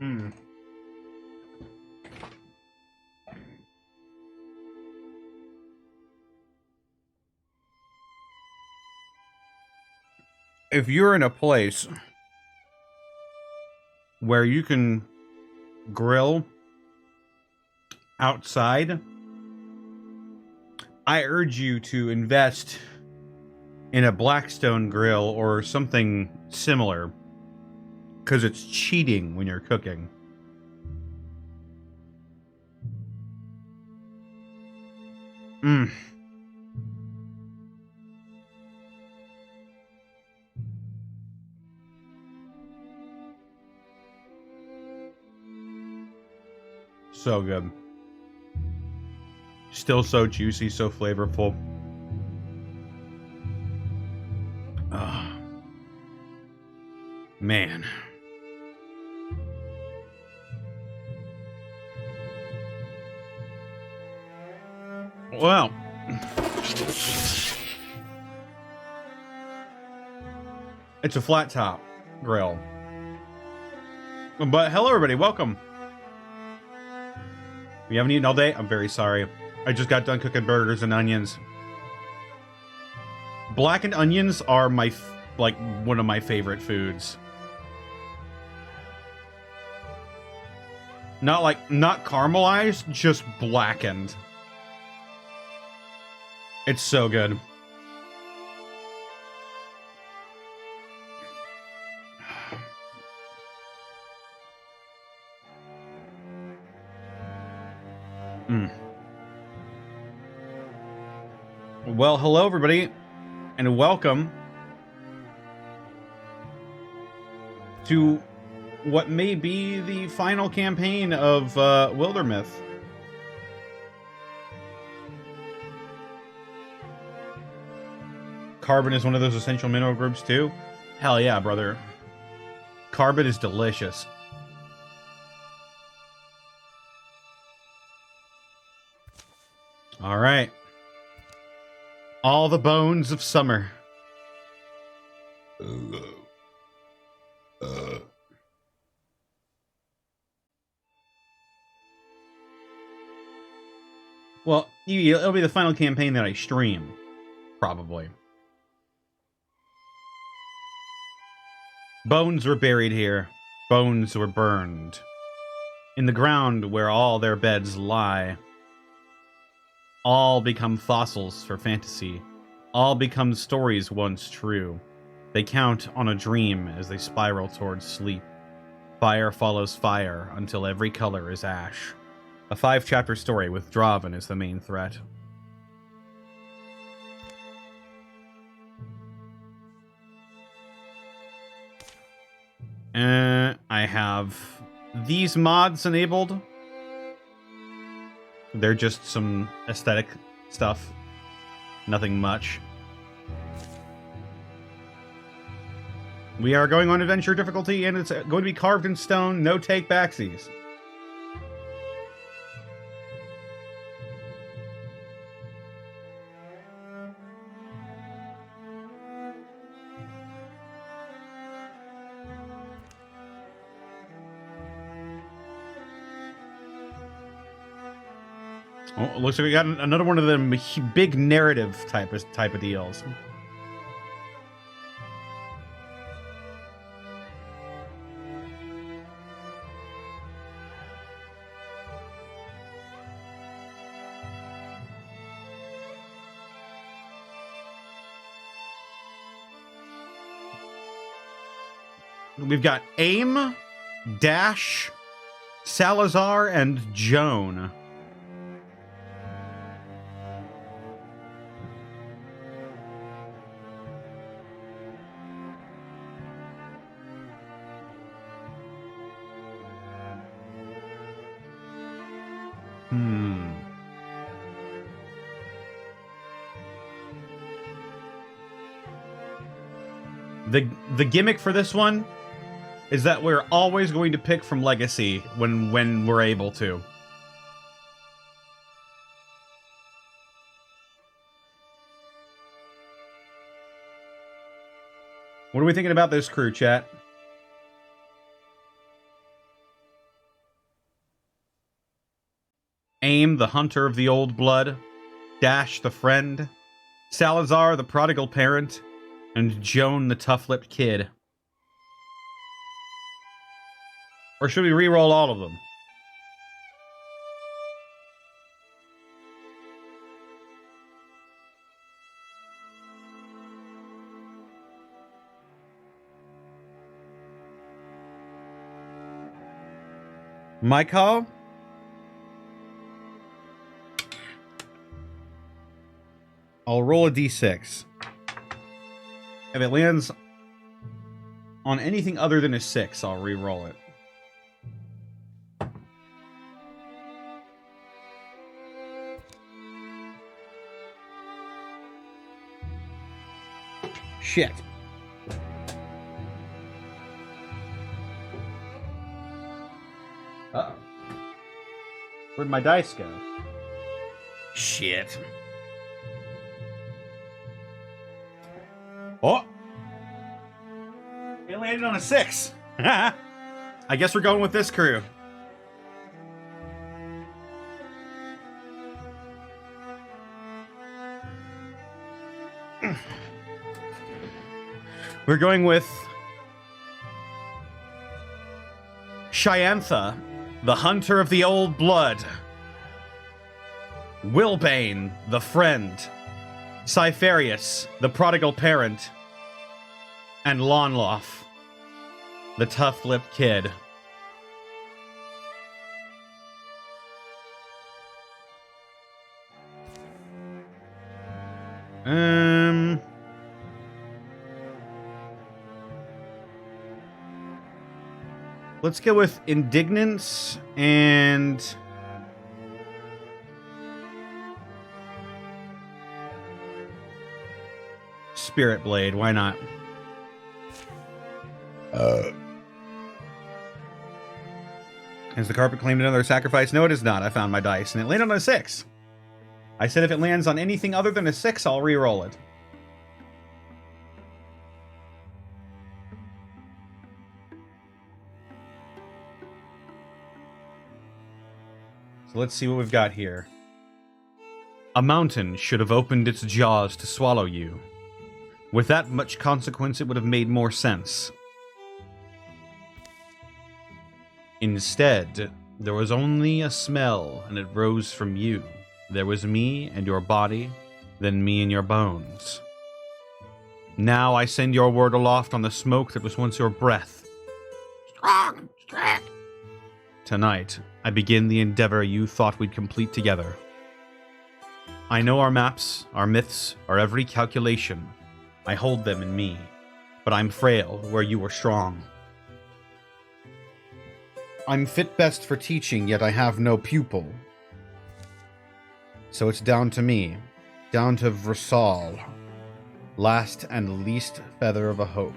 Hmm. If you're in a place where you can grill outside, I urge you to invest in a Blackstone grill or something similar, because it's cheating when you're cooking. Mmm. So good. Still so juicy, so flavorful. Oh, man. Well. It's a flat top grill. But hello, everybody. Welcome. You haven't eaten all day? I'm very sorry. I just got done cooking burgers and onions. Blackened onions are like one of my favorite foods. Not caramelized, just blackened. It's so good. Well, hello everybody, and welcome to what may be the final campaign of Wildermyth. Carbon is one of those essential mineral groups too? Hell yeah, brother. Carbon is delicious. All right. All the bones of summer. Well, it'll be the final campaign that I stream, probably. Bones were buried here. Bones were burned. In the ground where all their beds lie. All become fossils for fantasy. All become stories once true. They count on a dream as they spiral towards sleep. Fire follows fire until every color is ash. A 5-chapter story with Draven as the main threat. I have these mods enabled. They're just some aesthetic stuff. Nothing much. We are going on adventure difficulty, and it's going to be carved in stone, no take backsies. Oh, it looks like we got another one of them big narrative type of deals. We've got Aim, Dash, Salazar, and Joan. The gimmick for this one is that we're always going to pick from Legacy when we're able to. What are we thinking about this crew, chat? Aim, the hunter of the old blood, Dash, the friend, Salazar, the prodigal parent, and Joan, the tough-lipped kid. Or should we re-roll all of them? My call? I'll roll a d6. If it lands on anything other than a 6, I'll re-roll it. Shit. Uh-oh. Where'd my dice go? Shit. Oh! It landed on a 6. I guess we're going with this crew. We're going with Shyantha, the hunter of the old blood. Wilbane, the friend. Cypherius, the prodigal parent. And Lonloff, the tough-lipped kid. Let's go with Indignance and Spirit Blade. Why not? Has the carpet claimed another sacrifice? No, it is not. I found my dice, and it landed on a 6. I said if it lands on anything other than a 6, I'll re-roll it. So let's see what we've got here. A mountain should have opened its jaws to swallow you. With that much consequence, it would have made more sense. Instead, there was only a smell, and it rose from you. There was me and your body, then me and your bones. Now I send your word aloft on the smoke that was once your breath. Strong. Tonight, I begin the endeavor you thought we'd complete together. I know our maps, our myths, our every calculation. I hold them in me, but I'm frail where you are strong. I'm fit best for teaching, yet I have no pupil. So it's down to me, down to Vrasal, last and least feather of a hope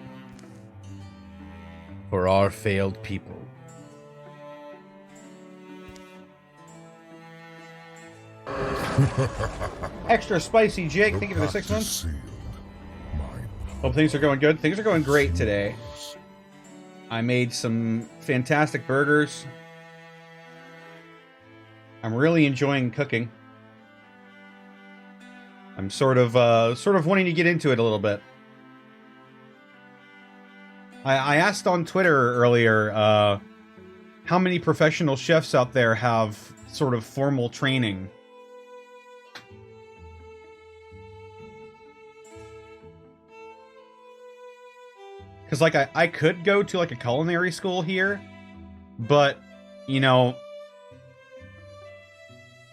for our failed people. Extra spicy, Jake. Thank you for the 6 months. Hope things are going good. Things are going great today. I made some fantastic burgers. I'm really enjoying cooking. I'm sort of wanting to get into it a little bit. I asked on Twitter earlier how many professional chefs out there have sort of formal training. Because, like, I could go to, like, a culinary school here, but, you know,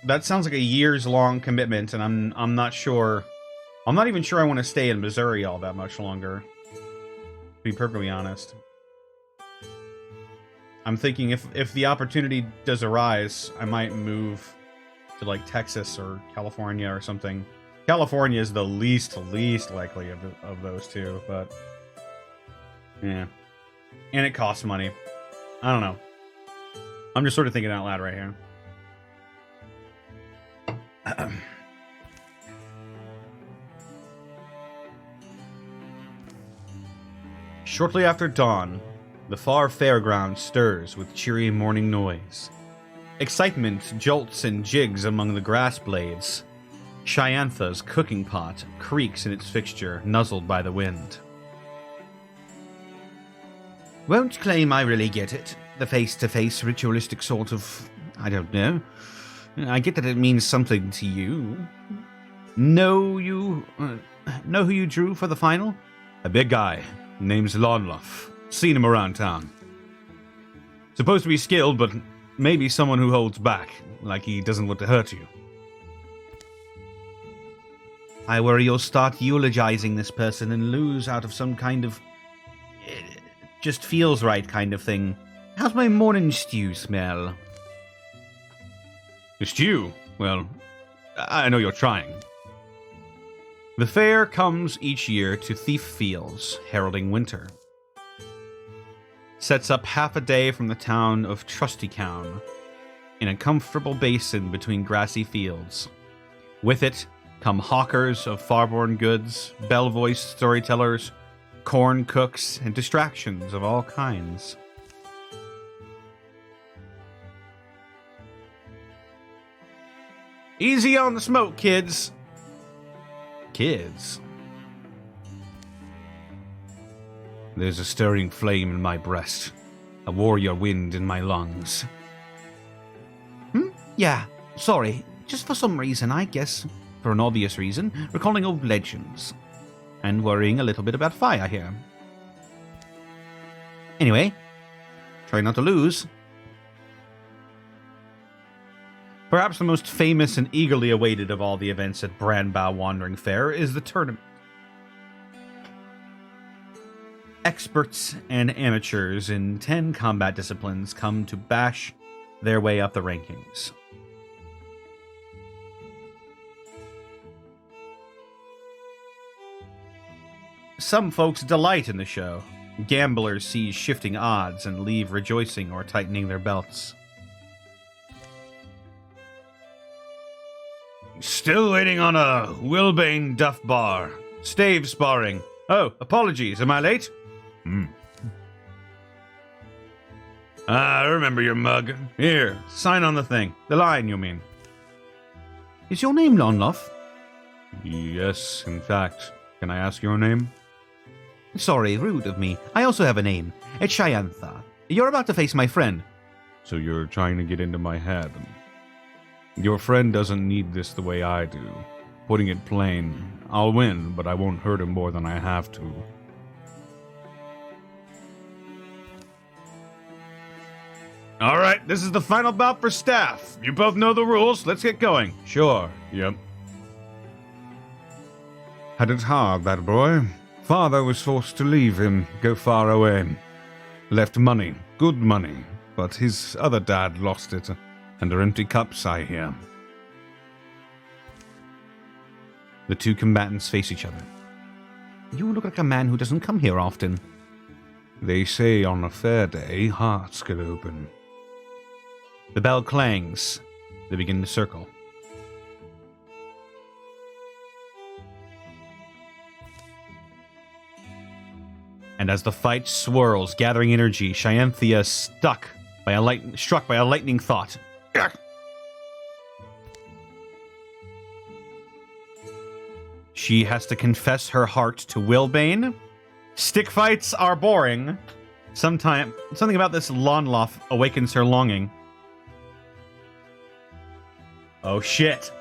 that sounds like a years-long commitment, and I'm not sure. I'm not even sure I want to stay in Missouri all that much longer, to be perfectly honest. I'm thinking if the opportunity does arise, I might move to, like, Texas or California or something. California is the least likely of those two, but... yeah. And it costs money. I don't know. I'm just sort of thinking out loud right here. Shortly after dawn, the far fairground stirs with cheery morning noise. Excitement jolts and jigs among the grass blades. Shyantha's cooking pot creaks in its fixture, nuzzled by the wind. Won't claim I really get it. The face-to-face ritualistic sort of... I don't know. I get that it means something to you. Know who you drew for the final? A big guy. Name's Lonloff. Seen him around town. Supposed to be skilled, but maybe someone who holds back, like he doesn't want to hurt you. I worry you'll start eulogizing this person and lose out of some kind of... just feels right kind of thing. How's my morning stew smell? The stew? Well, I know you're trying. The fair comes each year to Thief Fields, heralding winter. Sets up half a day from the town of Trustytown, in a comfortable basin between grassy fields. With it come hawkers of far-born goods, bell-voiced storytellers, corn cooks, and distractions of all kinds. Easy on the smoke, kids. Kids? There's a stirring flame in my breast, a warrior wind in my lungs. Yeah, sorry. Just for some reason, I guess. For an obvious reason, recalling old legends. And worrying a little bit about fire here. Anyway, try not to lose. Perhaps the most famous and eagerly awaited of all the events at Brandbow Wandering Fair is the tournament. Experts and amateurs in 10 combat disciplines come to bash their way up the rankings. Some folks delight in the show. Gamblers seize shifting odds and leave rejoicing or tightening their belts. Still waiting on a Wilbane Duff Bar. Stave sparring. Oh, apologies. Am I late? I remember your mug. Here, sign on the thing. The line, you mean. Is your name Lonloff? Yes, in fact. Can I ask your name? Sorry, rude of me. I also have a name. It's Shyantha. You're about to face my friend. So you're trying to get into my head. Your friend doesn't need this the way I do. Putting it plain, I'll win, but I won't hurt him more than I have to. Alright, this is the final bout for staff. You both know the rules. Let's get going. Sure, yep. Had it hard, that boy. Father was forced to leave him, go far away. Left money, good money, but his other dad lost it, and are empty cups, I hear. The two combatants face each other. You look like a man who doesn't come here often. They say on a fair day, hearts get open. The bell clangs. They begin to circle. And as the fight swirls, gathering energy, Shyantha is struck by a lightning thought. She has to confess her heart to Wilbane. Stick fights are boring. Something about this Lonloff awakens her longing. Oh shit.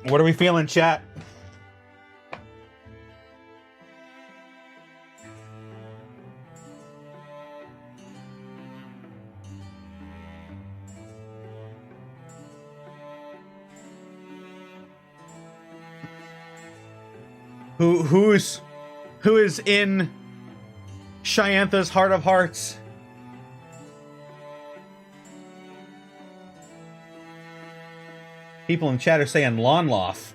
What are we feeling, chat? Who is in Shyantha's heart of hearts? People in chat are saying Lonloff.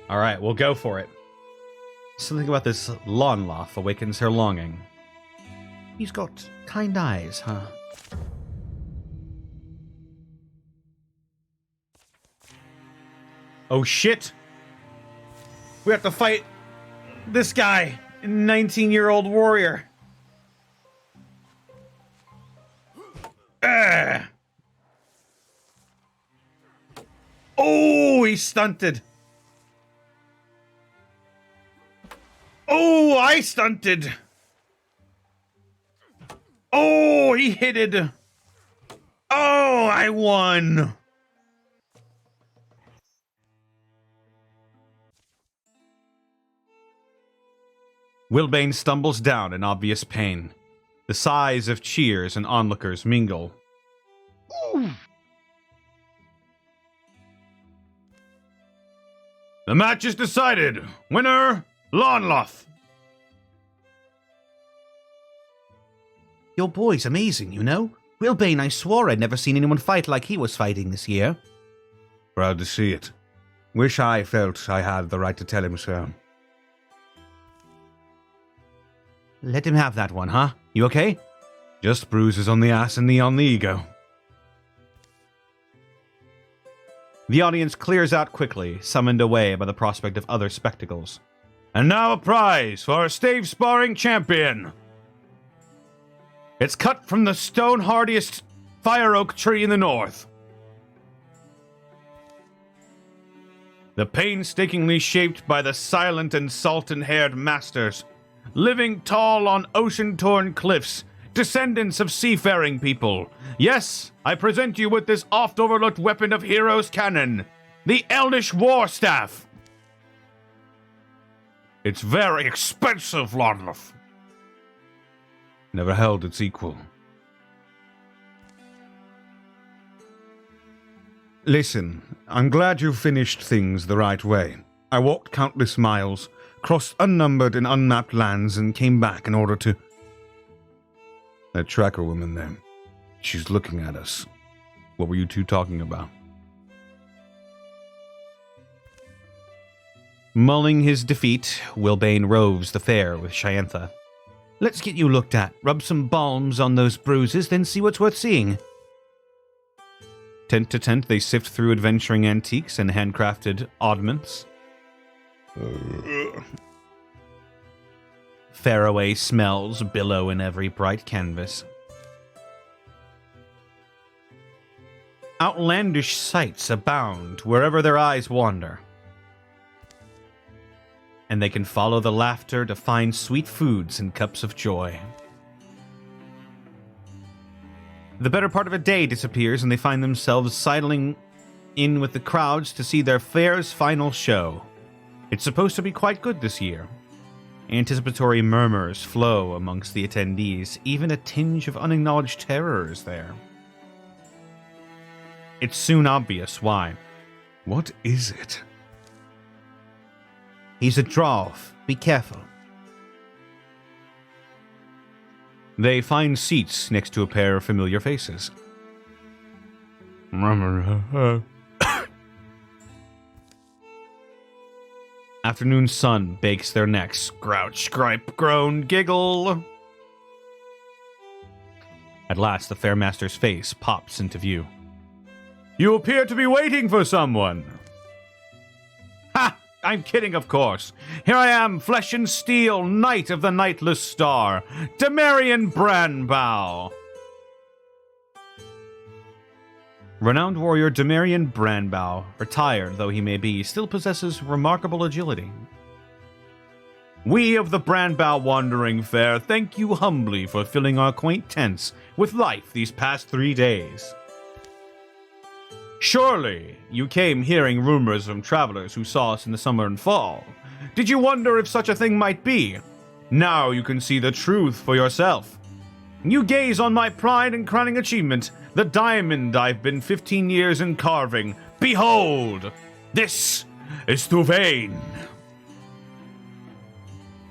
All right, we'll go for it. Something about this Lonloth awakens her longing. He's got kind eyes, huh? Oh shit! We have to fight this guy, 19-year-old warrior. Oh, he's stunted. Oh, I stunted. Oh, he hit it. Oh, I won. Wilbane stumbles down in obvious pain. The sighs of cheers and onlookers mingle. Ooh. The match is decided. Winner, Lonloth. Your boy's amazing, you know. Wilbane, I swore I'd never seen anyone fight like he was fighting this year. Proud to see it. Wish I felt I had the right to tell him so. Let him have that one, huh? You okay? Just bruises on the ass and knee on the ego. The audience clears out quickly, summoned away by the prospect of other spectacles. And now a prize for our stave sparring champion! It's cut from the stone-hardiest fire oak tree in the north. The painstakingly shaped by the silent and sultan-haired masters, living tall on ocean-torn cliffs, descendants of seafaring people. Yes, I present you with this oft-overlooked weapon of heroes' cannon, the Elnish War Staff. It's very expensive, Lonloth. Never held its equal. Listen, I'm glad you finished things the right way. I walked countless miles, crossed unnumbered and unmapped lands, and came back in order to... That tracker woman there. She's looking at us. What were you two talking about? Mulling his defeat, Wilbane roves the fair with Shyantha. Let's get you looked at, rub some balms on those bruises, then see what's worth seeing. Tent to tent, they sift through adventuring antiques and handcrafted oddments. Faraway smells billow in every bright canvas. Outlandish sights abound wherever their eyes wander. And they can follow the laughter to find sweet foods and cups of joy. The better part of a day disappears and they find themselves sidling in with the crowds to see their fair's final show. It's supposed to be quite good this year. Anticipatory murmurs flow amongst the attendees, even a tinge of unacknowledged terror is there. It's soon obvious why. What is it? He's a dwarf. Be careful. They find seats next to a pair of familiar faces. Afternoon sun bakes their necks. Grouch, gripe, groan, giggle. At last, the Fairmaster's face pops into view. You appear to be waiting for someone. Ha! I'm kidding, of course. Here I am, flesh and steel, knight of the Nightless Star, Demarian Branbow. Renowned warrior Demarian Branbow, retired though he may be, still possesses remarkable agility. We of the Branbow Wandering Fair thank you humbly for filling our quaint tents with life these past 3 days. Surely, you came hearing rumors from travelers who saw us in the summer and fall. Did you wonder if such a thing might be? Now you can see the truth for yourself. You gaze on my pride and crowning achievement, the diamond I've been 15 years in carving. Behold! This is Thuvain.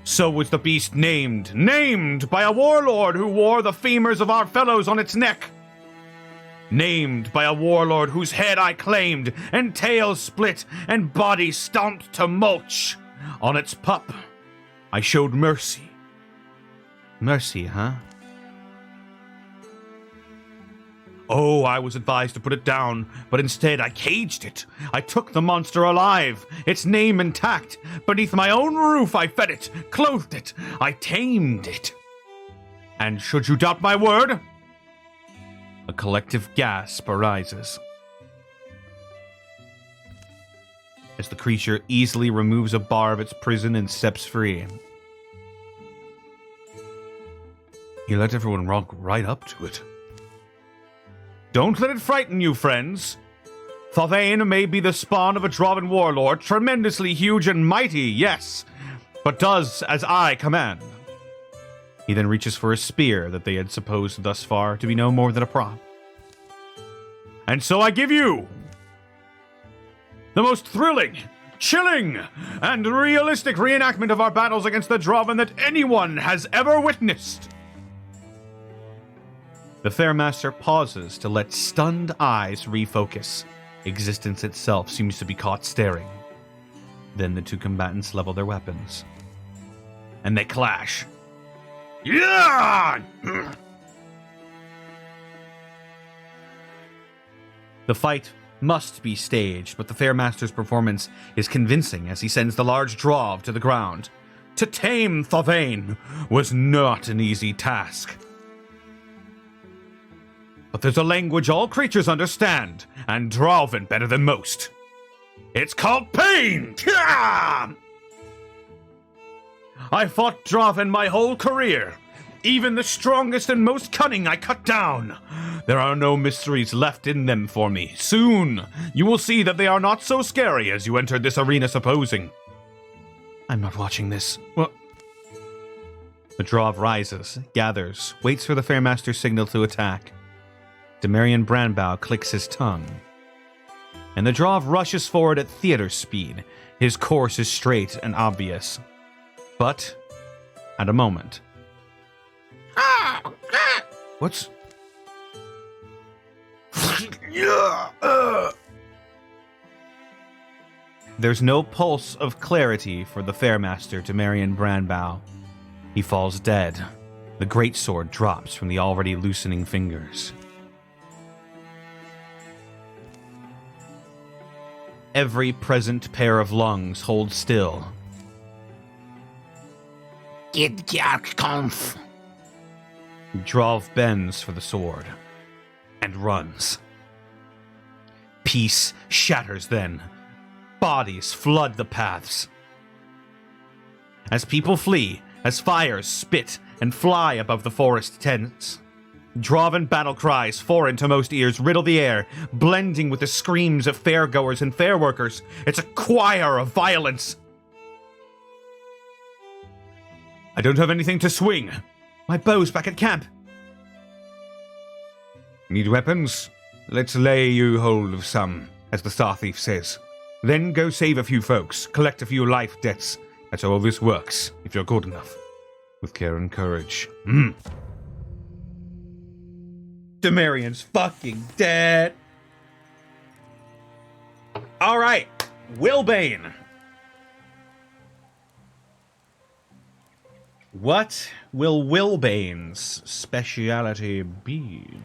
So was the beast named by a warlord who wore the femurs of our fellows on its neck. named by a warlord whose head I claimed, and tail split, and body stomped to mulch. On its pup, I showed mercy. Mercy, huh? Oh, I was advised to put it down, but instead I caged it. I took the monster alive, its name intact. Beneath my own roof I fed it, clothed it, I tamed it. And should you doubt my word, a collective gasp arises as the creature easily removes a bar of its prison and steps free. You let everyone walk right up to it. Don't let it frighten you, friends. Thavain may be the spawn of a Drovan warlord, tremendously huge and mighty, yes, but does as I command. He then reaches for a spear that they had supposed thus far to be no more than a prop. And so I give you the most thrilling, chilling, and realistic reenactment of our battles against the Drovan that anyone has ever witnessed. The Fairmaster pauses to let stunned eyes refocus. Existence itself seems to be caught staring. Then the two combatants level their weapons. And they clash. Yeah! The fight must be staged, but the Fairmaster's performance is convincing as he sends the large Drov to the ground. To tame Thavain was not an easy task. But there's a language all creatures understand, and Drovan better than most. It's called pain! I fought Drovan my whole career. Even the strongest and most cunning I cut down. There are no mysteries left in them for me. Soon, you will see that they are not so scary as you entered this arena supposing. I'm not watching this. What? The Drov rises, gathers, waits for the Fairmaster's signal to attack. Demarion Branbow clicks his tongue. And the Drov rushes forward at theater speed. His course is straight and obvious. But, at a moment... What's... There's no pulse of clarity for the Fairmaster Demarion Branbow. He falls dead. The greatsword drops from the already loosening fingers. Every present pair of lungs holds still. Drov bends for the sword and runs. Peace shatters then. Bodies flood the paths. As people flee, as fires spit and fly above the forest tents, Drovan battle cries, foreign to most ears, riddle the air, blending with the screams of fairgoers and fair workers. It's a choir of violence. I don't have anything to swing. My bow's back at camp. Need weapons? Let's lay you hold of some, as the Star Thief says. Then go save a few folks, collect a few life debts. That's how all this works, if you're good enough. With care and courage. Demarion's fucking dead. Alright, Wilbane. What will Wilbane's speciality be?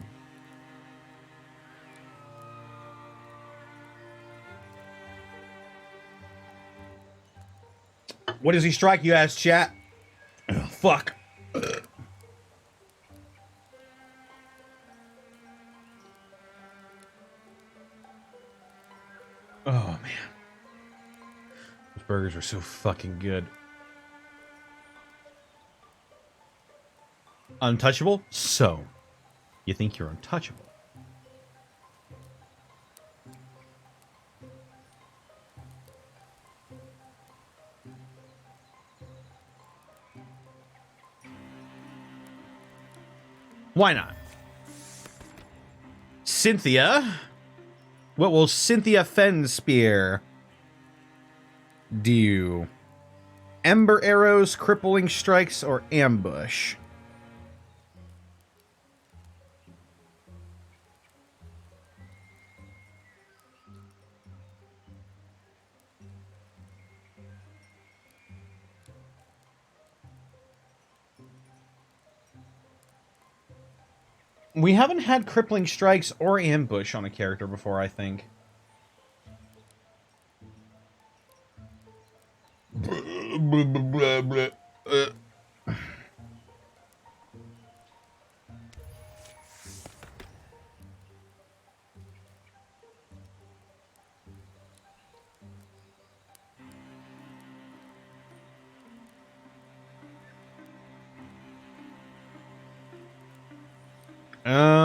What does he strike you as, chat? Oh, fuck. Oh, man. Those burgers are so fucking good. Untouchable? So, you think you're untouchable? Why not? Cynthia? What will Cynthia Fenspear do? Ember arrows, crippling strikes, or ambush? We haven't had crippling strikes or ambush on a character before, I think.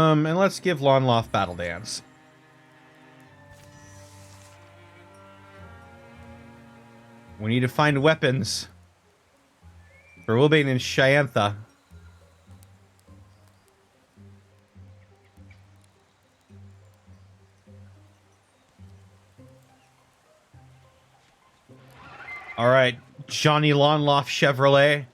And let's give Lonloth Battle Dance. We need to find weapons for Wilbane and Shyantha. All right, Johnny Lonloff Chevrolet.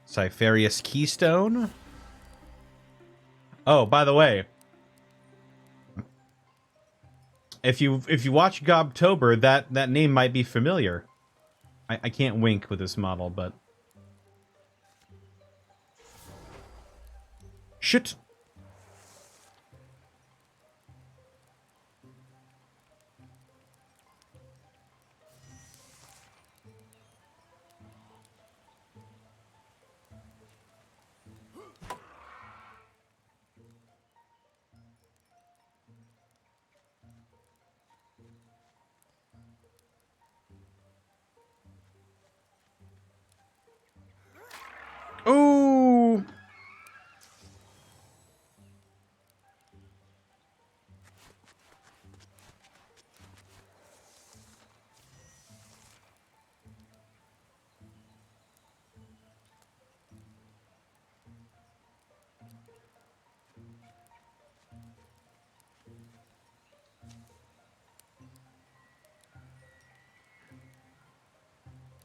Cypherius Keystone. Oh, by the way, if you watch Gobtober, that name might be familiar. I can't wink with this model, but shit. Ooh.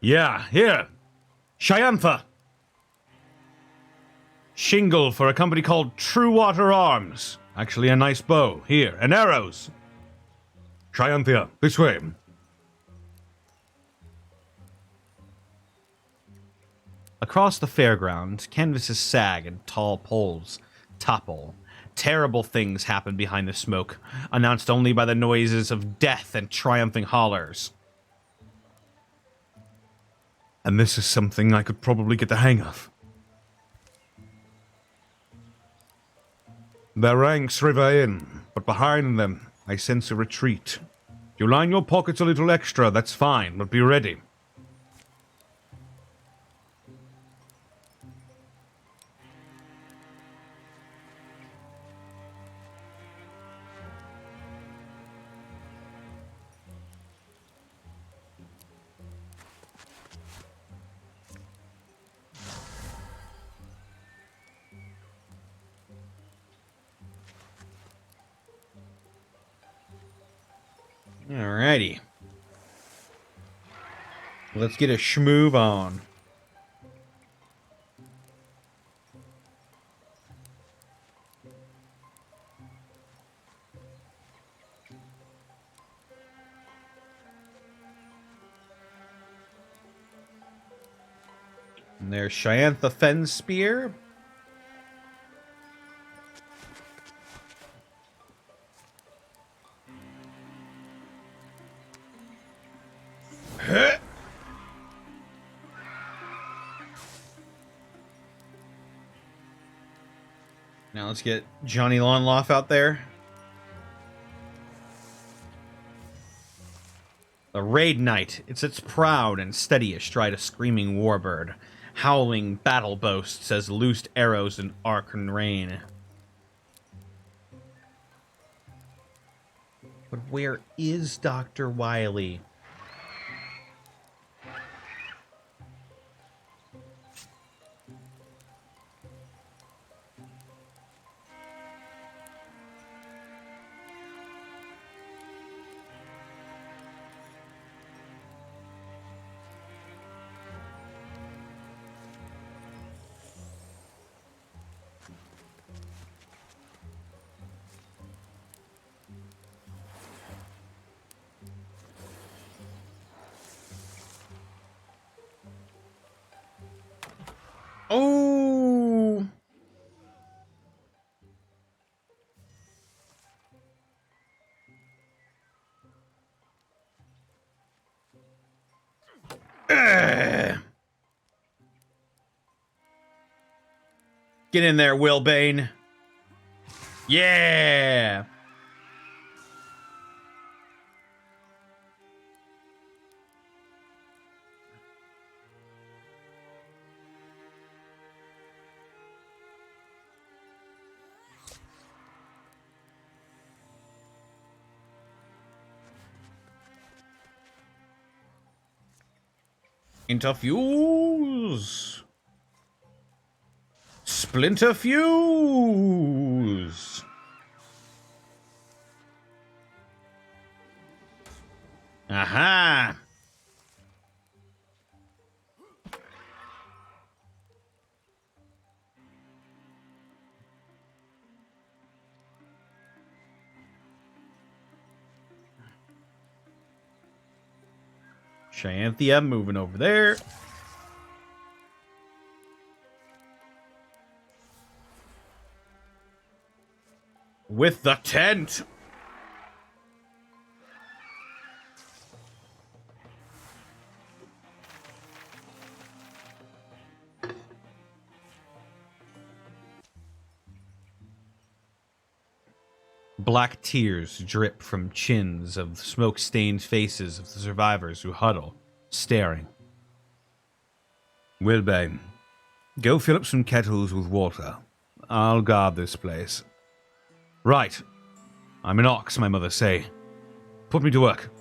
Yeah, here. Shyantha. Shingle for a company called True Water Arms. Actually a nice bow. Here, and arrows. Shyantha, this way. Across the fairground, canvases sag and tall poles topple. Terrible things happen behind the smoke, announced only by the noises of death and triumphing hollers. And this is something I could probably get the hang of. Their ranks river in, but behind them I sense a retreat. You line your pockets a little extra, that's fine, but be ready. Alrighty. Let's get a schmoove on. And there's Shyantha Fen Spear. Now let's get Johnny Lonloff out there. The Raid Knight. It sits proud and steady astride a screaming warbird. Howling battle boasts as loosed arrows and arcane rain. But where is Dr. Wily? Get in there, Wilbane. Yeah. Interfuse. Splinter fuse. Aha. Cheyanthea moving over there. With the tent. Black tears drip from chins of smoke-stained faces of the survivors who huddle, staring. Wilbane, go fill up some kettles with water. I'll guard this place. Right. I'm an ox, my mother say. Put me to work.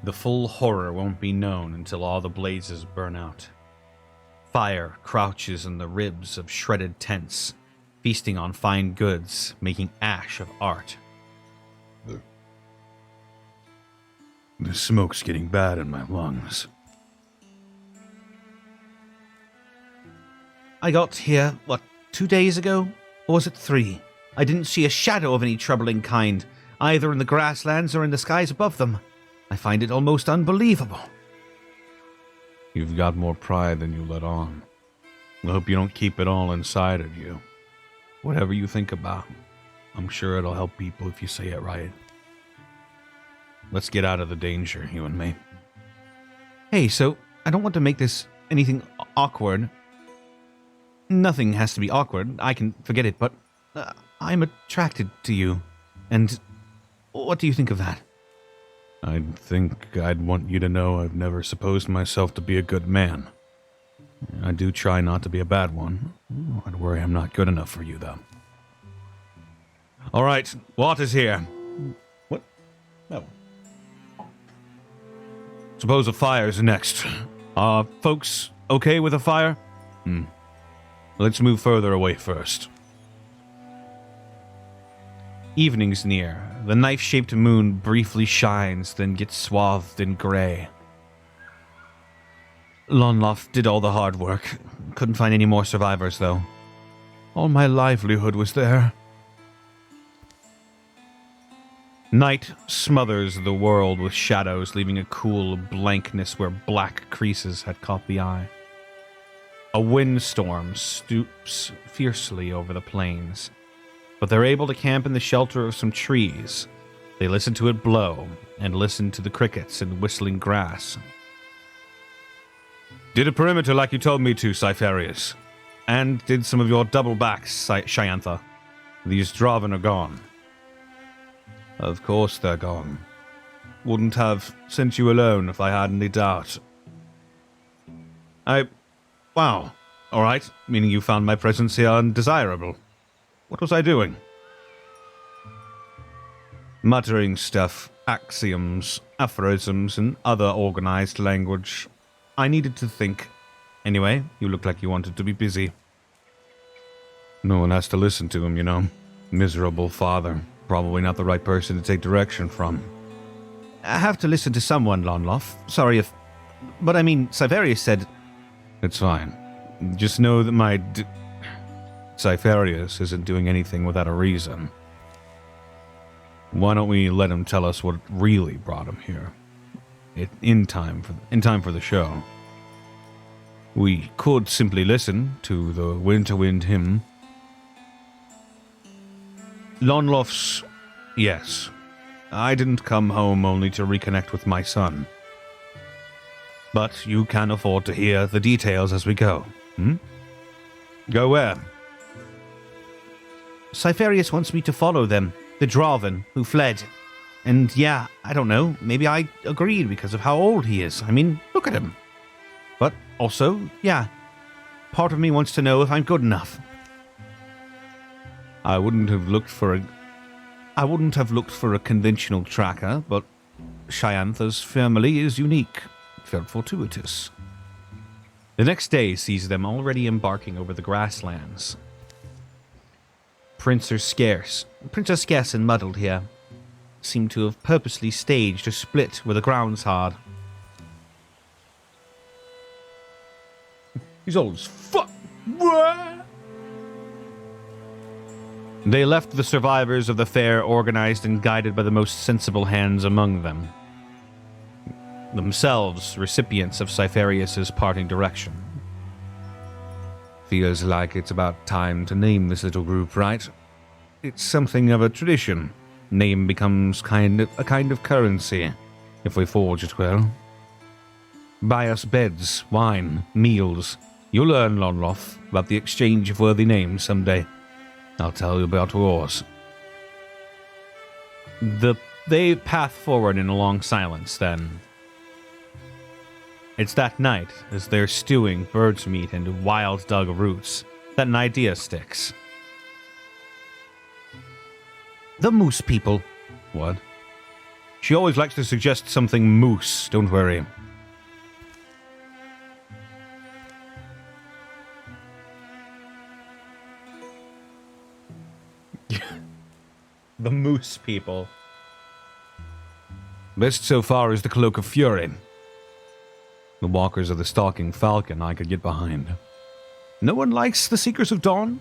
The full horror won't be known until all the blazes burn out. Fire crouches in the ribs of shredded tents, feasting on fine goods, making ash of art. The smoke's getting bad in my lungs. I got here, 2 days ago? Or was it 3? I didn't see a shadow of any troubling kind, either in the grasslands or in the skies above them. I find it almost unbelievable. You've got more pride than you let on. I hope you don't keep it all inside of you. Whatever you think about, I'm sure it'll help people if you say it right. Let's get out of the danger, you and me. Hey, so I don't want to make this anything awkward. Nothing has to be awkward. I can forget it, but I'm attracted to you. And what do you think of that? I think I'd want you to know I've never supposed myself to be a good man. I do try not to be a bad one. I'd worry I'm not good enough for you, though. All right, water's here. What? No. Suppose a fire's next. Folks okay with a fire? Let's move further away first. Evening's near. The knife-shaped moon briefly shines, then gets swathed in gray. Lonloff did all the hard work. Couldn't find any more survivors, though. All my livelihood was there. Night smothers the world with shadows, leaving a cool blankness where black creases had caught the eye. A windstorm stoops fiercely over the plains, but they're able to camp in the shelter of some trees. They listen to it blow, and listen to the crickets and whistling grass. Did a perimeter like you told me to, Cypherius. And did some of your double backs, Cheantha. These Draven are gone. Of course they're gone. Wouldn't have sent you alone if I had any doubt. Wow. Alright, meaning you found my presence here undesirable. What was I doing? Muttering stuff, axioms, aphorisms, and other organized language. I needed to think. Anyway, you look like you wanted to be busy. No one has to listen to him, you know. Miserable father. Probably not the right person to take direction from. I have to listen to someone, Lonloff. Sorry if... But I mean, Cypherius said... It's fine. Just know that my... Cypherius isn't doing anything without a reason. Why don't we let him tell us what really brought him here? In time for the show. We could simply listen to the Winterwind hymn. Lonlof's... Yes. I didn't come home only to reconnect with my son. But you can afford to hear the details as we go. Go where? Cypherius wants me to follow them, the Draven, who fled. And yeah, I don't know, maybe I agreed because of how old he is. I mean, look at him. But also, yeah, part of me wants to know if I'm good enough. I wouldn't have looked for a conventional tracker, but Shyantha's family is unique. It felt fortuitous. The next day sees them already embarking over the grasslands. Prints are scarce and muddled here. Seem to have purposely staged a split where the ground's hard. He's old as fuck. They left the survivors of the fair organized and guided by the most sensible hands among them. Themselves recipients of Cypherius's parting direction. Feels like it's about time to name this little group, right? It's something of a tradition. Name becomes a kind of currency, if we forge it well. Buy us beds, wine, meals. You'll learn, Lonlof, about the exchange of worthy names someday. I'll tell you about wars. They path forward in a long silence, then. It's that night, as they're stewing bird's meat and wild dug roots, that an idea sticks. The moose people. What? She always likes to suggest something moose, don't worry. The moose people. Best so far is the Cloak of Fury. The walkers of the Stalking Falcon I could get behind. No one likes the Seekers of Dawn?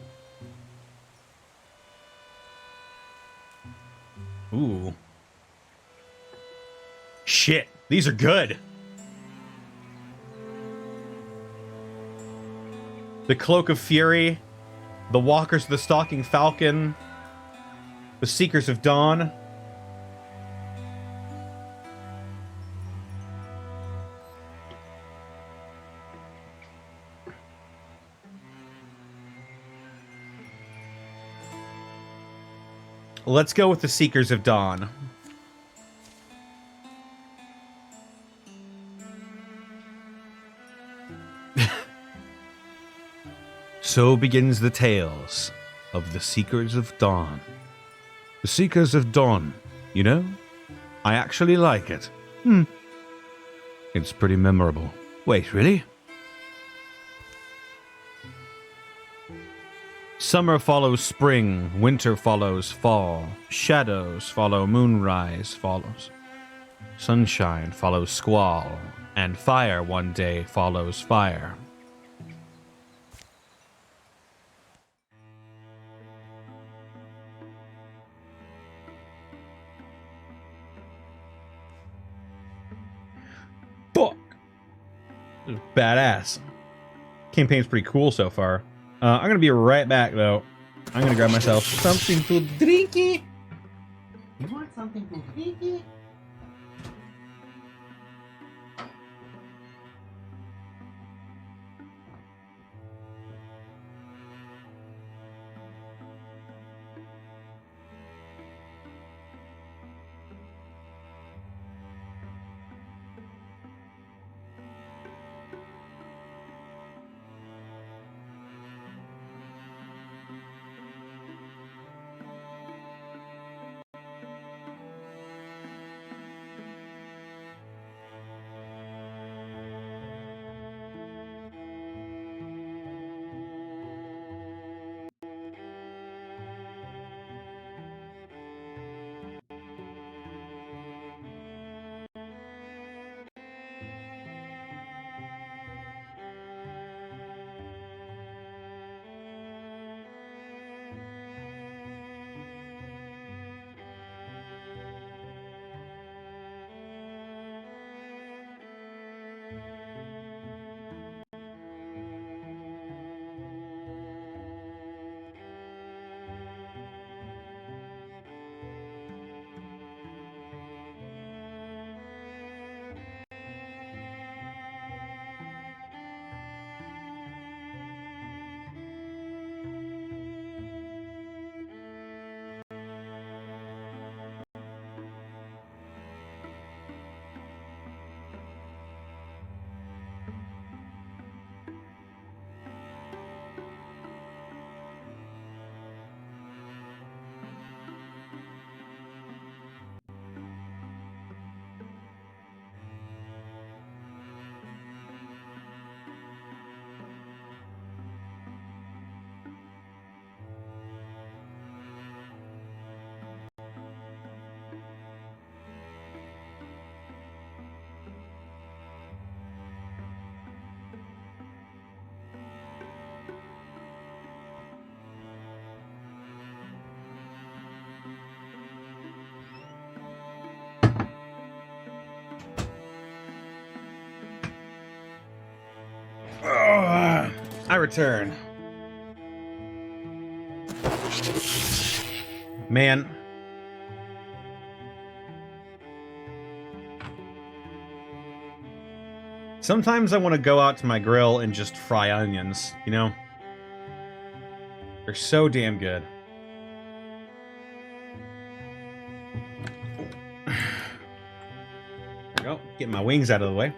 Ooh. Shit, these are good. The Cloak of Fury, the Walkers of the Stalking Falcon, the Seekers of Dawn. Let's go with the Seekers of Dawn. So begins the tales of the Seekers of Dawn. The Seekers of Dawn, you know? I actually like it. It's pretty memorable. Wait, really? Summer follows spring, winter follows fall, shadows follow moonrise follows, sunshine follows squall, and fire one day follows fire. Fuck! This is badass. Campaign's pretty cool so far. I'm gonna be right back though. I'm gonna grab myself something to drinky. You want something to drinky? return. Man. Sometimes I want to go out to my grill and just fry onions, you know? They're so damn good. There we go. Get my wings out of the way.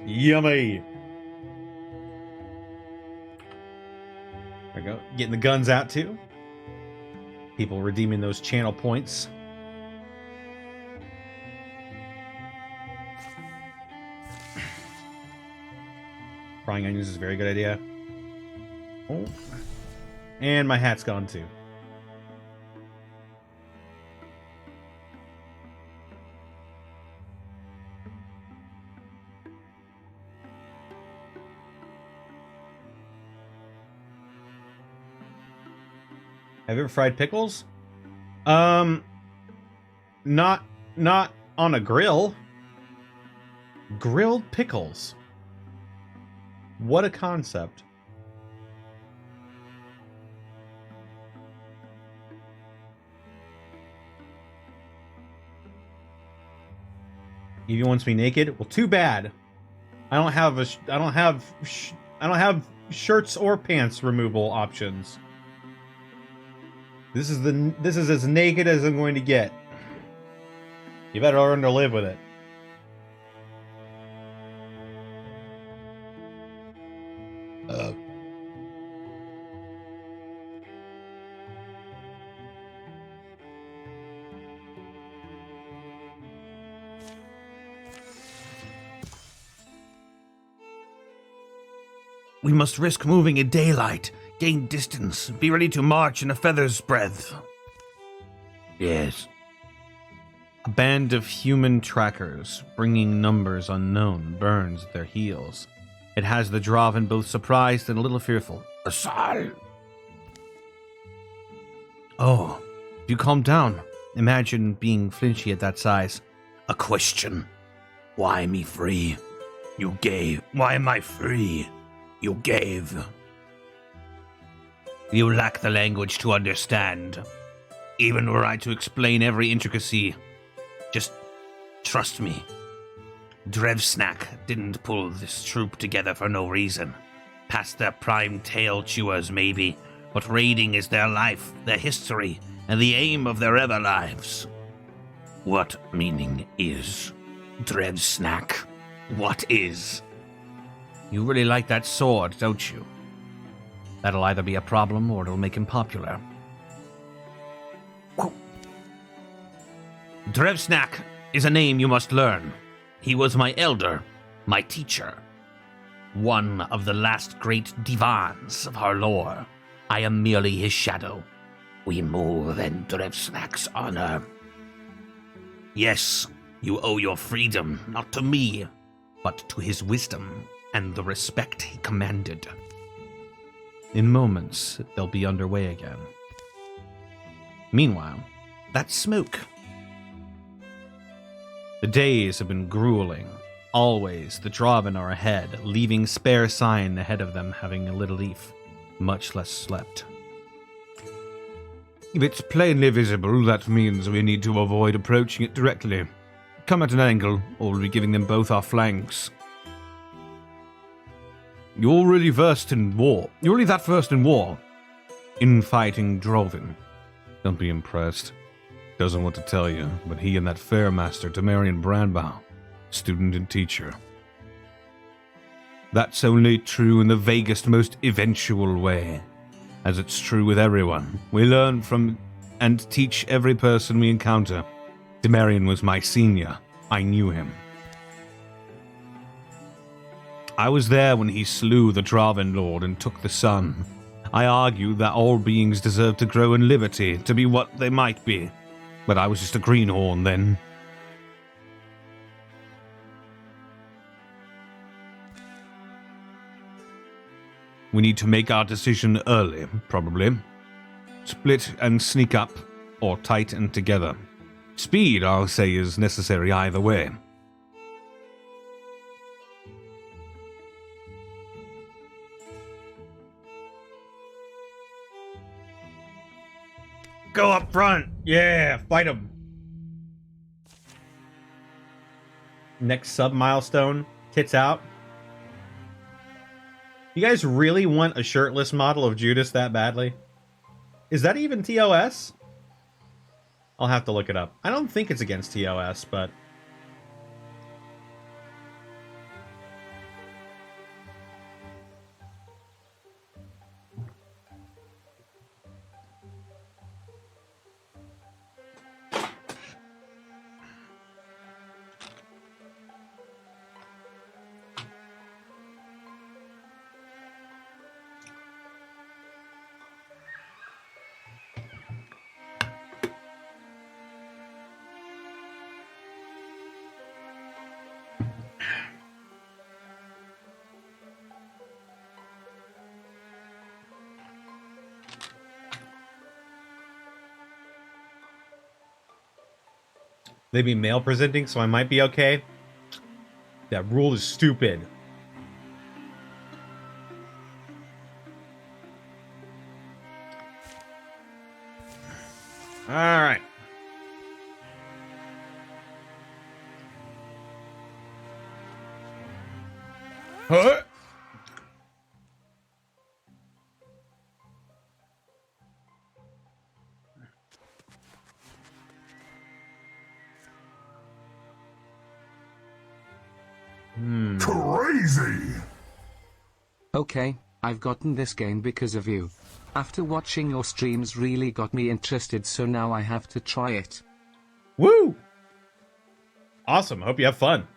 Yummy. There we go. Getting the guns out too. People redeeming those channel points. Frying onions is a very good idea. Oh. And my hat's gone too. Have you ever fried pickles? Not on a grill. Grilled pickles. What a concept. Evie wants me naked. Well, too bad. I don't have shirts or pants removal options. This is as naked as I'm going to get. You better learn to live with it. We must risk moving in daylight, gain distance, be ready to march in a feather's breadth. Yes. A band of human trackers, bringing numbers unknown, burns at their heels. It has the Draven both surprised and a little fearful. Asal. Oh, you calm down. Imagine being flinchy at that size. A question. Why me free? You gave. Why am I free? You gave. You lack the language to understand. Even were I to explain every intricacy, just trust me. Drevsnak didn't pull this troop together for no reason. Past their prime tail chewers, maybe, but raiding is their life, their history, and the aim of their ever lives. What meaning is Drevsnak? What is? You really like that sword, don't you? That'll either be a problem or it'll make him popular. Drevsnak is a name you must learn. He was my elder, my teacher. One of the last great divans of our lore. I am merely his shadow. We move in Drevsnak's honor. Yes, you owe your freedom, not to me, but to his wisdom and the respect he commanded. In moments, they'll be underway again. Meanwhile, that smoke. The days have been grueling. Always, the Draven are ahead, leaving spare sign ahead of them having a little leaf, much less slept. If it's plainly visible, that means we need to avoid approaching it directly. Come at an angle, or we'll be giving them both our flanks. You're really versed in war. You're really that versed in war. In fighting Draven. Don't be impressed. Doesn't want to tell you, but he and that Fairmaster, Temerian Brandbow, student and teacher. That's only true in the vaguest, most eventual way. As it's true with everyone. We learn from and teach every person we encounter. Temerian was my senior. I knew him. I was there when he slew the Draven Lord and took the sun. I argued that all beings deserve to grow in liberty, to be what they might be. But I was just a greenhorn then. We need to make our decision early, probably. Split and sneak up, or tighten together. Speed, I'll say, is necessary either way. Go up front. Yeah, fight him. Next sub milestone. Tits out. You guys really want a shirtless model of Judas that badly? Is that even TOS? I'll have to look it up. I don't think it's against TOS, but... They be male presenting, so I might be okay. That rule is stupid. All right. Huh? Crazy! Okay, I've gotten this game because of you. After watching your streams really got me interested, so now I have to try it. Woo! Awesome. Hope you have fun.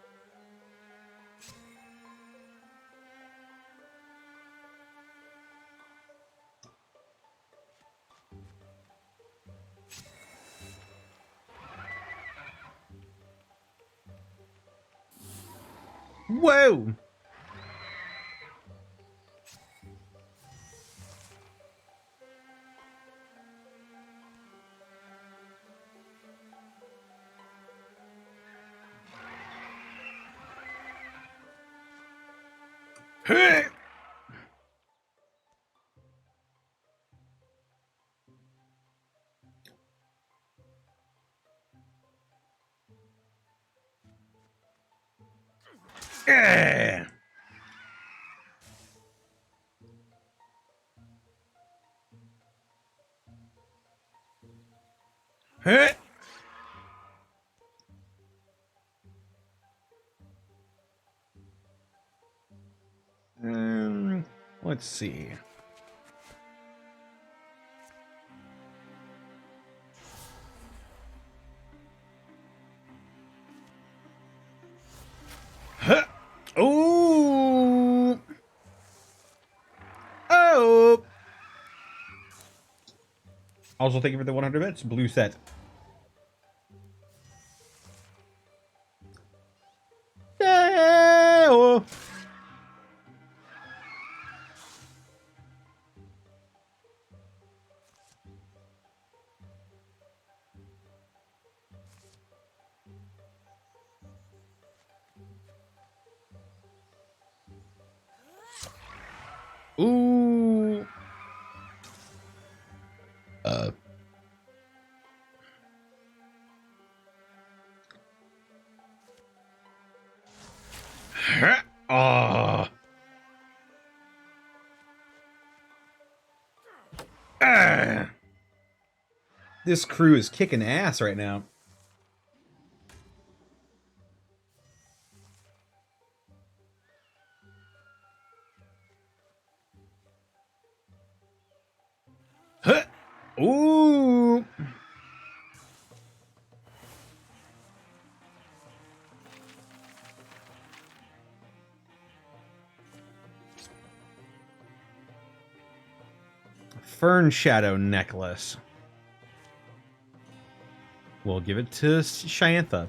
Whoa! Hey! Yeah. Hey. Let's see. Huh. Ooh. Oh. Also, thank you for the 100 bits. Blue set. Yeah. Oh. Ooh. Oh. This crew is kicking ass right now. Huh. Ooh. Fern Shadow necklace. We'll give it to Shyantha.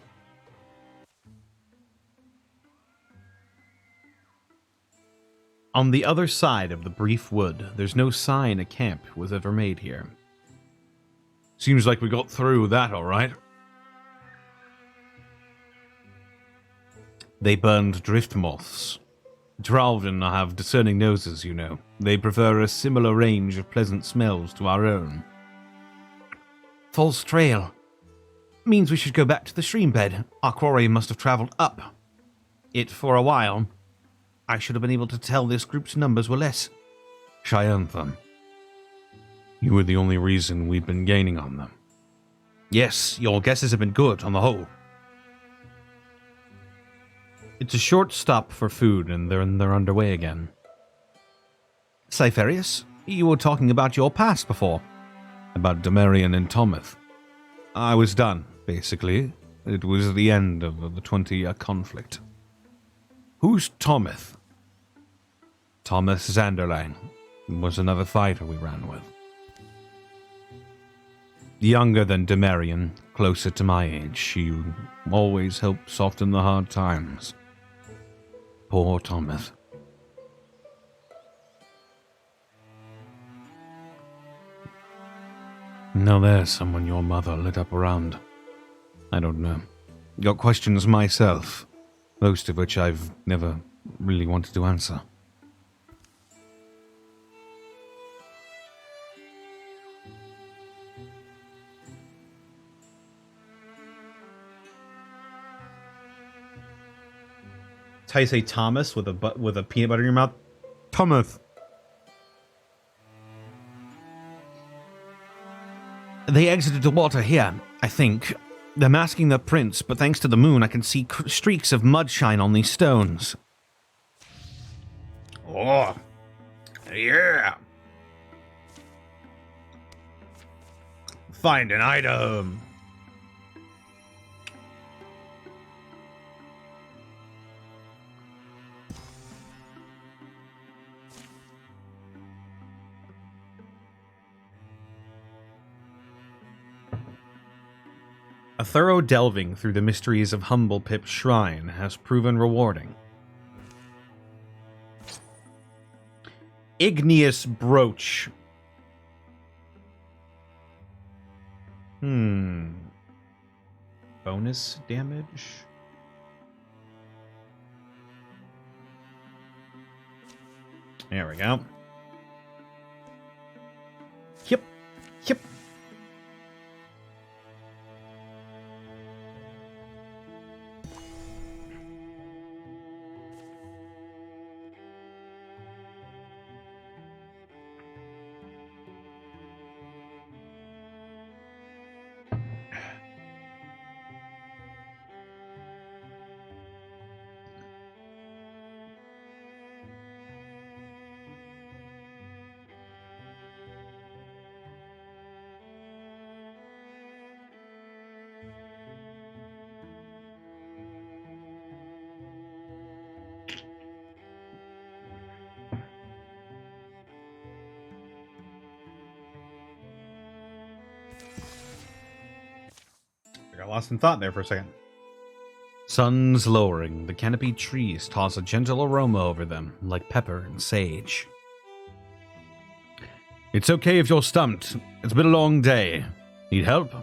On the other side of the brief wood, there's no sign a camp was ever made here. Seems like we got through that all right. They burned drift moths. Dralvin have discerning noses, you know. They prefer a similar range of pleasant smells to our own. false trail. Means we should go back to the stream bed. Our quarry must have travelled up it for a while. I should have been able to tell this group's numbers were less. Triumphant. You were the only reason we'd been gaining on them. Yes, your guesses have been good on the whole. It's a short stop for food, and they're underway again. Cypherius, you were talking about your past before. About Demarian and Tomith. I was done, basically. It was the end of the 20-year conflict. Who's Tomith? Thomas Zanderlang was another fighter we ran with. Younger than Demarian, closer to my age, she always helped soften the hard times. Poor Tomith. Now there's someone your mother lit up around. I don't know. Got questions myself, most of which I've never really wanted to answer. That's how you say Thomas with a peanut butter in your mouth. Tomith! They exited the water here, I think. They're masking the prints, but thanks to the moon, I can see streaks of mud shine on these stones. Oh, yeah. Find an item. A thorough delving through the mysteries of Humble Pip's shrine has proven rewarding. Igneous brooch. Bonus damage? There we go. Yep. Yep. I got lost in thought there for a second. Sun's lowering. The canopied trees toss a gentle aroma over them, like pepper and sage. It's okay if you're stumped. It's been a long day. Need help?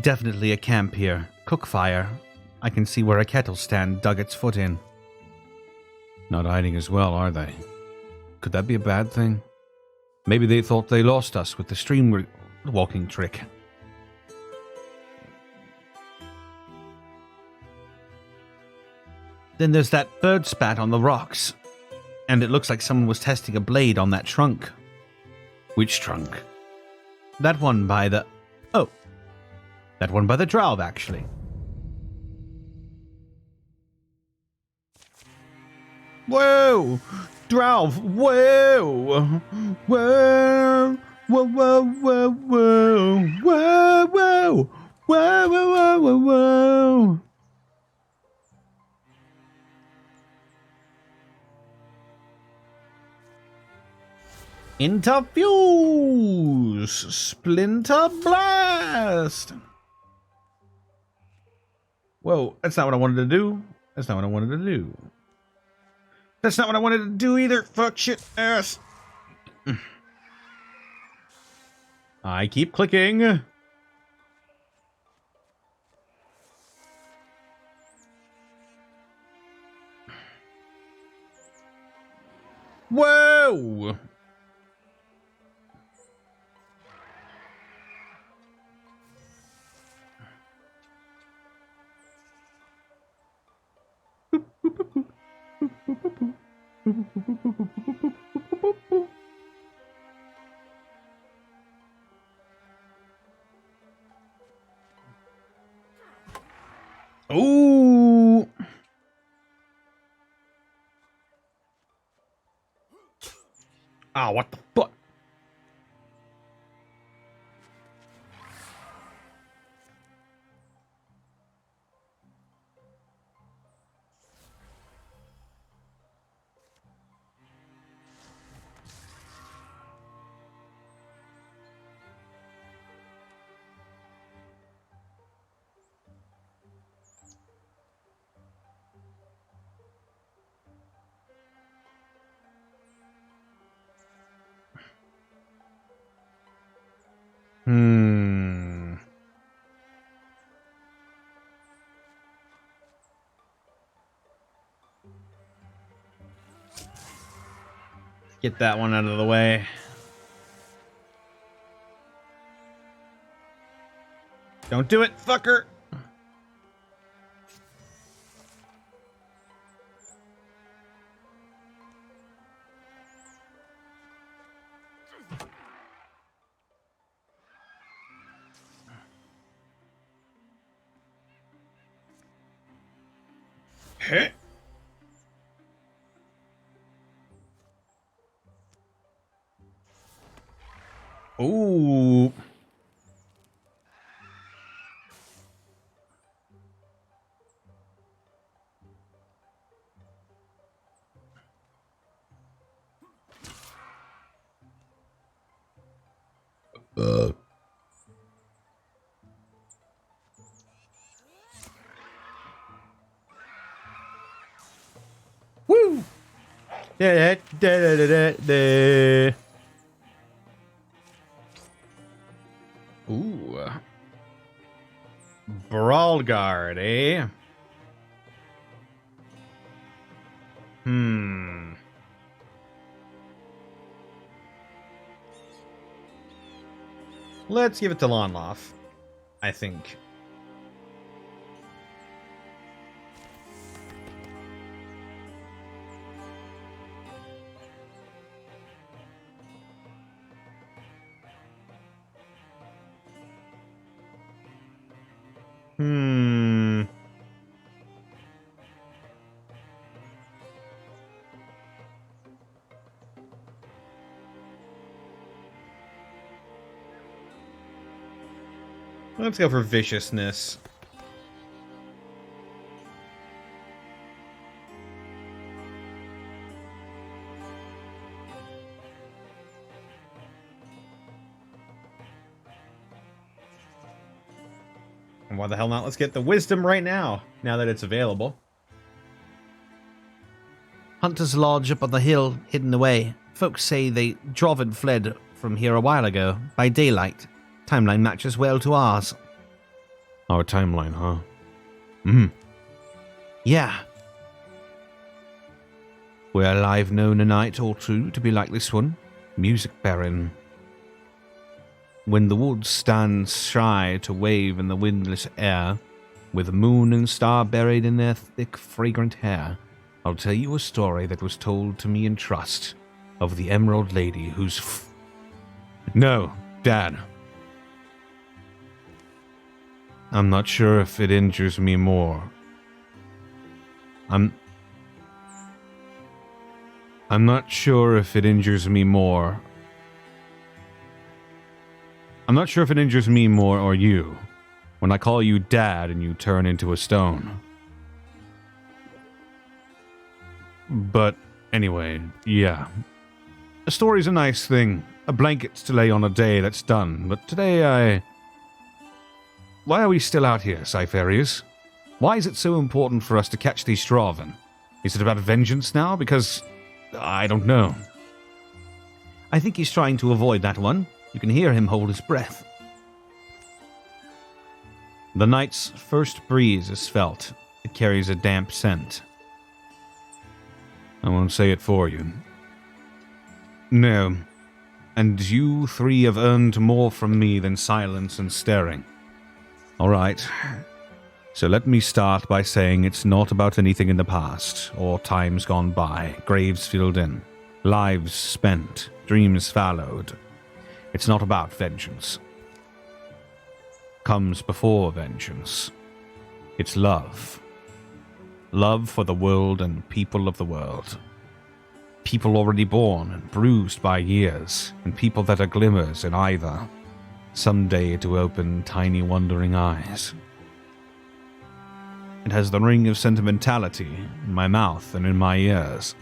Definitely a camp here. Cook fire. I can see where a kettle stand dug its foot in. Not hiding as well, are they? Could that be a bad thing? Maybe they thought they lost us with the stream walking trick. Then there's that bird spat on the rocks. And it looks like someone was testing a blade on that trunk. Which trunk? That one by the... Oh. That one by the Dralv, actually. Whoa! Dralv! Whoa! Whoa! Whoa, whoa, whoa, whoa! Whoa, whoa! Whoa, whoa, whoa, whoa! Interfuse! Splinter Blast! Whoa, that's not what I wanted to do. That's not what I wanted to do. That's not what I wanted to do either. Fuck, shit, ass. I keep clicking. Whoa! Ooh. Ah, what the fuck? Hmm. Get that one out of the way. Don't do it, fucker. Heh. Ooh. Woo. Da, da, da, da, da, da. Ooh. Brawl guard, eh? Hmm. Let's give it to Lonloff, I think. Hmm. Let's go for viciousness. And why the hell not? Let's get the wisdom right now that it's available. Hunter's Lodge up on the hill, hidden away. Folks say they drove and fled from here a while ago, by daylight. Timeline matches well to ours. Our timeline, huh? Yeah. Well, I've known a night or two to be like this one. Music barren. When the woods stand shy to wave in the windless air, with moon and star buried in their thick, fragrant hair, I'll tell you a story that was told to me in trust, of the Emerald Lady whose No, Dad. I'm not sure if it injures me more. I'm not sure if it injures me more. I'm not sure if it injures me more or you when I call you Dad and you turn into a stone. But anyway, yeah. A story's a nice thing. A blanket to lay on a day that's done. But today Why are we still out here, Cypherius? Why is it so important for us to catch these Straven? Is it about vengeance now? Because I don't know. I think he's trying to avoid that one. You can hear him hold his breath. The night's first breeze is felt. It carries a damp scent. I won't say it for you. No. And you three have earned more from me than silence and staring. All right. So let me start by saying it's not about anything in the past, or times gone by, graves filled in, lives spent, dreams followed. It's not about vengeance. Comes before vengeance. It's love. Love for the world and people of the world. People already born and bruised by years, and people that are glimmers in either, someday to open tiny wondering eyes. It has the ring of sentimentality in my mouth and in my ears.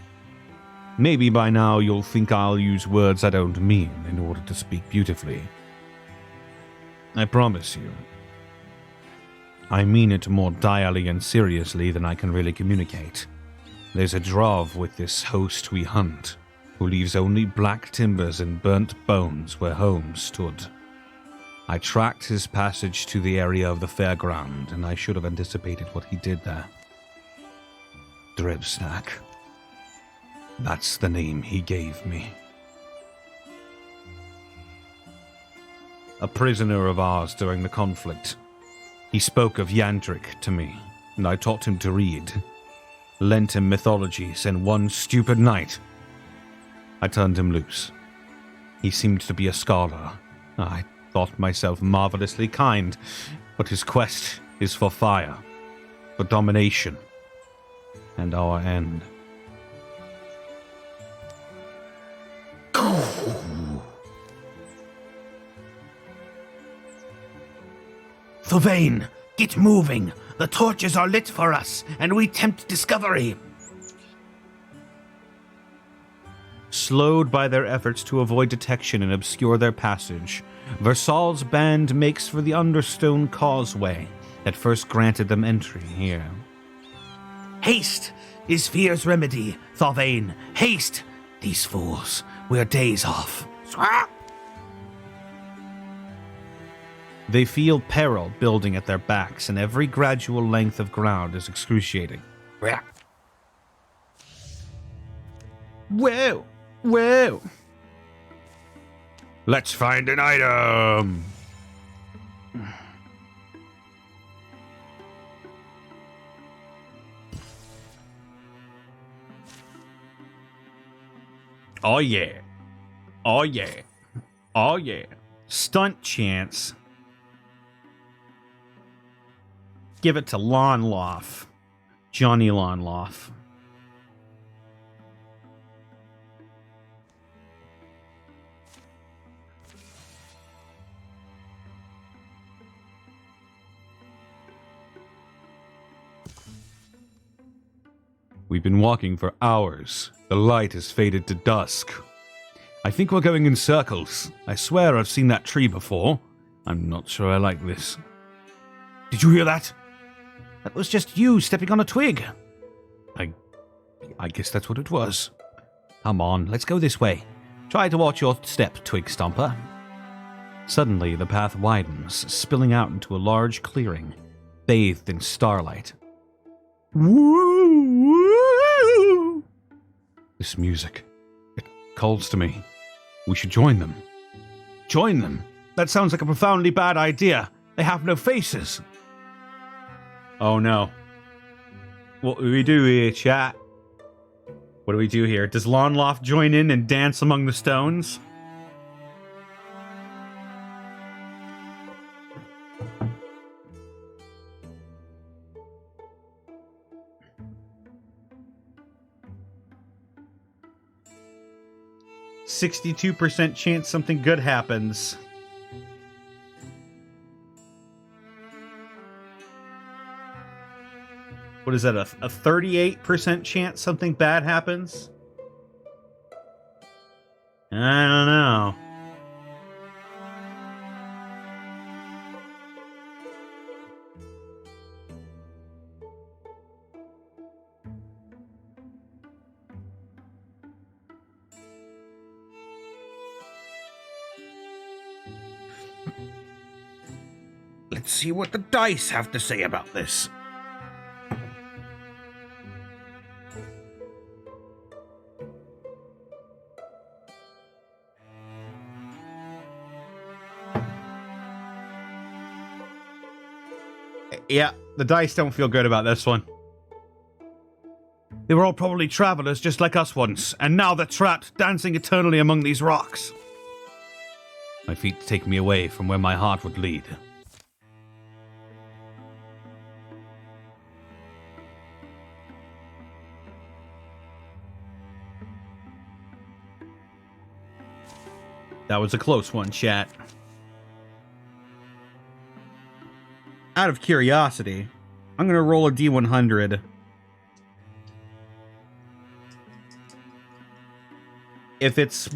Maybe by now you'll think I'll use words I don't mean in order to speak beautifully. I promise you, I mean it more direly and seriously than I can really communicate. There's a drov with this host we hunt, who leaves only black timbers and burnt bones where homes stood. I tracked his passage to the area of the fairground, and I should have anticipated what he did there. Dribsnack. That's the name he gave me. A prisoner of ours during the conflict. He spoke of Yandrik to me, and I taught him to read. Lent him mythologies, and one stupid night, I turned him loose. He seemed to be a scholar. I thought myself marvelously kind, but his quest is for fire, for domination, and our end. Thorvain, get moving! The torches are lit for us, and we tempt discovery! Slowed by their efforts to avoid detection and obscure their passage, Versal's band makes for the Understone Causeway that first granted them entry here. Haste is fear's remedy, Thorvain. Haste! These fools, we're days off. They feel peril building at their backs, and every gradual length of ground is excruciating. Whoa! Whoa! Let's find an item! Oh yeah. Oh yeah. Oh yeah. Stunt chance. Give it to Lonloff. Johnny Lonloff. We've been walking for hours. The light has faded to dusk. I think we're going in circles. I swear I've seen that tree before. I'm not sure I like this. Did you hear that? That was just you stepping on a twig. I guess that's what it was. Come on, let's go this way. Try to watch your step, Twig Stomper. Suddenly, the path widens, spilling out into a large clearing, bathed in starlight. Woo! This music, it calls to me. We should join them. Join them? That sounds like a profoundly bad idea. They have no faces. Oh no. What do we do here, chat? What do we do here? Does Lonloff join in and dance among the stones? %62% chance something good happens. What is that, a 38% chance something bad happens? I don't know. Let's see what the dice have to say about this. Yeah, the dice don't feel good about this one. They were all probably travelers just like us once, and now they're trapped, dancing eternally among these rocks. My feet take me away from where my heart would lead. That was a close one, chat. Out of curiosity, I'm gonna roll a D100. If it's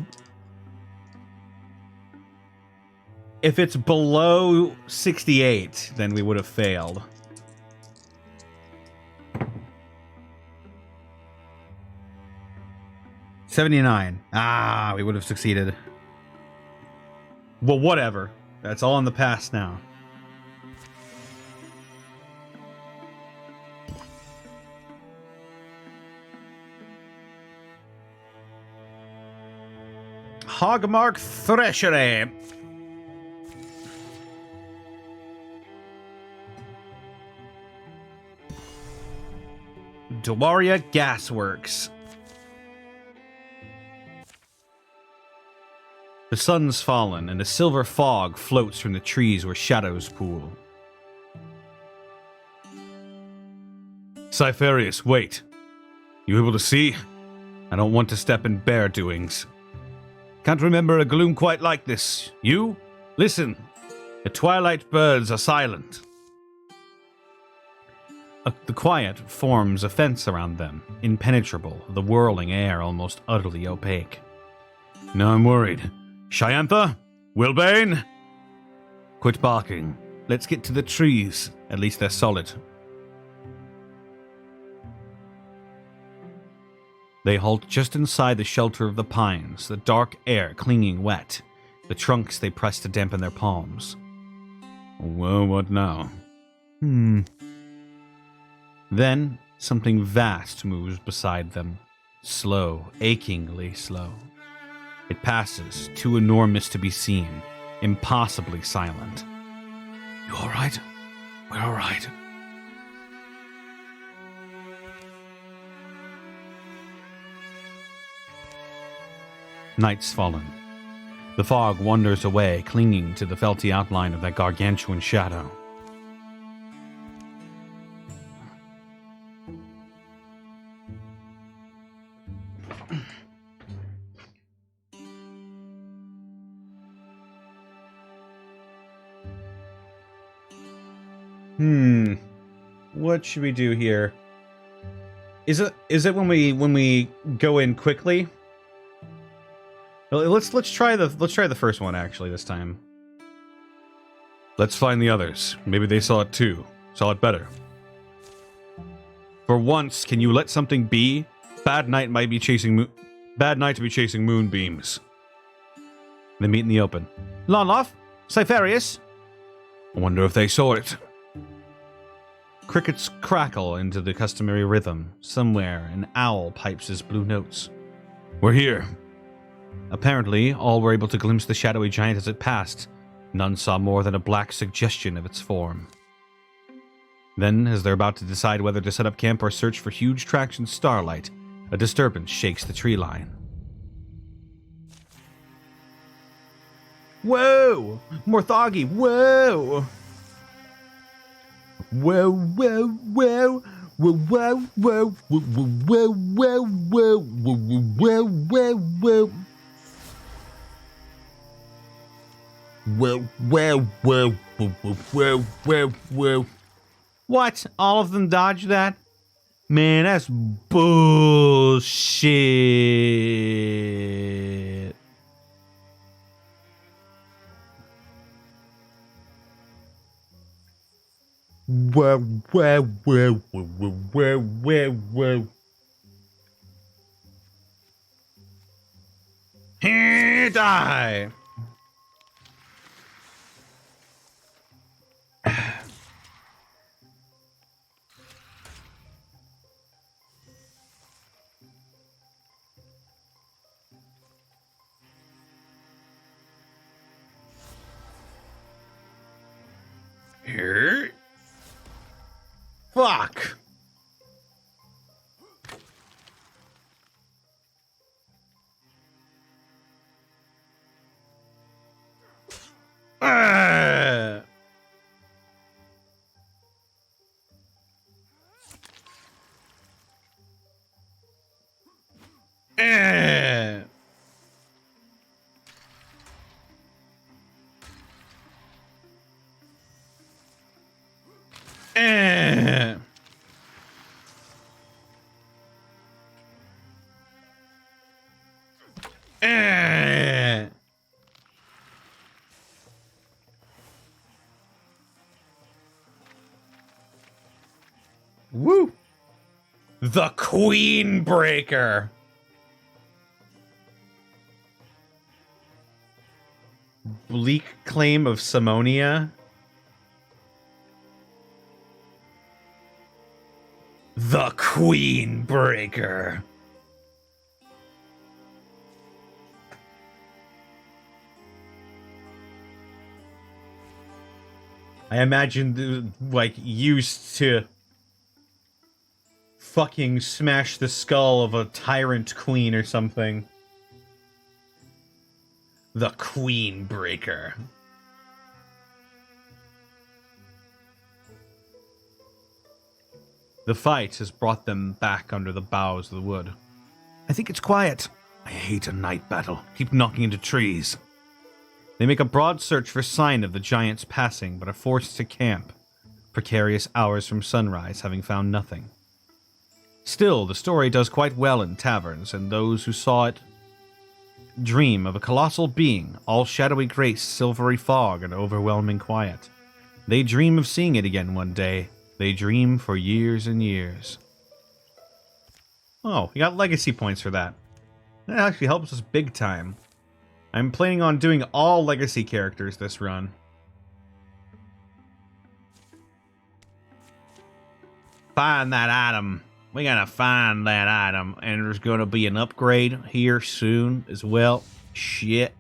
below 68, then we would have failed. $79. Ah, we would have succeeded. Well, whatever. That's all in the past now. Hogmark Threshery. Dwaria Gasworks. The sun's fallen, and a silver fog floats from the trees where shadows pool. Cypherius, wait. You able to see? I don't want to step in bear doings. Can't remember a gloom quite like this. You? Listen. The twilight birds are silent. The quiet forms a fence around them, impenetrable, the whirling air almost utterly opaque. Now I'm worried. Shyantha? Wilbane? Quit barking. Let's get to the trees. At least they're solid. They halt just inside the shelter of the pines, the dark air clinging wet, the trunks they press to dampen their palms. Well, what now? Then, something vast moves beside them, slow, achingly slow. It passes, too enormous to be seen, impossibly silent. You all right? We're all right. Night's fallen. The fog wanders away, clinging to the felty outline of that gargantuan shadow. What should we do here? Is it when we go in quickly? Let's try the first one actually this time. Let's find the others. Maybe they saw it too. Saw it better. For once, can you let something be? Bad night to be chasing moonbeams. They meet in the open. Lonloff? Cypherius? I wonder if they saw it. Crickets crackle into the customary rhythm. Somewhere, an owl pipes his blue notes. We're here. Apparently, all were able to glimpse the shadowy giant as it passed. None saw more than a black suggestion of its form. Then, as they're about to decide whether to set up camp or search for huge tracks in starlight, a disturbance shakes the tree line. Whoa! Morthagi, whoa! Whoa, whoa, whoa! Whoa, whoa, whoa, whoa, whoa, whoa, whoa, whoa, whoa, whoa. Whoa, whoa, whoa, whoa, whoa, whoa, whoa. What? All of them dodged that? Man, that's bullshit. Whoa, whoa, whoa, whoa, whoa, whoa, whoa. Here, die. Here. Fuck! Ah! Ah! Ah! Ah! Woo! The Queen Breaker. Bleak claim of Simonia. The Queen Breaker. I imagine, like, used to fucking smash the skull of a tyrant queen or something. The Queen Breaker. The fight has brought them back under the boughs of the wood. I think it's quiet. I hate a night battle. Keep knocking into trees. They make a broad search for sign of the giants passing, but are forced to camp, precarious hours from sunrise, having found nothing. Still, the story does quite well in taverns, and those who saw it dream of a colossal being, all shadowy grace, silvery fog, and overwhelming quiet. They dream of seeing it again one day. They dream for years and years. Oh, we got legacy points for that. That actually helps us big time. I'm planning on doing all legacy characters this run. Find that item. We gotta find that item, and there's gonna be an upgrade here soon as well. Shit.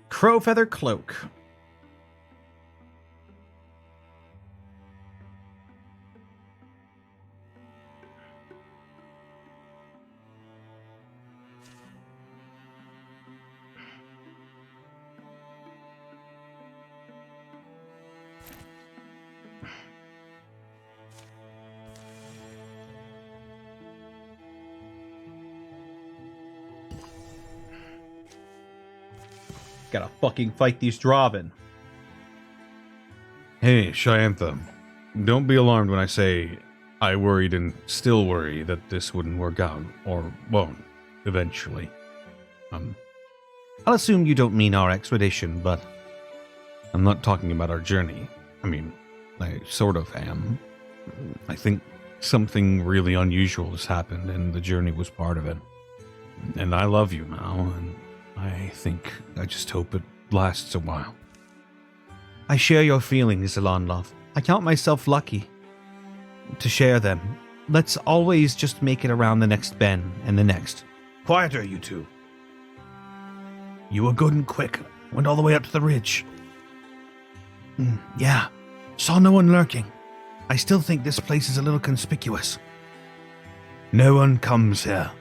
Crowfeather Cloak. Gotta fucking fight these Draven. Hey, Shyantha. Don't be alarmed when I say I worried and still worry that this wouldn't work out, or won't, eventually. I'll assume you don't mean our expedition, but I'm not talking about our journey. I mean, I sort of am. I think something really unusual has happened, and the journey was part of it. And I love you now, and I just hope it lasts a while. I share your feelings, Alonlov. I count myself lucky to share them. Let's always just make it around the next bend and the next. Quieter, you two. You were good and quick. Went all the way up to the ridge. Yeah. Saw no one lurking. I still think this place is a little conspicuous. No one comes here.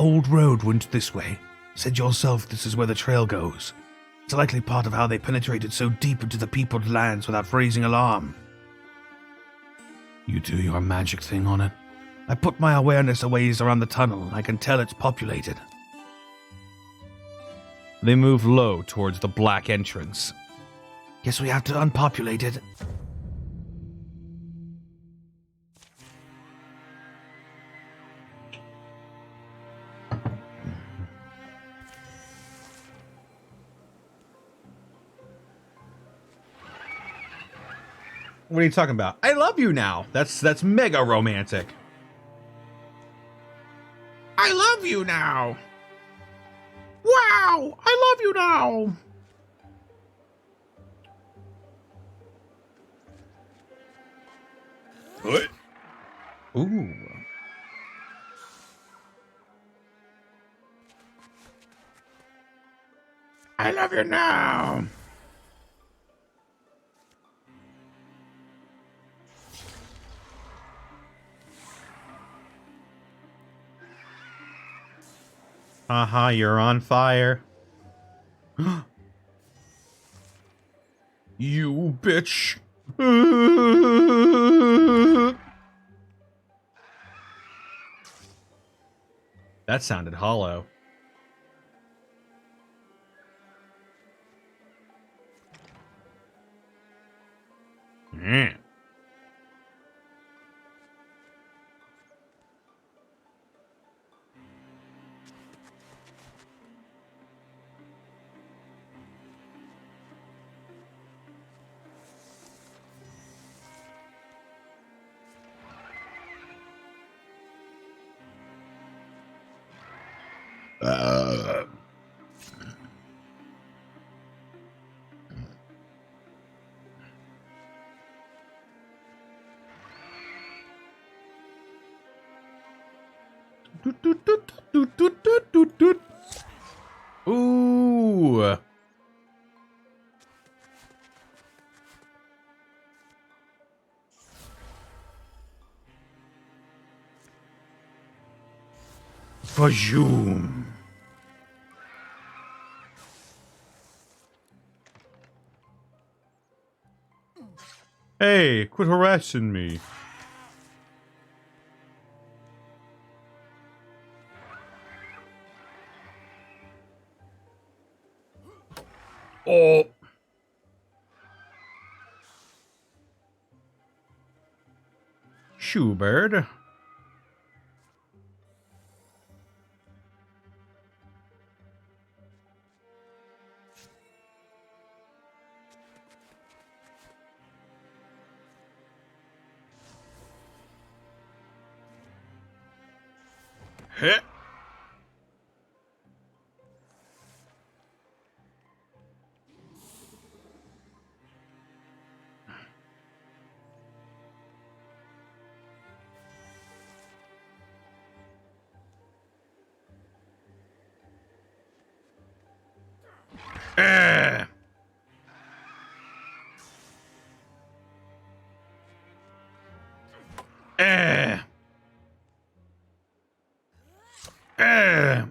Old road went this way. Said yourself this is where the trail goes. It's a likely part of how they penetrated so deep into the peopled lands without raising alarm. You do your magic thing on it. I put my awareness a ways around the tunnel. I can tell it's populated. They move low towards the black entrance. Guess we have to unpopulate it. What are you talking about? I love you now. That's mega romantic. I love you now. Wow, I love you now. What? Ooh. I love you now. Haha, you're on fire. You bitch. That sounded hollow. Mm. Ooh. Vajoom. Hey, quit harassing me. Oh. Shoebird. Heh. Eh. Eh. Eh.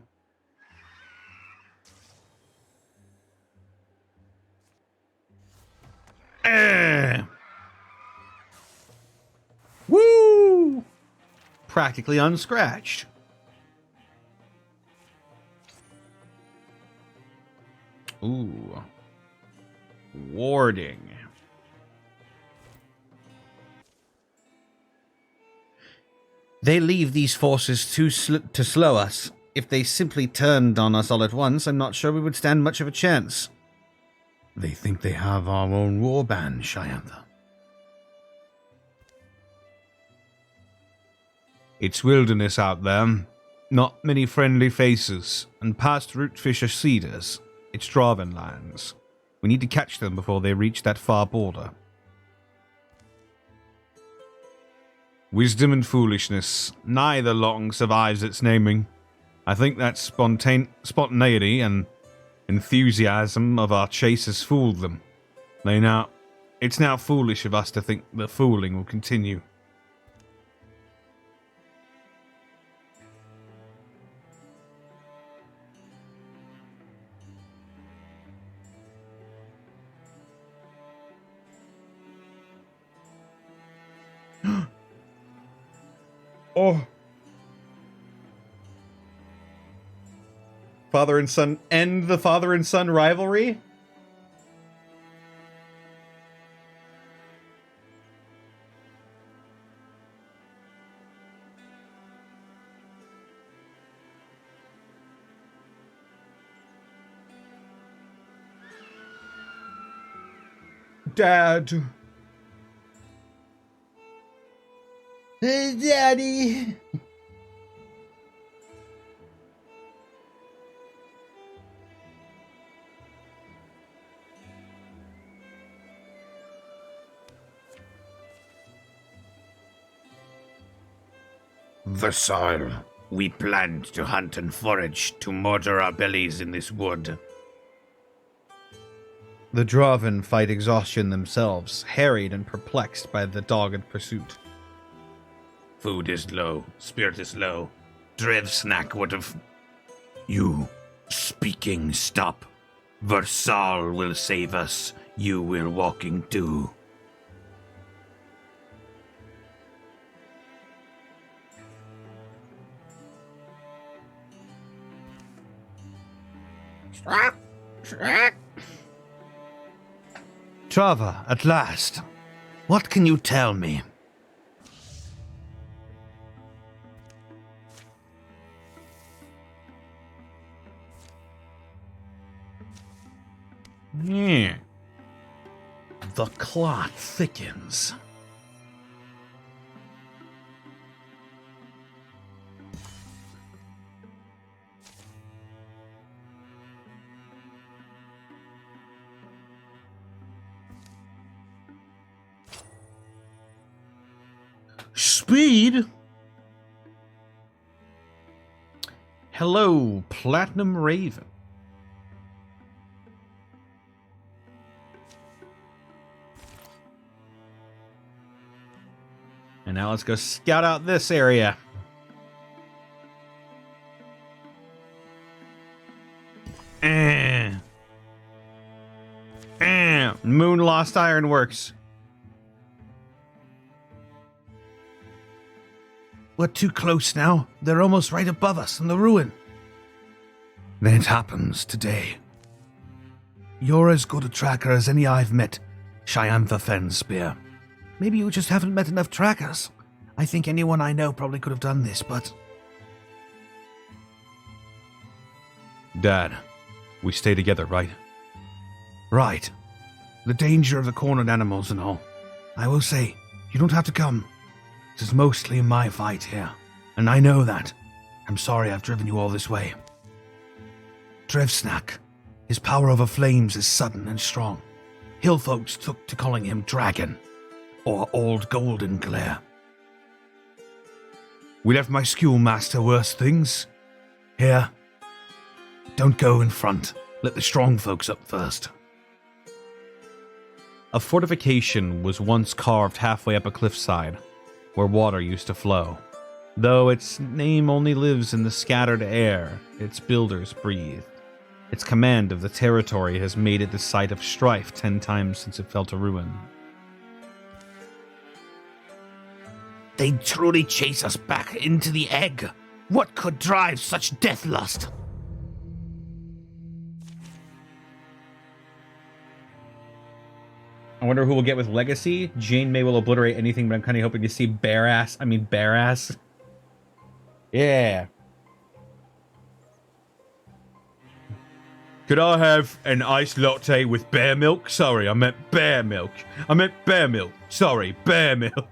Eh. Woo! Practically unscratched. Ooh. Warding. They leave these forces to slow us. If they simply turned on us all at once, I'm not sure we would stand much of a chance. They think they have our own warband, Shyantha. It's wilderness out there. Not many friendly faces, and past rootfisher cedars. It's Draven lands. We need to catch them before they reach that far border. Wisdom and foolishness. Neither long survives its naming. I think that spontaneity and enthusiasm of our chase has fooled them. It's now foolish of us to think the fooling will continue. Oh. Father and son end the father and son rivalry? Dad. Hey, Daddy. Vassal, we planned to hunt and forage to mortar our bellies in this wood. The Draven fight exhaustion themselves, harried and perplexed by the dogged pursuit. Food is low, spirit is low. Drevsnack would have... You speaking stop. Versal will save us. You will walking too. Trava, at last. What can you tell me? Yeah. The clot thickens. Speed? Hello, Platinum Raven. And now let's go scout out this area. Moon Lost Ironworks. We're too close now. They're almost right above us in the ruin. Then it happens today. You're as good a tracker as any I've met, Cheyantha Fenspear. Maybe you just haven't met enough trackers. I think anyone I know probably could have done this, but... Dad, we stay together, right? Right. The danger of the cornered animals and all. I will say, you don't have to come. This is mostly my fight here, and I know that. I'm sorry I've driven you all this way. Drevsnack, his power over flames is sudden and strong. Hill folks took to calling him Dragon, or Old Golden Glare. We left my schoolmaster worse things. Here, don't go in front. Let the strong folks up first. A fortification was once carved halfway up a cliffside, where water used to flow. Though its name only lives in the scattered air its builders breathed. Its command of the territory has made it the site of strife 10 times since it fell to ruin. They'd truly chase us back into the egg. What could drive such deathlust? I wonder who will get with Legacy. Jane May will obliterate anything, but I'm kind of hoping to see bare ass. Yeah. Could I have an iced latte with bear milk? Sorry, I meant bear milk. Sorry, bear milk.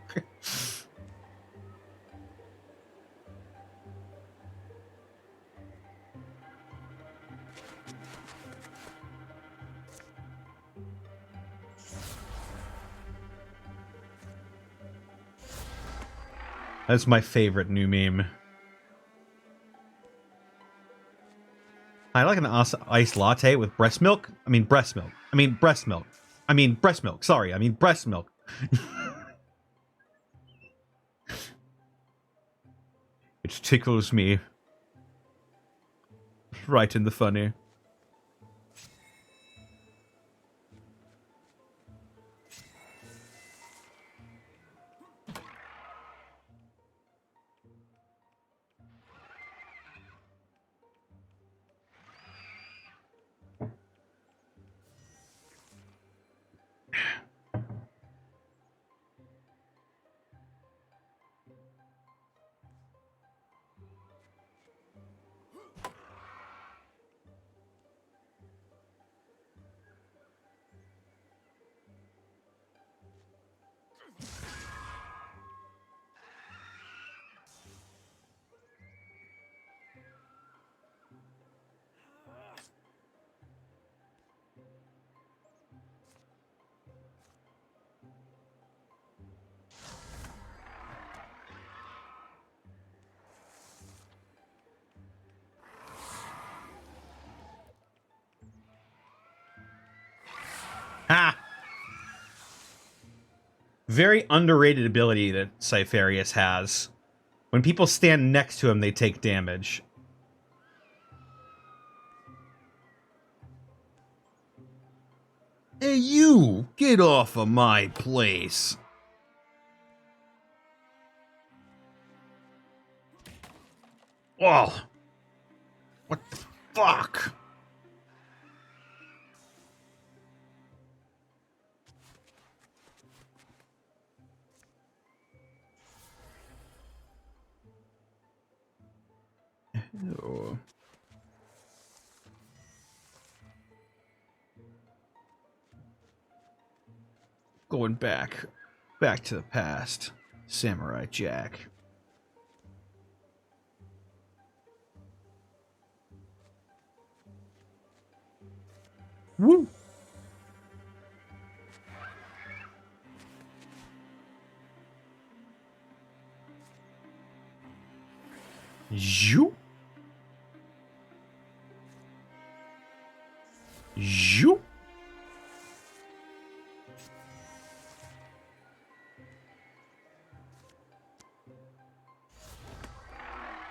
That's my favorite new meme. I like an iced latte with breast milk. Breast milk. Sorry, breast milk. It tickles me right in the funny. Very underrated ability that Cypherius has. When people stand next to him, they take damage. Hey, you! Get off of my place! Oh! What the fuck? Ew. Going back to the past. Samurai Jack. Woo! You. You.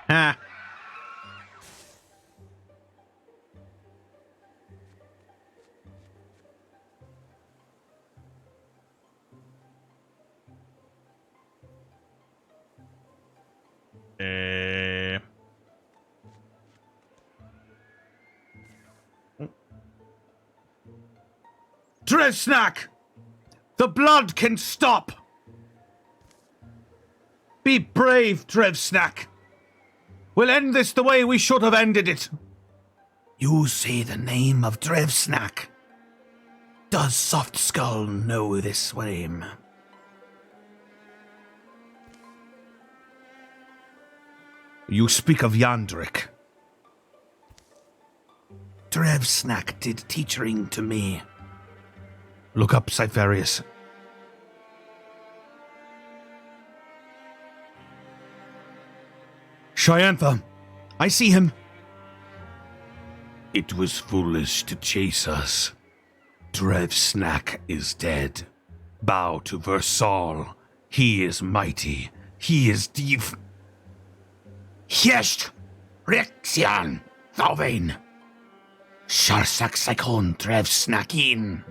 Ha. Drevsnack! The blood can stop! Be brave, Drevsnack! We'll end this the way we should have ended it. You say the name of Drevsnack. Does Soft Skull know this name? You speak of Yandrik. Drevsnack did teaching to me. Look up, Cypherius. Shyantha, I see him. It was foolish to chase us. Drevsnack is dead. Bow to Versal. He is mighty. He is div. Hjesht! Rexian! Thalvain! Sharsak Saikon Drevsnackin!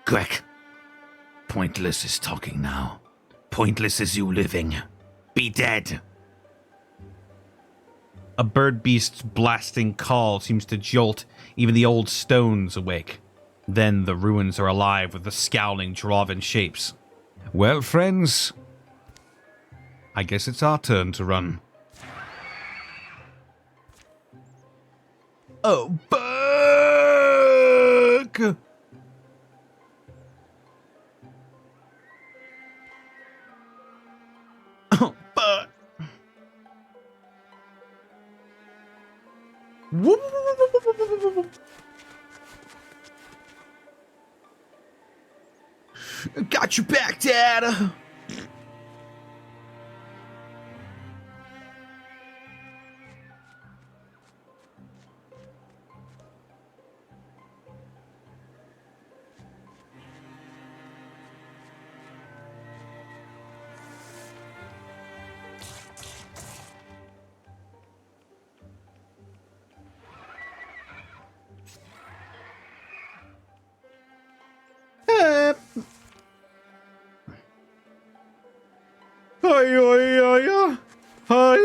Quick. Pointless is talking now. Pointless is you living. Be dead. A bird beast's blasting call seems to jolt even the old stones awake. Then the ruins are alive with the scowling Droven shapes. Well, friends, I guess it's our turn to run. Oh, bug! Oh, bug! Got your back, Dad! Hi.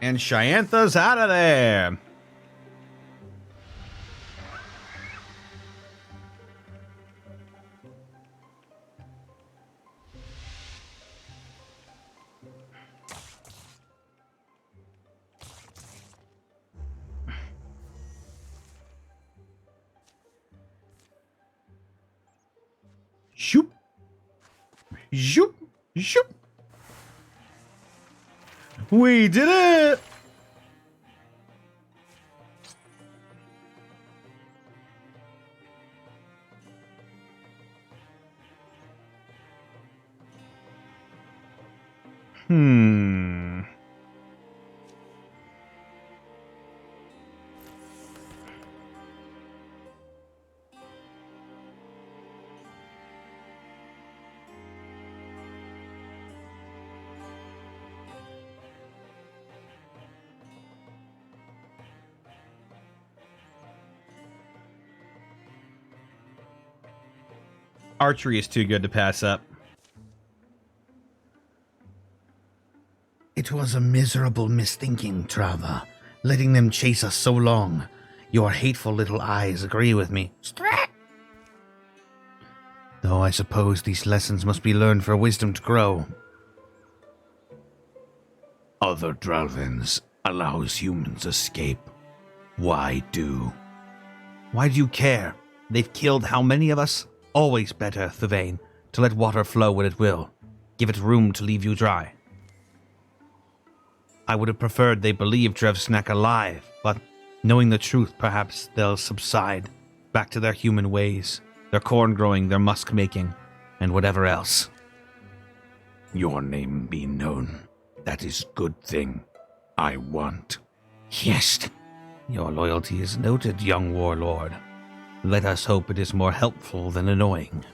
And Shyantha's out of there. Shoop. Shoop. Shoop. We did it! Archery is too good to pass up. It was a miserable misthinking, Trava, letting them chase us so long. Your hateful little eyes agree with me. Though I suppose these lessons must be learned for wisdom to grow. Other Dralvins allows humans escape. Why do? Why do you care? They've killed how many of us? Always better, Thavain, to let water flow when it will. Give it room to leave you dry. I would have preferred they believed Drevsnak alive, but knowing the truth, perhaps they'll subside back to their human ways, their corn growing, their musk making, and whatever else. Your name be known. That is good thing. I want. Yes, your loyalty is noted, young warlord. Let us hope it is more helpful than annoying.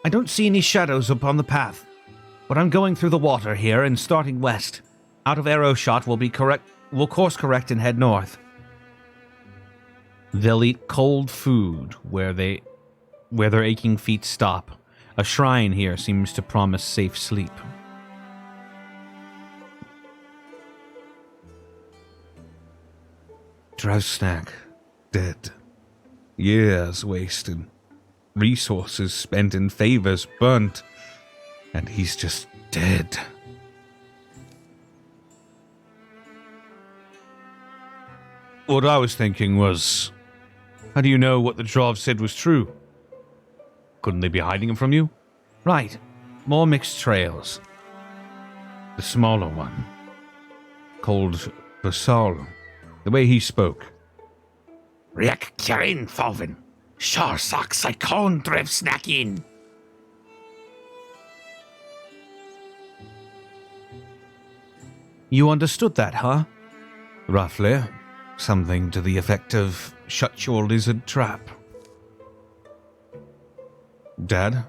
I don't see any shadows upon the path, but I'm going through the water here and starting west. Out of arrow shot we'll course correct and head north. They'll eat cold food where their aching feet stop. A shrine here seems to promise safe sleep. Drevsnak, dead. Years wasted. Resources spent in favors burnt. And he's just dead. What I was thinking was, how do you know what the Drov said was true? Couldn't they be hiding him from you? Right. More mixed trails. The smaller one, called Basal, the way he spoke. Riek Kierin Falvin. Shar Sak Saikon Drevsnakin. You understood that, huh? Roughly. Something to the effect of, shut your lizard trap. Dad,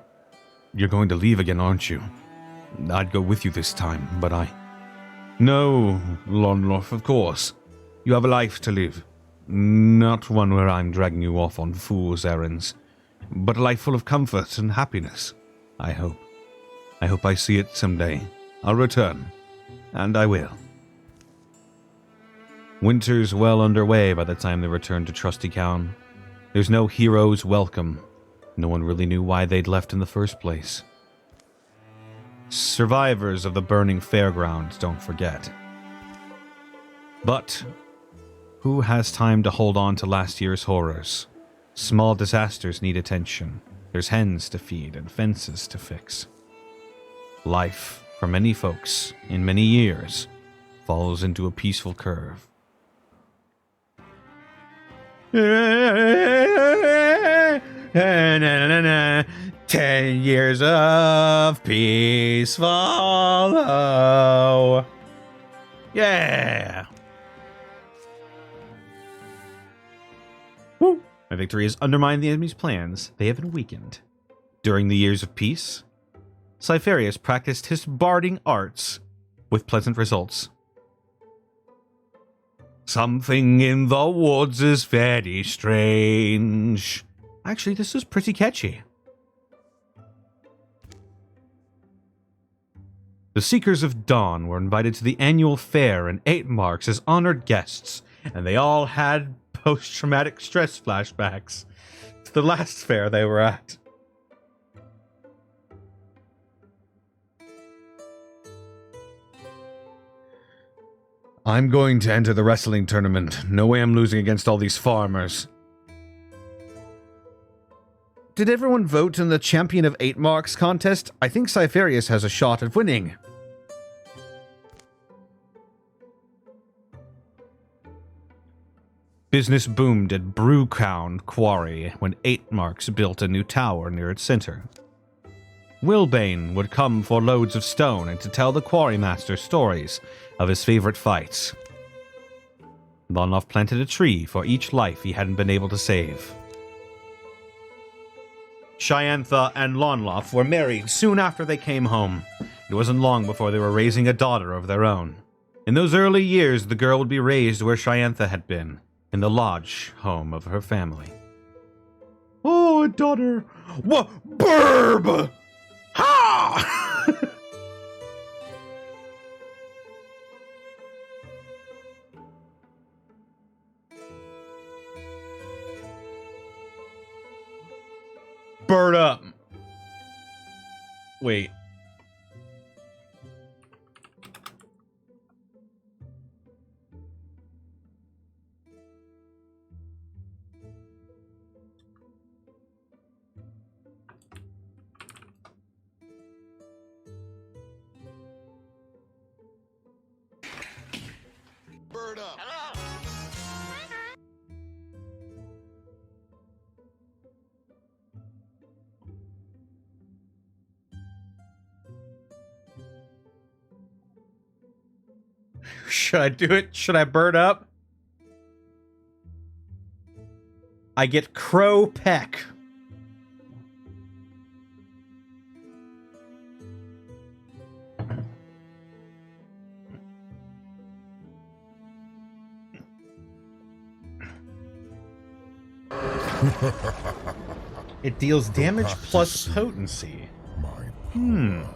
you're going to leave again, aren't you? I'd go with you this time, but No, Lonloth, of course. You have a life to live. Not one where I'm dragging you off on fool's errands, but a life full of comfort and happiness, I hope. I hope I see it someday. I'll return. And I will. Winter's well underway by the time they return to Trusty Cown. There's no hero's welcome. No one really knew why they'd left in the first place. Survivors of the burning fairground, don't forget. But who has time to hold on to last year's horrors? Small disasters need attention. There's hens to feed and fences to fix. Life, for many folks, in many years, falls into a peaceful curve. 10 years of peace follow. Yeah. Woo. My victory has undermined the enemy's plans. They have been weakened. During the years of peace, Cypherius practiced his barding arts with pleasant results. Something in the woods is very strange. Actually, this is pretty catchy. The Seekers of Dawn were invited to the annual fair in 8 Marks as honored guests, and they all had post-traumatic stress flashbacks to the last fair they were at. I'm going to enter the wrestling tournament. No way I'm losing against all these farmers. Did everyone vote in the Champion of 8 Marks contest? I think Cypherius has a shot at winning. Business boomed at Brewcown Quarry when 8 Marks built a new tower near its center. Wilbane would come for loads of stone and to tell the quarrymaster stories of his favorite fights. Lonloff planted a tree for each life he hadn't been able to save. Shyantha and Lonloff were married soon after they came home. It wasn't long before they were raising a daughter of their own. In those early years, the girl would be raised where Shyantha had been, in the lodge home of her family. Oh, daughter! What? Burb! Ha! Bird up! Wait. Bird up. Should I do it? Should I bird up? I get Crow Peck. It deals damage plus potency. My power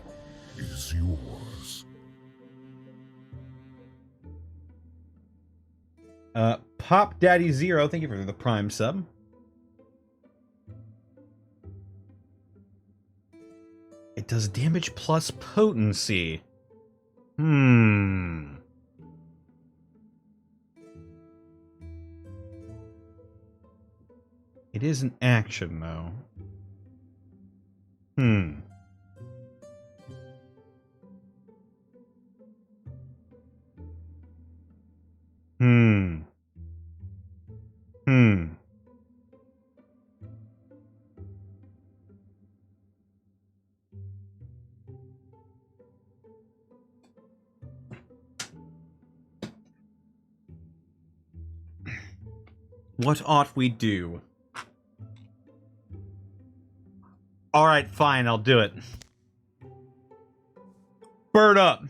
is yours. Pop Daddy Zero, thank you for the Prime sub. It does damage plus potency. It is an action, though. What ought we do? Alright, fine, I'll do it. Bird up!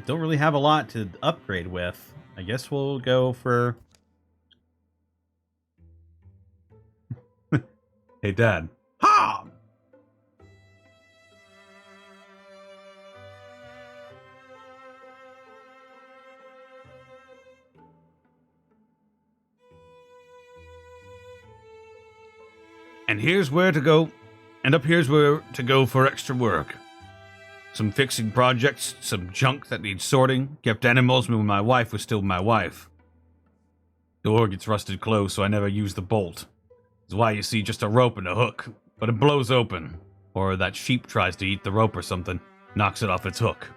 Don't really have a lot to upgrade with. I guess we'll go for... Hey, Dad. Ha! And here's where to go. And up here's where to go for extra work. Some fixing projects, some junk that needs sorting. Kept animals when my wife was still my wife. Door gets rusted closed, so I never use the bolt. That's why you see just a rope and a hook. But it blows open. Or that sheep tries to eat the rope or something. Knocks it off its hook.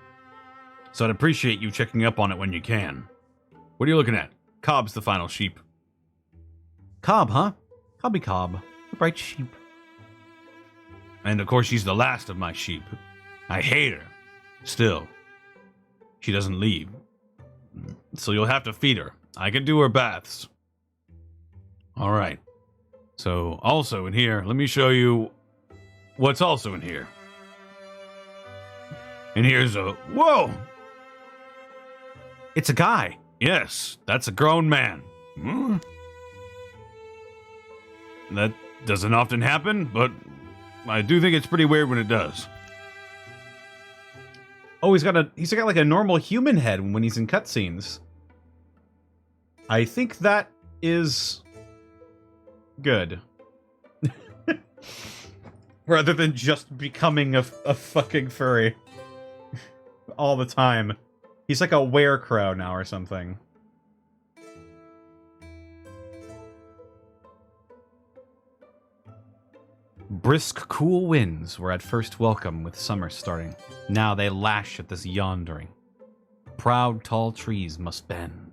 So I'd appreciate you checking up on it when you can. What are you looking at? Cobb's the final sheep. Cobb, huh? Cobby Cobb. The bright sheep. And of course she's the last of my sheep. I hate her. Still. She doesn't leave. So you'll have to feed her. I can do her baths. Alright. So, also in here, let me show you what's also in here. And here's a... Whoa! It's a guy. Yes, that's a grown man. Hmm. That doesn't often happen, but I do think it's pretty weird when it does. Oh, he's got like a normal human head when he's in cutscenes. I think that is good. Rather than just becoming a fucking furry all the time. He's like a werecrow now or something. Brisk, cool winds were at first welcome with summer starting. Now they lash at this yawndering. Proud, tall trees must bend.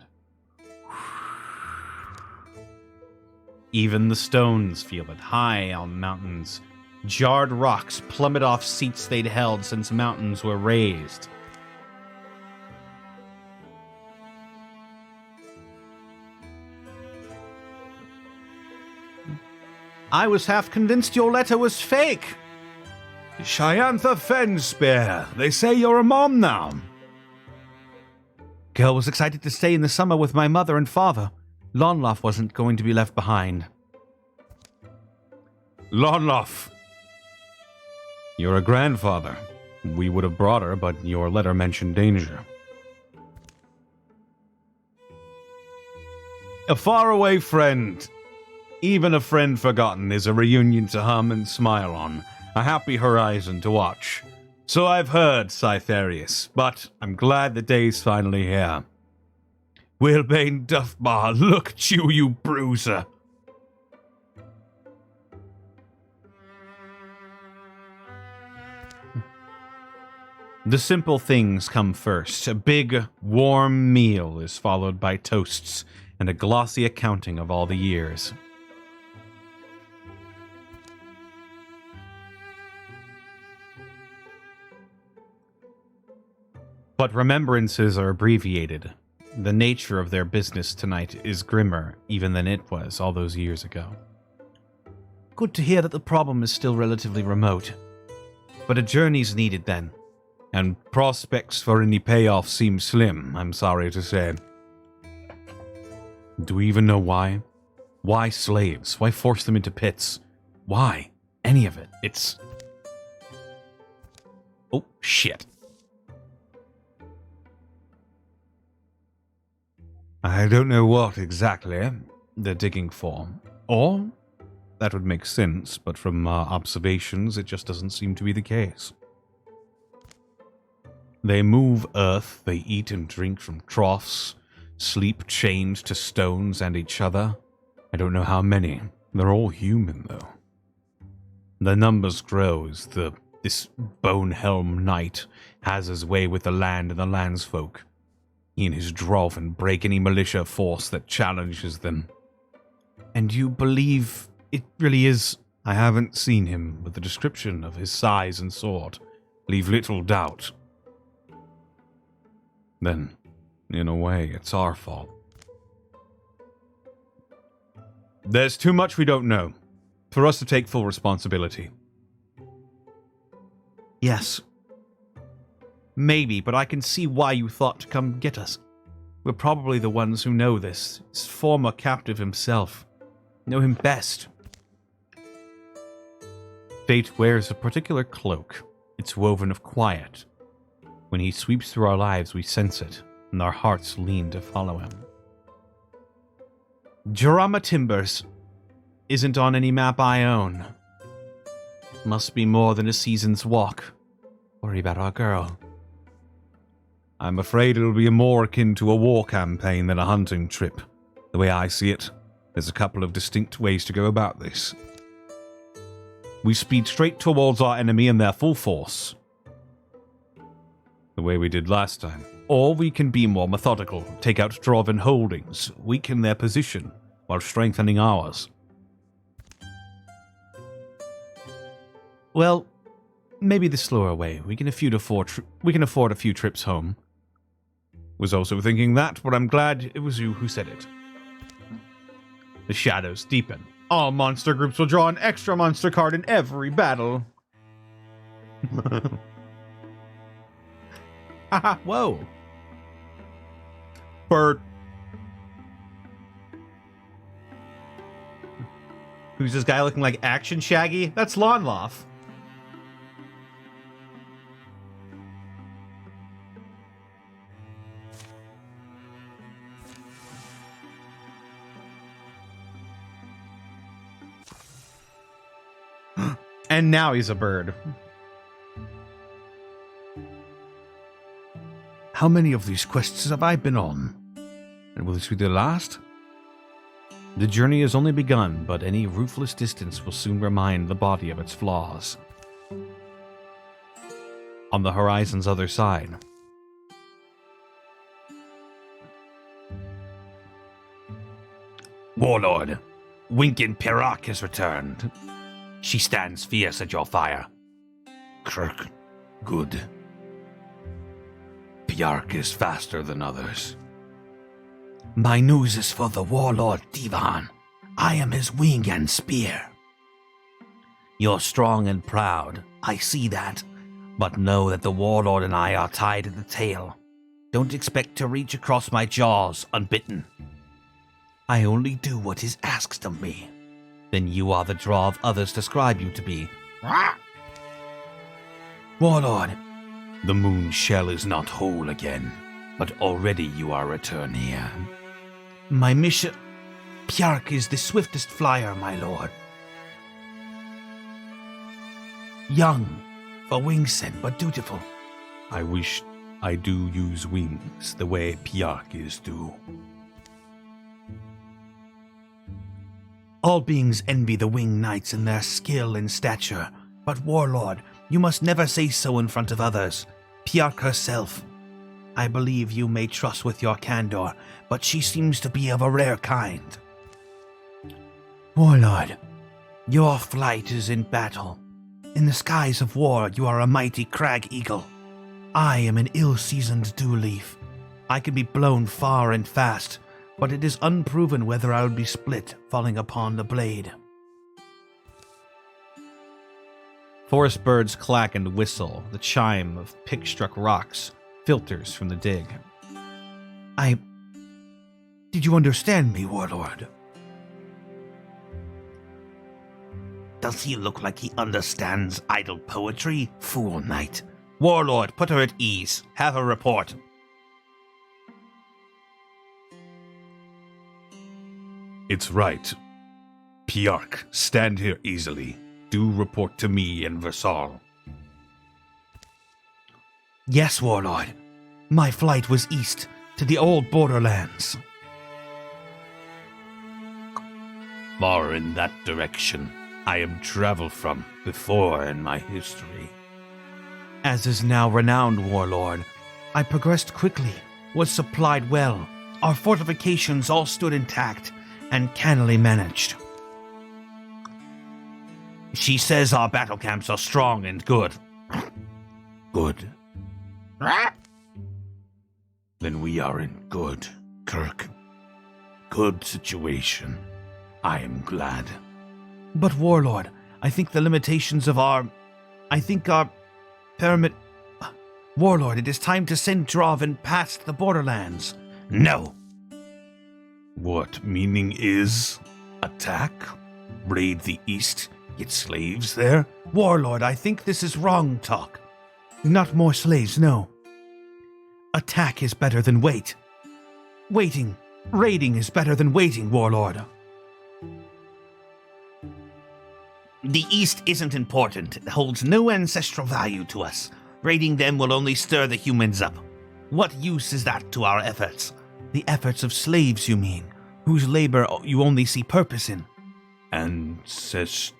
Even the stones feel it high on mountains. Jarred rocks plummet off seats they'd held since mountains were raised. I was half convinced your letter was fake. Shyantha Fenspear, they say you're a mom now. Girl was excited to stay in the summer with my mother and father. Lonloff wasn't going to be left behind. Lonloff! You're a grandfather. We would have brought her, but your letter mentioned danger. A faraway friend. Even a friend forgotten is a reunion to hum and smile on, a happy horizon to watch. So I've heard, Cytherius, but I'm glad the day's finally here. Wilbane Duffbar, look at you, you bruiser! The simple things come first. A big, warm meal is followed by toasts and a glossy accounting of all the years. But remembrances are abbreviated. The nature of their business tonight is grimmer even than it was all those years ago. Good to hear that the problem is still relatively remote. But a journey's needed then. And prospects for any payoff seem slim, I'm sorry to say. Do we even know why? Why slaves? Why force them into pits? Why? Any of it? It's... Oh, shit. I don't know what exactly they're digging for. Or, that would make sense, but from our observations, it just doesn't seem to be the case. They move earth, they eat and drink from troughs, sleep chained to stones and each other. I don't know how many. They're all human, though. The numbers grow as this Bonehelm knight has his way with the land and the landsfolk. He and his Drolfin break any militia force that challenges them. And you believe it really is? I haven't seen him, but the description of his size and sword leave little doubt. Then, in a way, it's our fault. There's too much we don't know for us to take full responsibility. Yes. Maybe, but I can see why you thought to come get us. We're probably the ones who know this. His former captive himself. Know him best. Fate wears a particular cloak. It's woven of quiet. When he sweeps through our lives, we sense it, and our hearts lean to follow him. Jarama Timbers isn't on any map I own. Must be more than a season's walk. Worry about our girl. I'm afraid it'll be more akin to a war campaign than a hunting trip. The way I see it, there's a couple of distinct ways to go about this. We speed straight towards our enemy in their full force, the way we did last time. Or we can be more methodical, take out Dwarven holdings, weaken their position, while strengthening ours. Well, maybe the slower way. We can afford a few trips home. Was also thinking that, but I'm glad it was you who said it. The shadows deepen, All monster groups will draw an extra monster card in every battle. Haha, whoa. Bird. Who's this guy looking like Action Shaggy? That's Lawnloff. And now he's a bird. How many of these quests have I been on? And will this be the last? The journey has only begun, but any ruthless distance will soon remind the body of its flaws. On the horizon's other side, Warlord, Winkin Pirak has returned. She stands fierce at your fire. Kirk, good. Piark is faster than others. My news is for the Warlord Divan. I am his wing and spear. You're strong and proud, I see that. But know that the Warlord and I are tied at the tail. Don't expect to reach across my jaws unbitten. I only do what is asked of me. Then you are the draw of others describe you to be. Warlord, the moon shell is not whole again, but already you are returned here. My mission... Piark is the swiftest flyer, my lord. Young, for wingset, but dutiful. I wish I do use wings the way Piark is do. All beings envy the winged knights in their skill and stature, but Warlord, you must never say so in front of others. Piark herself. I believe you may trust with your candor, but she seems to be of a rare kind. Warlord, your flight is in battle. In the skies of war, you are a mighty crag eagle. I am an ill-seasoned dew leaf. I can be blown far and fast, but it is unproven whether I would be split falling upon the blade. forest birds clack and whistle. The chime of pick-struck rocks filters from the dig. Did you understand me, Warlord? Does he look like he understands idle poetry, fool knight? Warlord, put her at ease. Have her report. It's right. Piark, stand here easily. Do report to me and Versal. Yes, Warlord. My flight was east, to the old borderlands. Far in that direction, I am traveled from before in my history. As is now renowned, Warlord, I progressed quickly, was supplied well. Our fortifications all stood intact and cannily managed. She says our battle camps are strong and good. Good. Then we are in good, Kirk. Good situation. I am glad. But Warlord, I think the limitations of our pyramid... Warlord, it is time to send Drovin past the borderlands. No. What meaning is? Attack? Raid the east? Get slaves there? Warlord, I think this is wrong talk. Not more slaves, no. Attack is better than wait. Raiding is better than waiting, Warlord. The East isn't important. It holds no ancestral value to us. Raiding them will only stir the humans up. What use is that to our efforts? The efforts of slaves, you mean, whose labor you only see purpose in. Ancestral.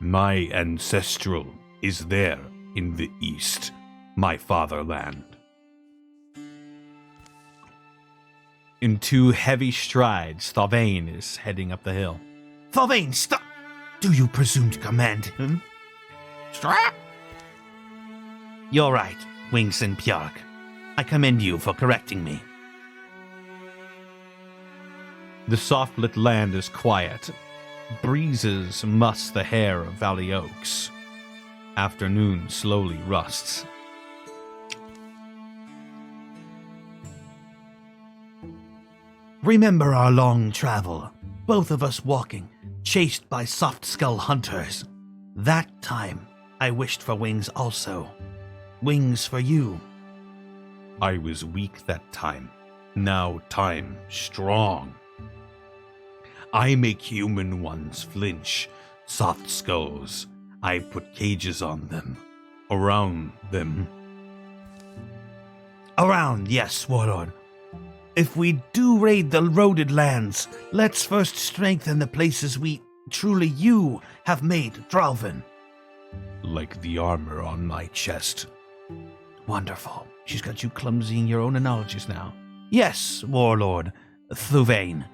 My ancestral is there in the East, my fatherland. In 2 heavy strides, Thavain is heading up the hill. Thavain, stop! Do you presume to command him? Strap! You're right, Wingson Pjark. I commend you for correcting me. The soft-lit land is quiet. Breezes muss the hair of valley oaks. Afternoon slowly rusts. Remember our long travel, both of us walking, chased by soft-skull hunters. That time, I wished for wings also. Wings for you. I was weak that time. Now time strong. I make human ones flinch. Soft skulls. I put cages on them. Around them. Around, yes, Warlord. If we do raid the eroded lands, let's first strengthen the places you have made, Dralvin. Like the armor on my chest. Wonderful. She's got you clumsy in your own analogies now. Yes, Warlord, Thuvain.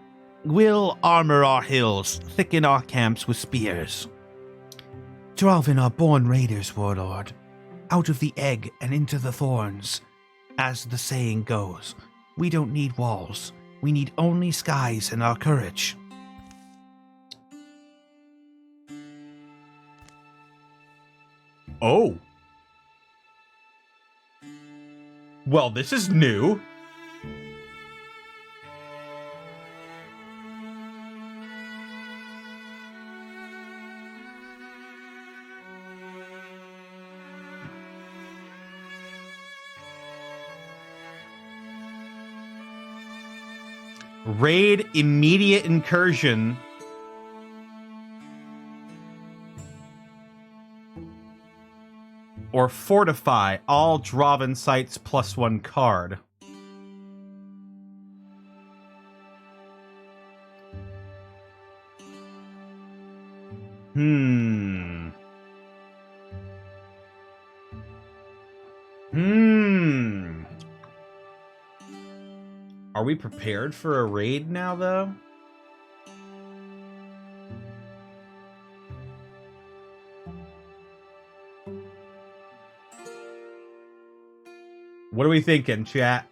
We'll armor our hills, thicken our camps with spears. Dralvin are born raiders, Warlord. Out of the egg and into the thorns. As the saying goes, we don't need walls. We need only skies and our courage. Oh. Well, this is new. Raid immediate incursion. Or fortify all Draven sites +1 card. Are we prepared for a raid now, though? What are we thinking, chat?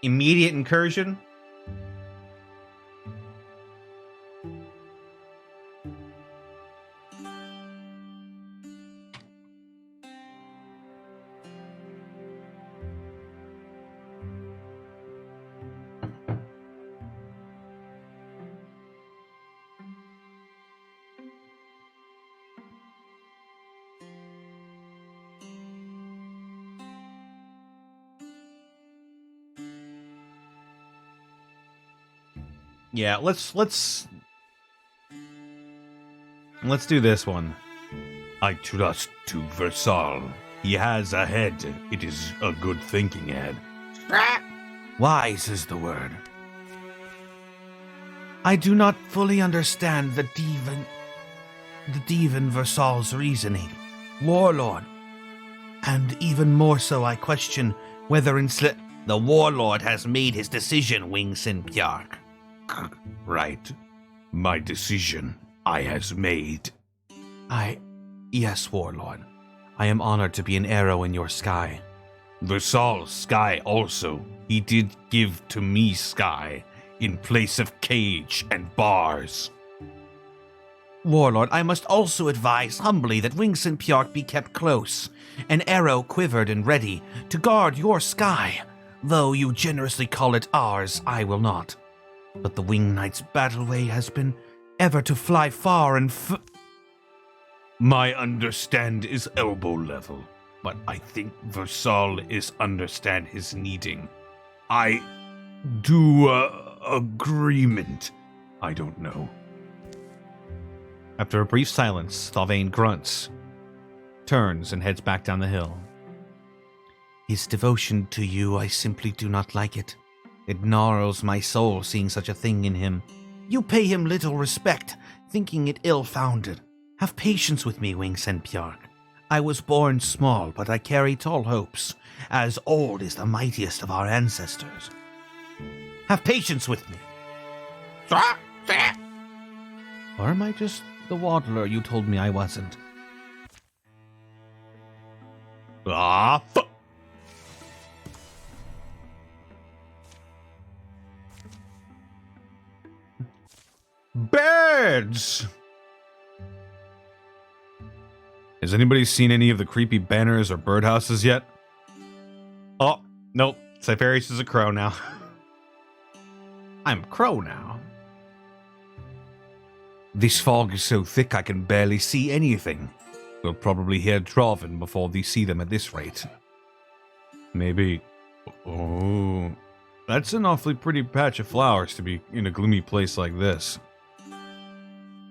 Immediate incursion? Yeah, let's do this one. I trust to Versal. He has a head. It is a good thinking head. Wise is the word. I do not fully understand the Divan Versal's reasoning, Warlord. And even more so, I question whether the Warlord has made his decision, Wingsin Pjark. Right. My decision I has made. Yes, Warlord. I am honored to be an arrow in your sky. Versal's sky also. He did give to me sky in place of cage and bars. Warlord, I must also advise humbly that Wingsin Pjark be kept close, an arrow quivered and ready to guard your sky. Though you generously call it ours, I will not. But the Wing Knight's battleway has been ever to fly far and My understand is elbow level, but I think Versal is understand his needing. I do agreement. I don't know. After a brief silence, Thavain grunts, turns, and heads back down the hill. His devotion to you, I simply do not like it. It gnarls my soul seeing such a thing in him. You pay him little respect, thinking it ill-founded. Have patience with me, Wingsin Pjark. I was born small, but I carry tall hopes, as old is the mightiest of our ancestors. Have patience with me. Or am I just the waddler you told me I wasn't? Ah, fuck! birds! Has anybody seen any of the creepy banners or birdhouses yet? Oh, nope. Cypherius is a crow now. I'm a crow now. This fog is so thick I can barely see anything. We'll probably hear Droven before they see them at this rate. Maybe. Oh, that's an awfully pretty patch of flowers to be in a gloomy place like this.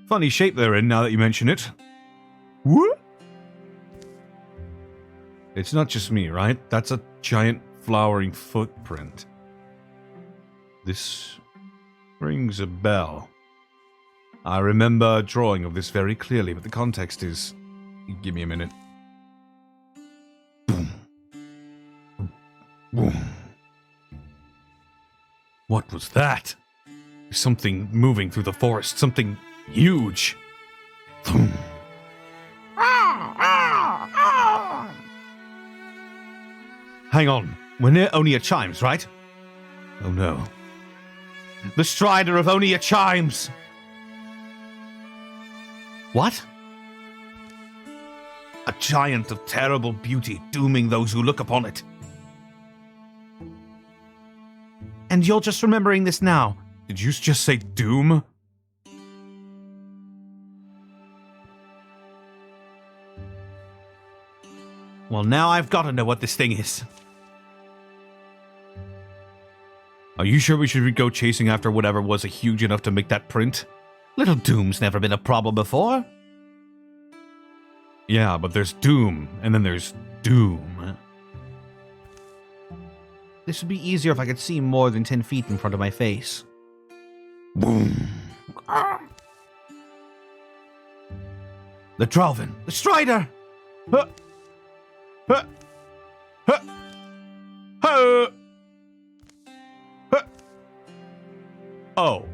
Funny shape they're in now that you mention it. What? It's not just me, right? That's a giant flowering footprint. This rings a bell. I remember a drawing of this very clearly, but the context is... Give me a minute. Boom. Boom. What was that? Something moving through the forest, something huge. Boom. Hang on. We're near Onia Chimes, right? Oh no. The Strider of Onia Chimes! What? A giant of terrible beauty, dooming those who look upon it. And you're just remembering this now? Did you just say doom? Well, now I've got to know what this thing is. Are you sure we should go chasing after whatever was huge enough to make that print? Little Doom's never been a problem before. Yeah, but there's doom, and then there's doom. This would be easier if I could see more than 10 feet in front of my face. Boom. The Droven! The Strider! Huh. Huh. Huh. Huh. Huh. Oh.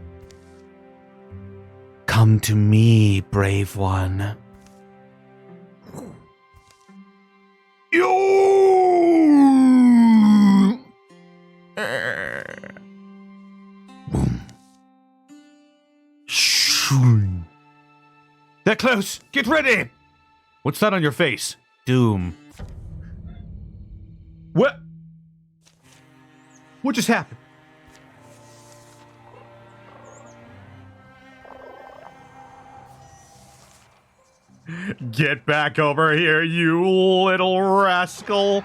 Come to me, brave one. Boom. They're close! Get ready! What's that on your face? Doom. What? What just happened? Get back over here, you little rascal!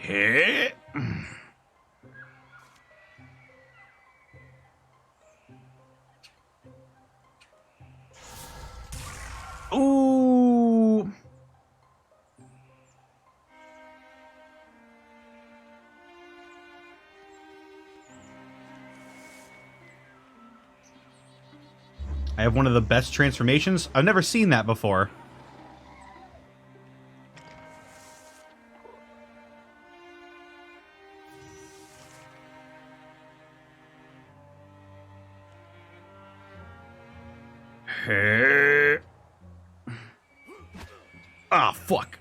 Hey. Ooh. I have one of the best transformations. I've never seen that before. Ah, fuck.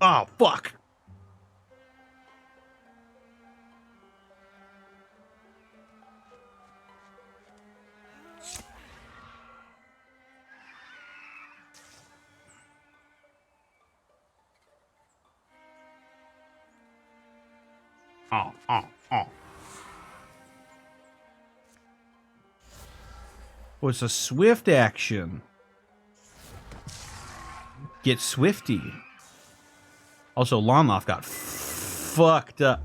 Oh, fuck. Oh. Oh, it's a swift action. Get swifty. Also, Lonloff got fucked up.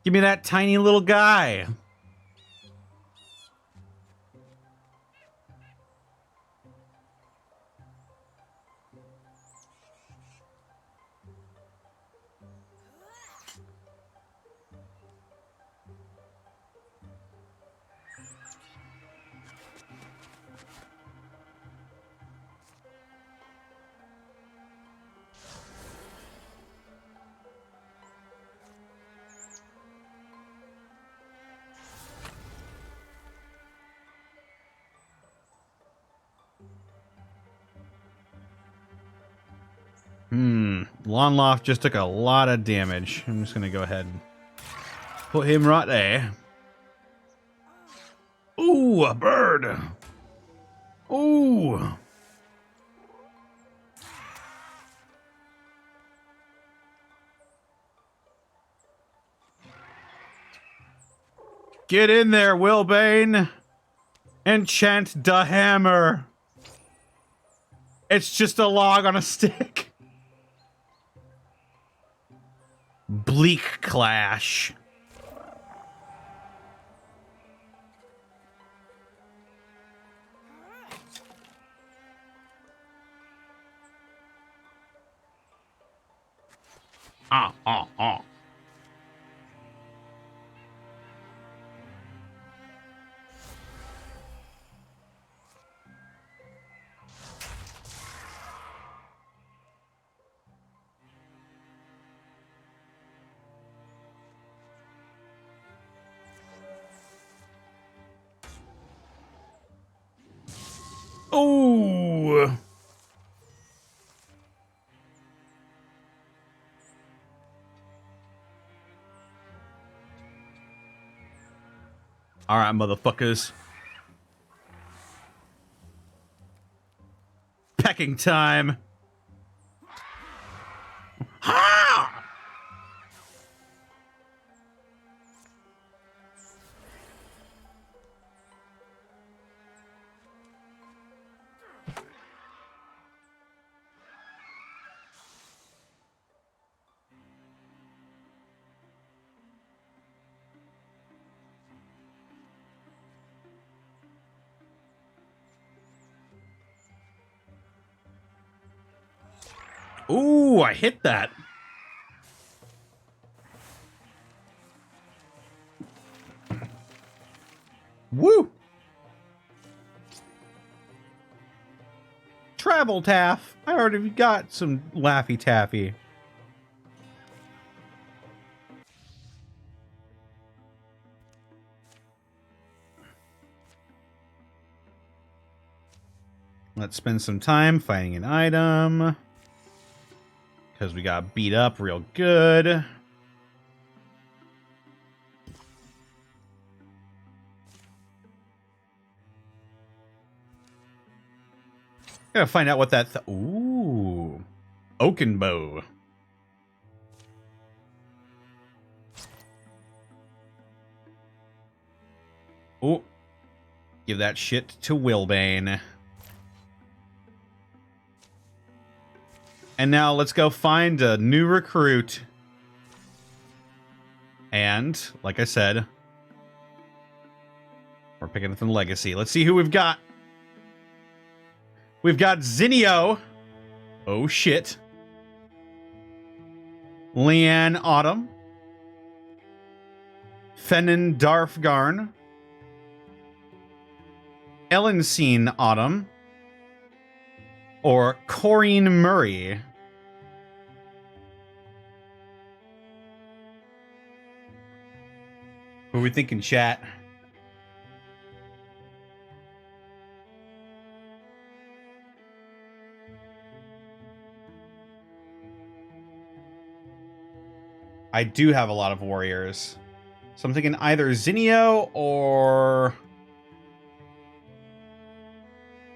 Give me that tiny little guy. Lawnloft just took a lot of damage. I'm just gonna go ahead and put him right there. Ooh, a bird. Ooh. Get in there, Wilbane. Enchant the hammer. It's just a log on a stick. Bleak clash. Ah. Oh. All right, motherfuckers. Pecking time. Ha! Ooh, I hit that. Woo! Travel Taff. I already got some Laffy Taffy. Let's spend some time finding an item. Because we got beat up real good. Gotta find out what that... Ooh. Oaken bow. Ooh. Give that shit to Wilbane. And now let's go find a new recruit. And, like I said, we're picking up from Legacy. Let's see who we've got. We've got Zinio. Oh, shit. Leanne Autumn. Fennin Darfgarn. Ellenseen Autumn. Or Corrine Murray. Who are we thinking, chat? I do have a lot of warriors. So I'm thinking either Zinio or...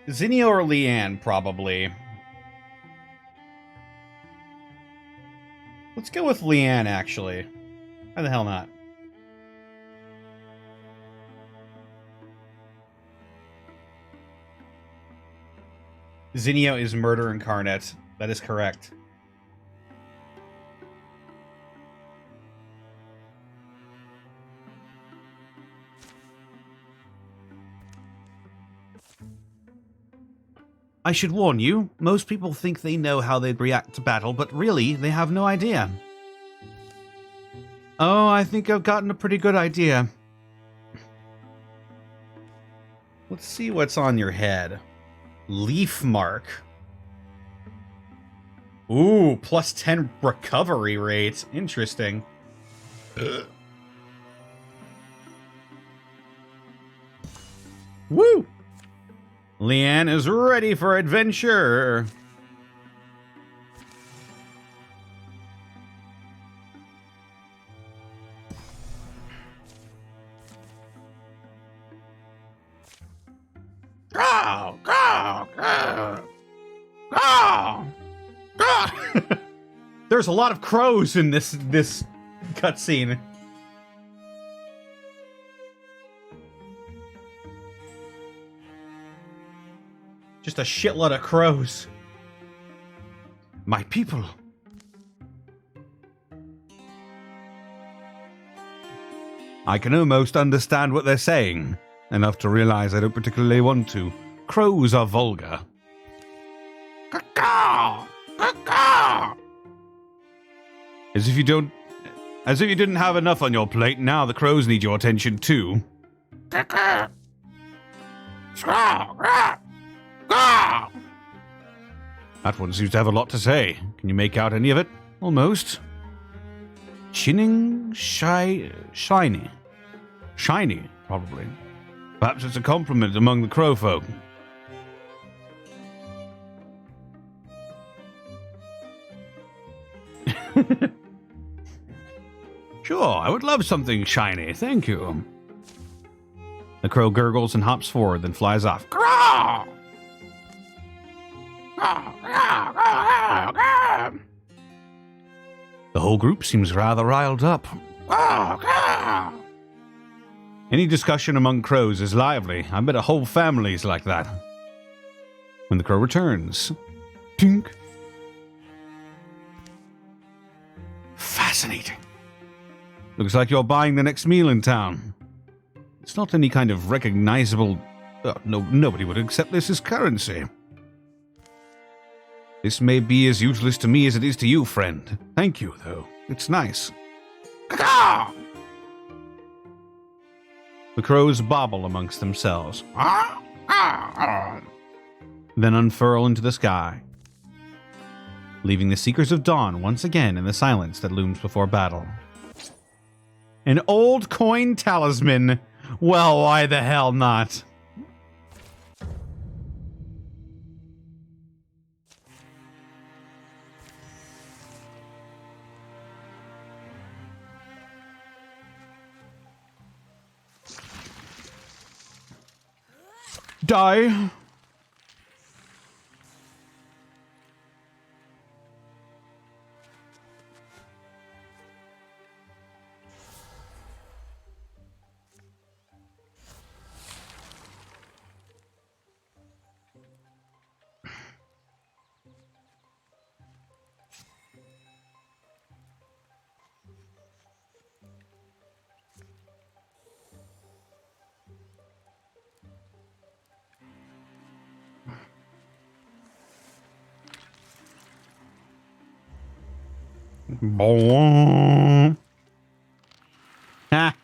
Zinio or Leanne, probably. Let's go with Leanne, actually. Why the hell not? Zinio is murder incarnate. That is correct. I should warn you, most people think they know how they'd react to battle, but really, they have no idea. Oh, I think I've gotten a pretty good idea. Let's see what's on your head. Leaf mark. Ooh, plus 10 recovery rate. Interesting. Woo! Leanne is ready for adventure. Go! Go! Go! Go! Go! There's a lot of crows in this cutscene. Just a shitload of crows. My people. I can almost understand what they're saying, enough to realize I don't particularly want to. Crows are vulgar. Caw-caw! Caw-caw! As if you didn't have enough on your plate, now the crows need your attention too. Caw-caw! That one seems to have a lot to say. Can you make out any of it? Almost. Chinning, shiny. Shiny, probably. Perhaps it's a compliment among the crow folk. Sure, I would love something shiny, thank you. The crow gurgles and hops forward, then flies off. Caw! The whole group seems rather riled up. Any discussion among crows is lively. I bet a whole family's like that. When the crow returns. Tink. Fascinating. Looks like you're buying the next meal in town. It's not any kind of recognizable... nobody would accept this as currency. This may be as useless to me as it is to you, friend. Thank you, though. It's nice. Caw! The crows bobble amongst themselves. Then unfurl into the sky, leaving the Seekers of Dawn once again in the silence that looms before battle. An old coin talisman. Well, why the hell not? Die. Boom. Ha.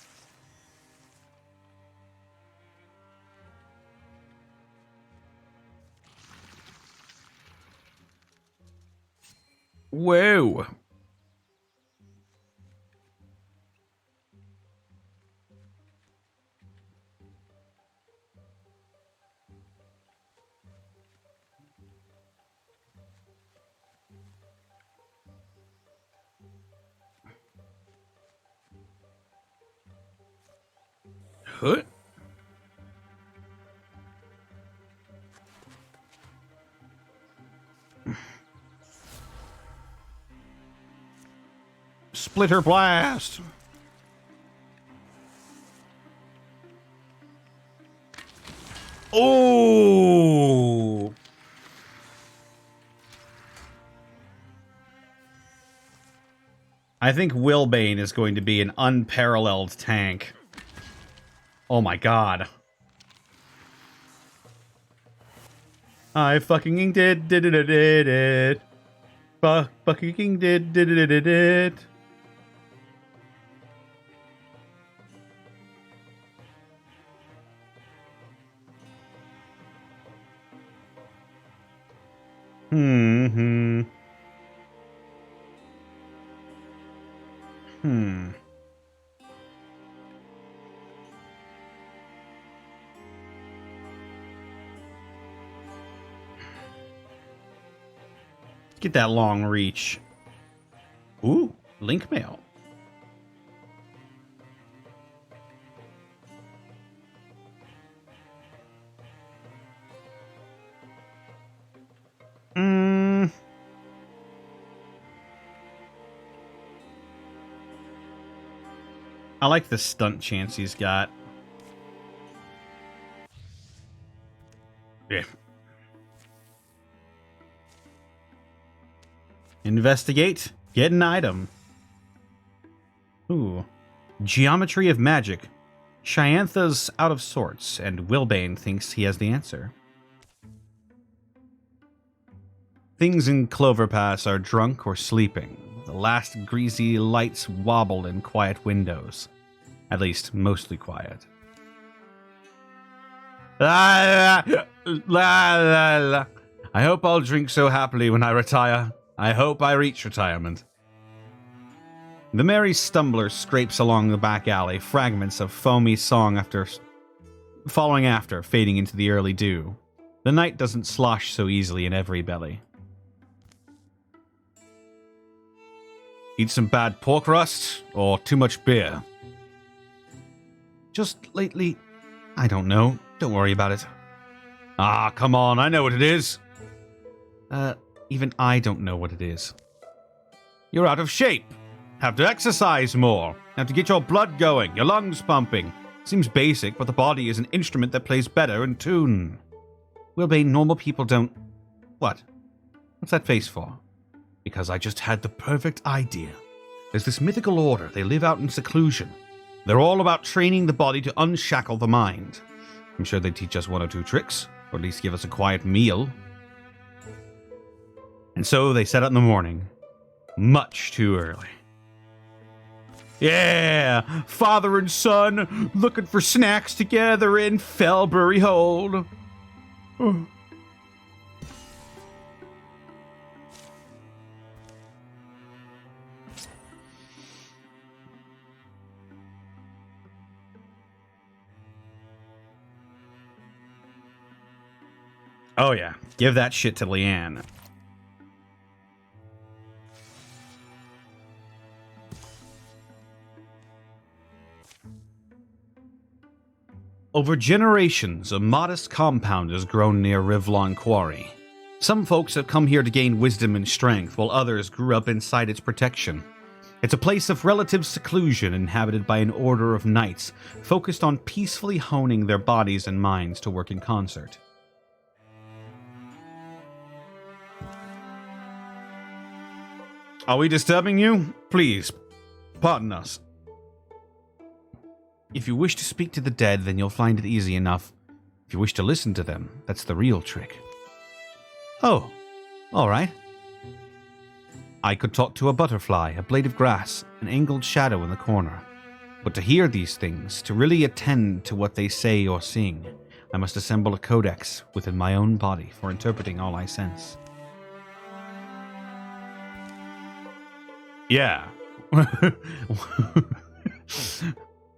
Whoa. Huh? Splitter blast. Oh. I think Wilbane is going to be an unparalleled tank. Oh my god. I fucking did it. Fucking did it. Hmm. Get that long reach. Ooh, link mail. I like the stunt chance he's got. Yeah. Investigate. Get an item. Ooh. Geometry of magic. Shyantha's out of sorts, and Wilbane thinks he has the answer. Things in Clover Pass are drunk or sleeping. The last greasy lights wobble in quiet windows. At least, mostly quiet. I hope I'll drink so happily when I retire. I hope I reach retirement. The merry stumbler scrapes along the back alley, fragments of foamy song following after, fading into the early dew. The night doesn't slosh so easily in every belly. Eat some bad pork rust, or too much beer? Just lately, I don't know. Don't worry about it. Ah, come on, I know what it is. Even I don't know what it is. You're out of shape. Have to exercise more. Have to get your blood going, your lungs pumping. Seems basic, but the body is an instrument that plays better in tune. Wilbane, normal people don't... What? What's that face for? Because I just had the perfect idea. There's this mythical order. They live out in seclusion. They're all about training the body to unshackle the mind. I'm sure they'd teach us one or two tricks, or at least give us a quiet meal. And so they set out in the morning. Much too early. Yeah! Father and son looking for snacks together in Felbury Hold. Oh yeah, give that shit to Leanne. Over generations, a modest compound has grown near Rivlon Quarry. Some folks have come here to gain wisdom and strength, while others grew up inside its protection. It's a place of relative seclusion inhabited by an order of knights, focused on peacefully honing their bodies and minds to work in concert. Are we disturbing you? Please, pardon us. If you wish to speak to the dead, then you'll find it easy enough. If you wish to listen to them, that's the real trick. Oh, all right. I could talk to a butterfly, a blade of grass, an angled shadow in the corner. But to hear these things, to really attend to what they say or sing, I must assemble a codex within my own body for interpreting all I sense. Yeah.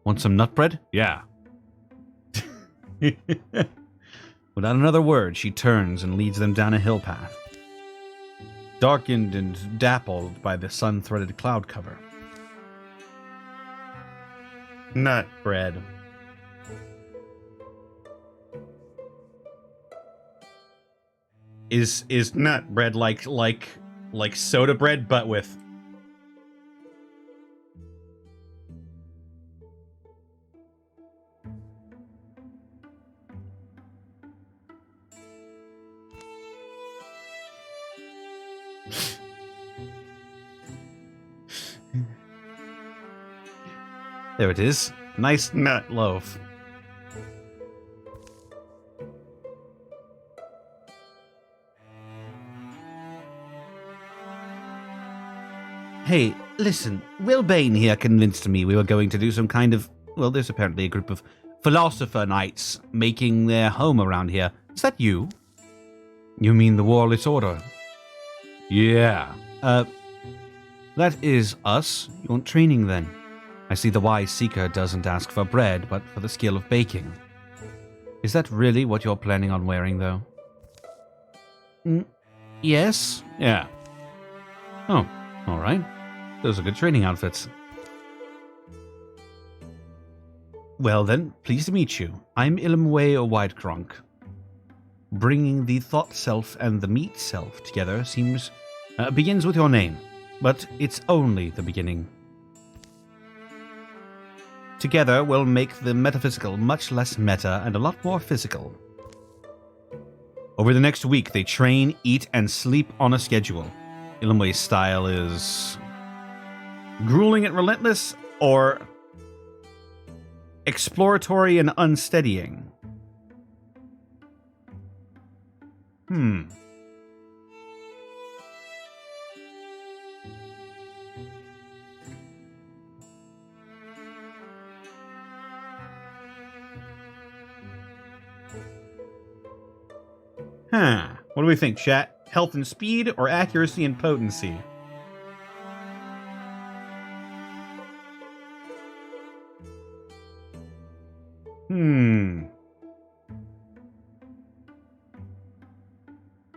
Want some nut bread? Yeah. Without another word, she turns and leads them down a hill path, darkened and dappled by the sun-threaded cloud cover. Nut bread. Is nut bread like soda bread, but with... There it is. Nice nut loaf. Hey, listen, Wilbane here convinced me we were going to do some kind of... Well, there's apparently a group of philosopher knights making their home around here. Is that you? You mean the Warless Order? Yeah. That is us. You want training then? I see the wise seeker doesn't ask for bread, but for the skill of baking. Is that really what you're planning on wearing, though? Yes. Yeah. Oh, all right. Those are good training outfits. Well then, pleased to meet you. I'm Ilmway Whitekronk. Bringing the thought self and the meat self together seems... begins with your name, but it's only the beginning. Together, we'll make the metaphysical much less meta and a lot more physical. Over the next week, they train, eat, and sleep on a schedule. Ilmway's style is... grueling and relentless, or... exploratory and unsteadying. What do we think, chat? Health and speed, or accuracy and potency?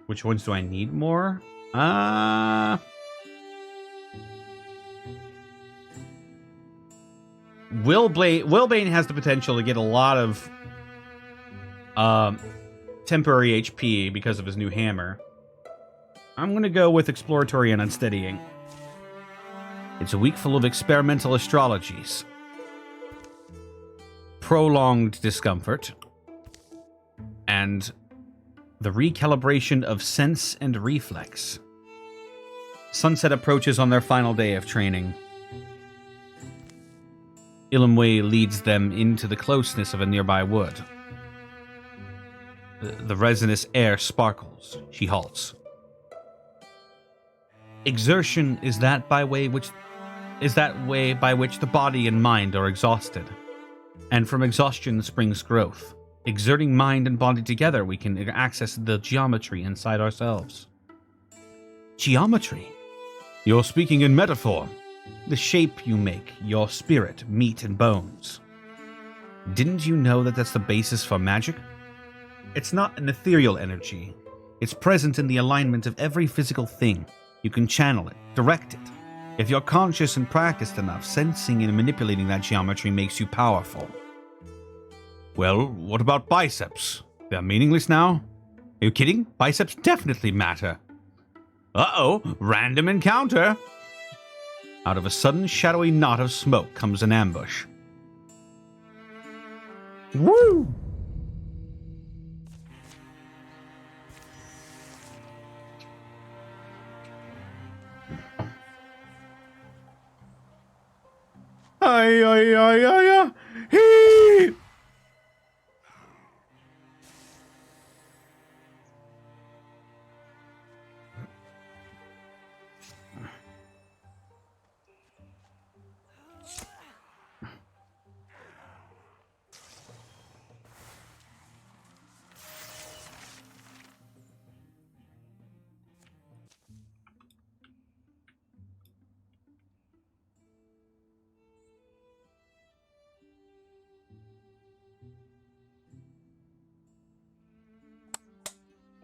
Which ones do I need more? Wilbane has the potential to get a lot of temporary HP because of his new hammer. I'm gonna go with exploratory and unsteadying. It's a week full of experimental astrologies. Prolonged discomfort. And the recalibration of sense and reflex. Sunset approaches on their final day of training. Ilmway leads them into the closeness of a nearby wood. The resinous air sparkles. She halts. Exertion is that way by which the body and mind are exhausted. And from exhaustion springs growth. Exerting mind and body together, we can access the geometry inside ourselves. Geometry? You're speaking in metaphor. The shape you make, your spirit, meat and bones. Didn't you know that that's the basis for magic? It's not an ethereal energy. It's present in the alignment of every physical thing. You can channel it, direct it. If you're conscious and practiced enough, sensing and manipulating that geometry makes you powerful. Well, what about biceps? They're meaningless now? Are you kidding? Biceps definitely matter. Uh-oh, random encounter. Out of a sudden shadowy knot of smoke comes an ambush. Woo! Ay, ay, ay, ay, ay. Hee!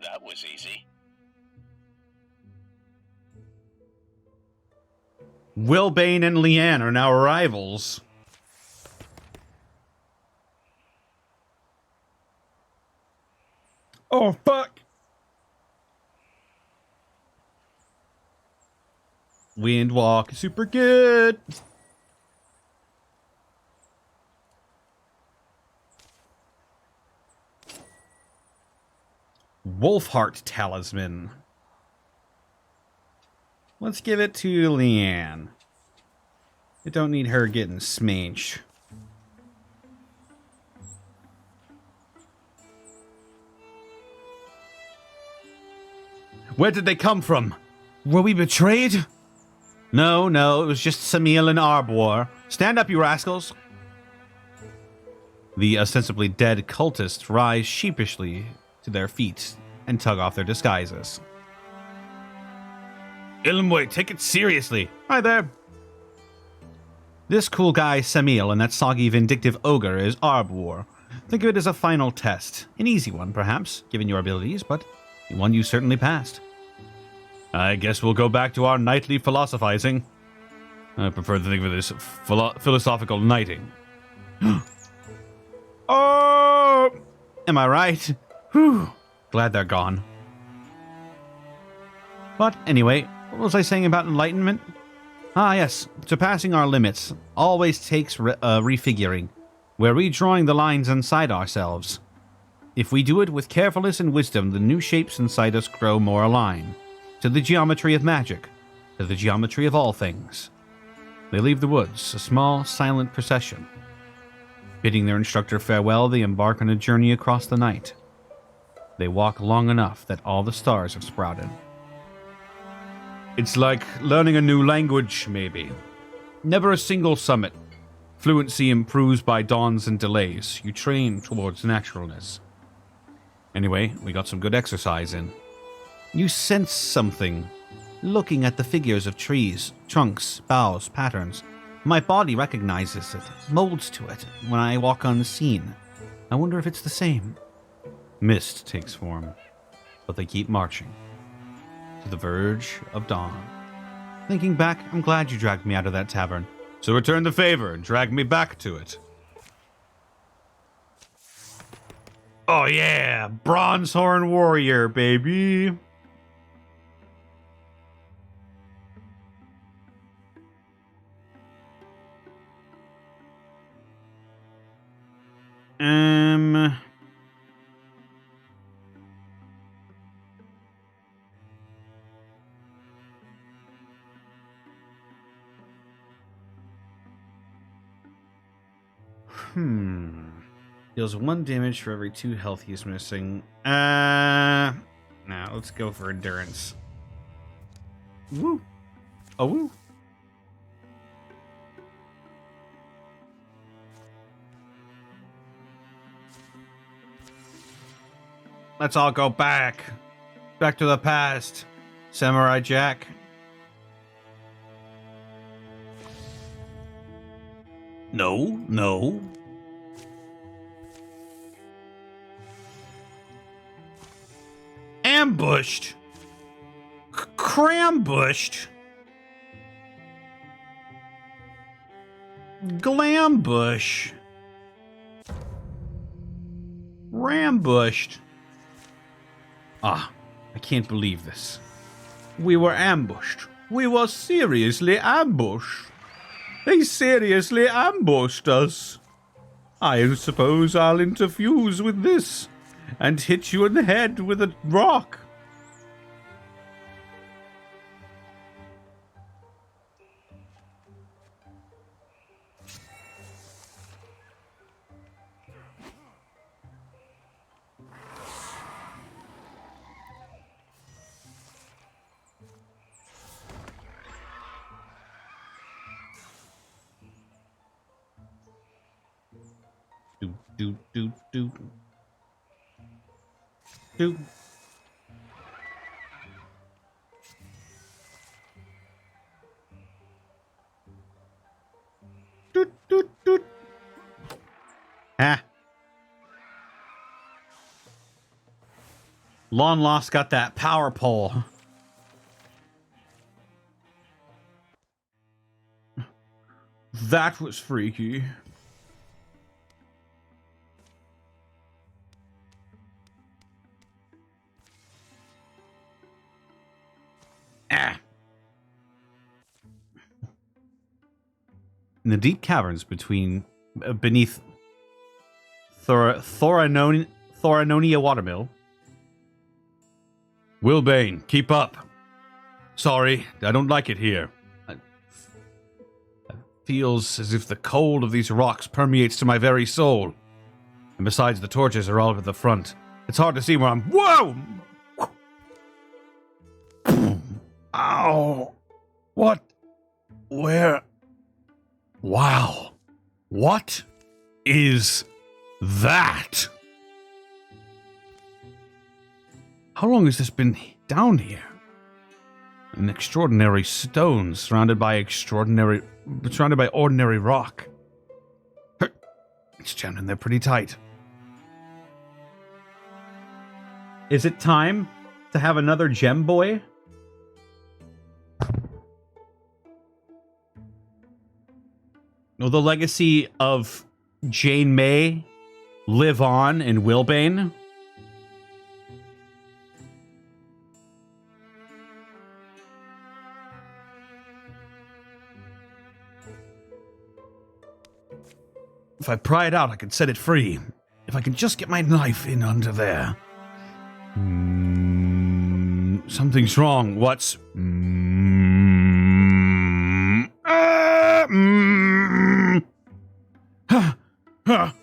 That was easy. Wilbane and Leanne are now rivals. Oh, fuck. Windwalk is super good. Wolfheart Talisman. Let's give it to Leanne. We don't need her getting smashed. Where did they come from? Were we betrayed? No, it was just Samil and Arbor. Stand up, you rascals. The ostensibly dead cultists rise sheepishly to their feet and tug off their disguises. Ilmway, take it seriously. Hi there. This cool guy, Samil, and that soggy, vindictive ogre is Arbor. Think of it as a final test. An easy one, perhaps, given your abilities, but one you certainly passed. I guess we'll go back to our nightly philosophizing. I prefer to think of it as philosophical knighting. Oh! Am I right? Whew. Glad they're gone. But anyway, what was I saying about enlightenment? Ah, yes. Surpassing our limits always takes refiguring. We're redrawing the lines inside ourselves. If we do it with carefulness and wisdom, the new shapes inside us grow more aligned. To the geometry of magic. To the geometry of all things. They leave the woods, a small, silent procession. Bidding their instructor farewell, they embark on a journey across the night. They walk long enough that all the stars have sprouted. It's like learning a new language, maybe. Never a single summit. Fluency improves by dawns and delays. You train towards naturalness. Anyway, we got some good exercise in. You sense something. Looking at the figures of trees, trunks, boughs, patterns. My body recognizes it, molds to it, when I walk unseen. I wonder if it's the same. Mist takes form, but they keep marching. To the verge of dawn. Thinking back, I'm glad you dragged me out of that tavern. So return the favor and drag me back to it. Oh yeah, Bronzehorn Warrior, baby. Deals 1 damage for every 2 health he's missing. Now let's go for endurance. Woo. Oh, woo. Let's all go back. Back to the past. Samurai Jack. No. Ambushed. Crambushed. Glambush. Rambushed. Ah, I can't believe this. We were ambushed. We were seriously ambushed. They seriously ambushed us. I suppose I'll interfuse with this and hit you in the head with a rock. Do. Doot. Ah. Long Lost got that power pole. That was freaky. In the deep caverns beneath Thoranonia Watermill. Wilbane, keep up. Sorry, I don't like it here. It feels as if the cold of these rocks permeates to my very soul. And besides, the torches are all over the front. It's hard to see where I'm... Whoa! Ow! What Where? Wow. What is that? How long has this been down here? An extraordinary stone surrounded by ordinary rock. It's jammed in there pretty tight. Is it time to have another gem boy? Will the legacy of Jane May live on in Wilbane? If I pry it out, I can set it free. If I can just get my knife in under there. Something's wrong. What's...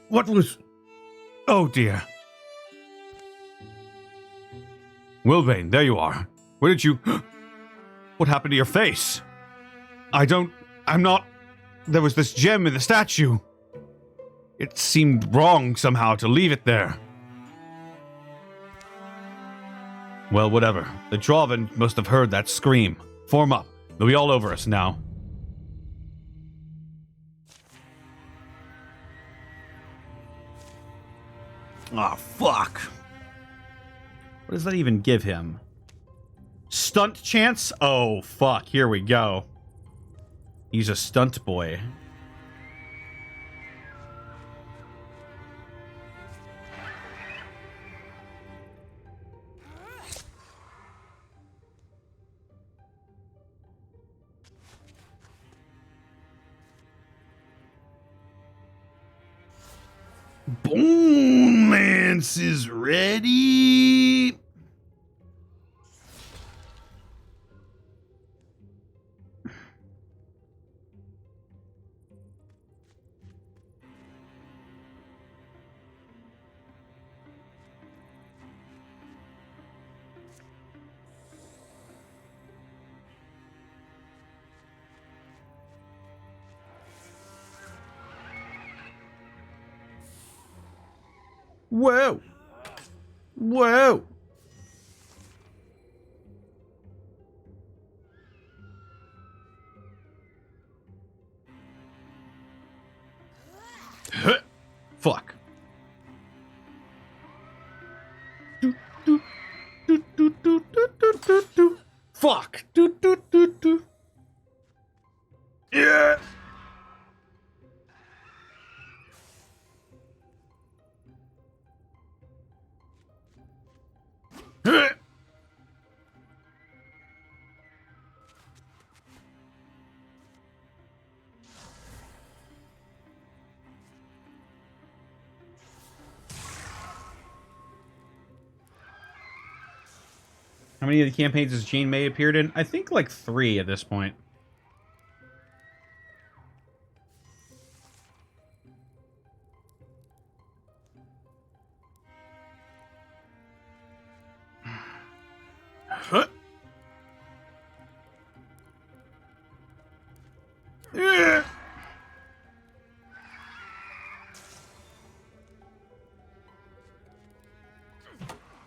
What was... Oh, dear. Wilbane, there you are. Where did you... What happened to your face? I'm not... There was this gem in the statue. It seemed wrong somehow to leave it there. Well, whatever. The Draven must have heard that scream. Form up. They'll be all over us now. Ah, fuck. What does that even give him? Stunt chance? Oh, fuck. Here we go. He's a stunt boy. Bone Lance is ready. Whoa. Whoa. Fuck. Fuck. Yeah. How many of the campaigns has Jane May appeared in? I think like 3 at this point. Huh? Yeah.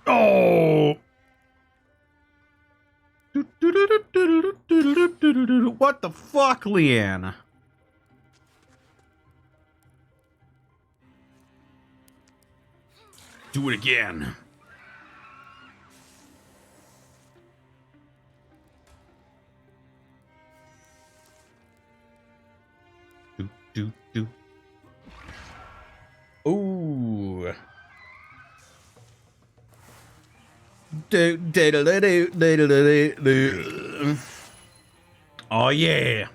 Oh. What the fuck, Leanne? Do it again. Do. Ooh. Oh yeah.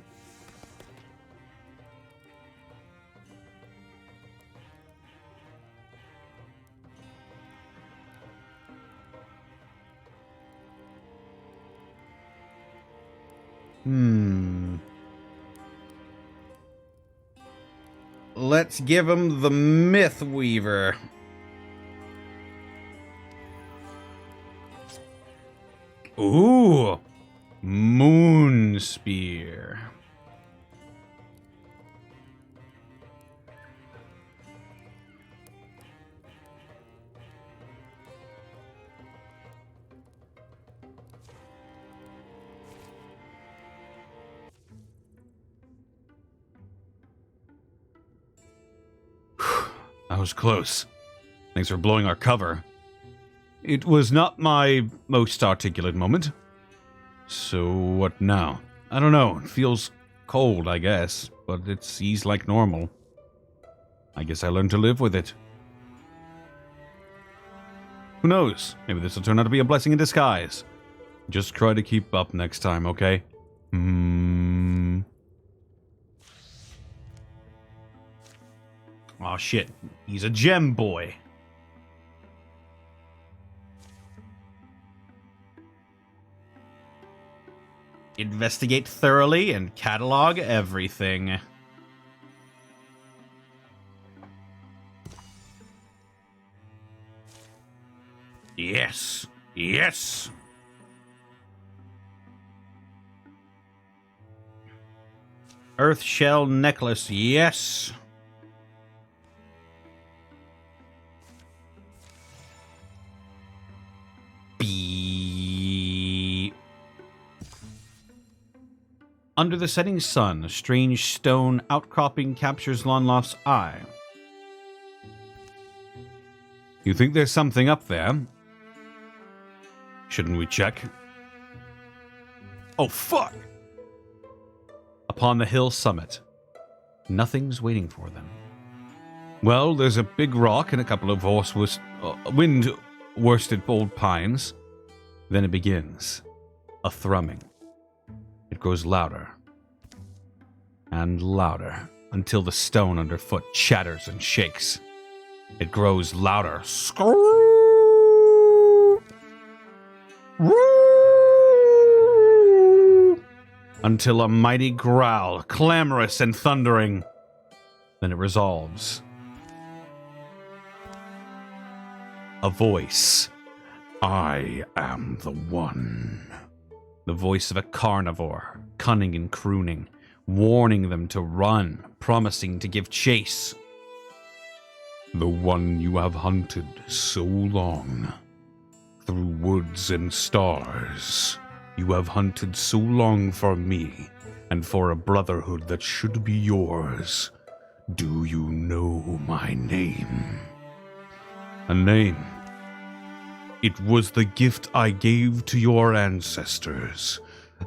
Let's give him the Myth Weaver. Ooh. Moon Spear. I was close. Thanks for blowing our cover. It was not my most articulate moment. So what now? I don't know. It feels cold, I guess, but it's eased like normal. I guess I learned to live with it. Who knows? Maybe this will turn out to be a blessing in disguise. Just try to keep up next time, okay? Aw, shit. He's a gem boy. Investigate thoroughly and catalog everything. Yes. Yes. Earth shell necklace, yes. B. Under the setting sun, a strange stone outcropping captures Lonloft's eye. You think there's something up there? Shouldn't we check? Oh, fuck! Upon the hill summit, nothing's waiting for them. Well, there's a big rock and a couple of wind-worsted old pines. Then it begins. A thrumming. It grows louder. And louder. Until the stone underfoot chatters and shakes. It grows louder. Until a mighty growl, clamorous and thundering. Then it resolves. A voice. I am the one. The voice of a carnivore, cunning and crooning, warning them to run, promising to give chase. The one you have hunted so long, through woods and stars. You have hunted so long for me, and for a brotherhood that should be yours. Do you know my name? A name. It was the gift I gave to your ancestors.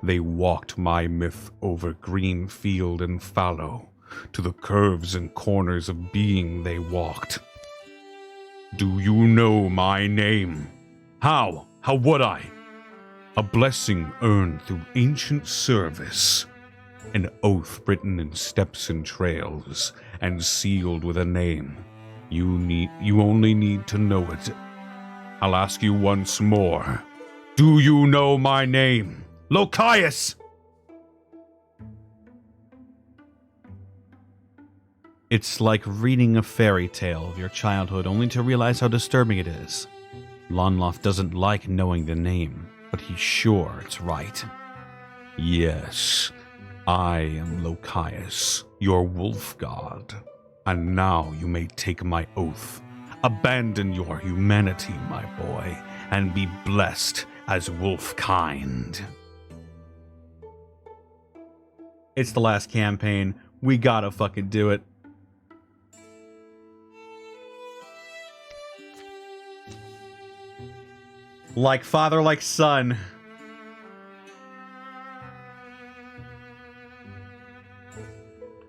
They walked my myth over green field and fallow, to the curves and corners of being they walked. Do you know my name? How? How would I? A blessing earned through ancient service. An oath written in steps and trails, and sealed with a name. You only need to know it. I'll ask you once more. Do you know my name? Lokias! It's like reading a fairy tale of your childhood only to realize how disturbing it is. Lonloft doesn't like knowing the name, but he's sure it's right. Yes, I am Lokias, your wolf god. And now you may take my oath. Abandon your humanity, my boy, and be blessed as wolf kind. It's the last campaign. We gotta fucking do it. Like father, like son.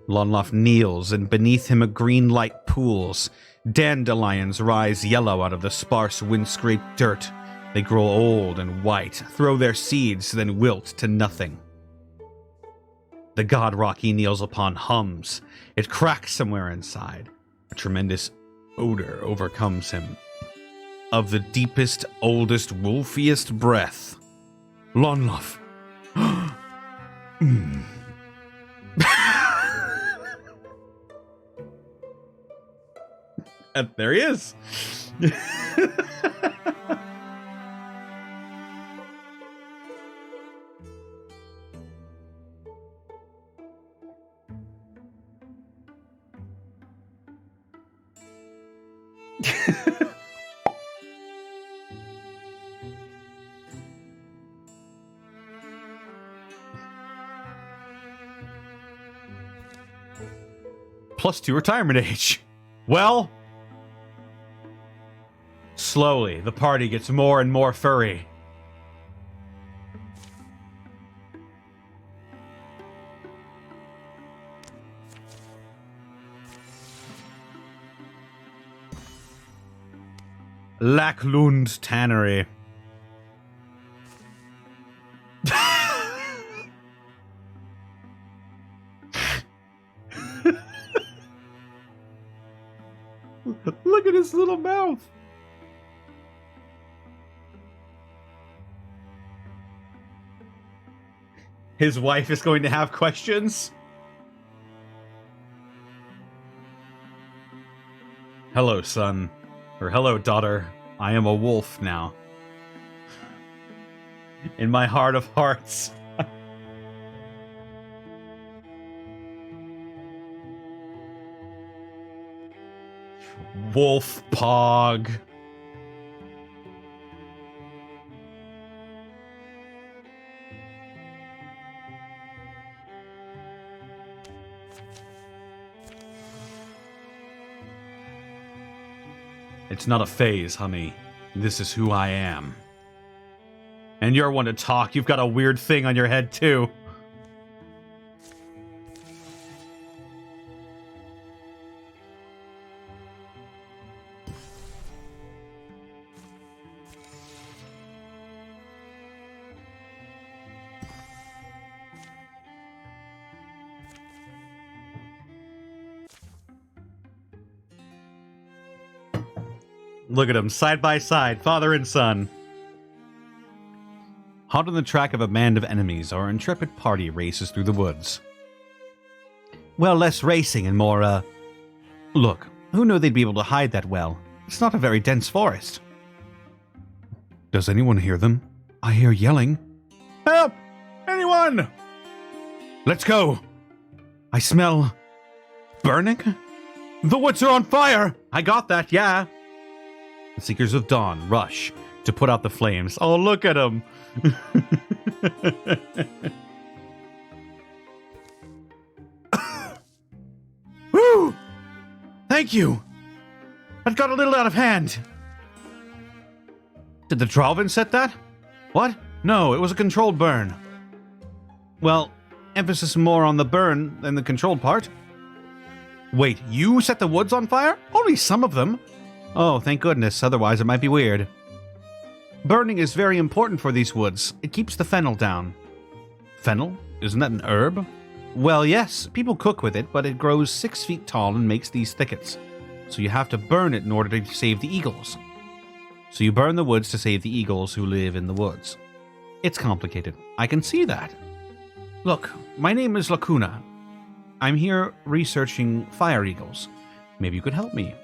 Lonloft kneels, and beneath him a green light pools. Dandelions rise yellow out of the sparse wind-scraped dirt. They grow old and white, throw their seeds, then wilt to nothing. The god rock he kneels upon hums. It cracks somewhere inside. A tremendous odor overcomes him. Of the deepest, oldest, wolfiest breath. Lonloft. And there he is. +2 retirement age. Well, Slowly, the party gets more and more furry. Lacklund Tannery. Look at his little mouth. His wife is going to have questions. Hello, son. Or hello, daughter. I am a wolf now. In my heart of hearts. Wolf Pog. It's not a phase, honey. This is who I am. And you're one to talk. You've got a weird thing on your head, too. Look at them, side by side, father and son. Hot on the track of a band of enemies, our intrepid party races through the woods. Well, less racing and more, Look, who knew they'd be able to hide that well? It's not a very dense forest. Does anyone hear them? I hear yelling. Help! Anyone! Let's go! I smell... burning? The woods are on fire! I got that, yeah. The Seekers of Dawn rush to put out the flames. Oh, look at them! Woo! Thank you! That got a little out of hand. Did the Dralvin set that? What? No, it was a controlled burn. Well, emphasis more on the burn than the controlled part. Wait, you set the woods on fire? Only some of them. Oh, thank goodness, otherwise it might be weird. Burning is very important for these woods. It keeps the fennel down. Fennel? Isn't that an herb? Well, yes, people cook with it, but it grows 6 feet tall and makes these thickets. So you have to burn it in order to save the eagles. So you burn the woods to save the eagles who live in the woods. It's complicated. I can see that. Look, my name is Lacuna. I'm here researching fire eagles. Maybe you could help me.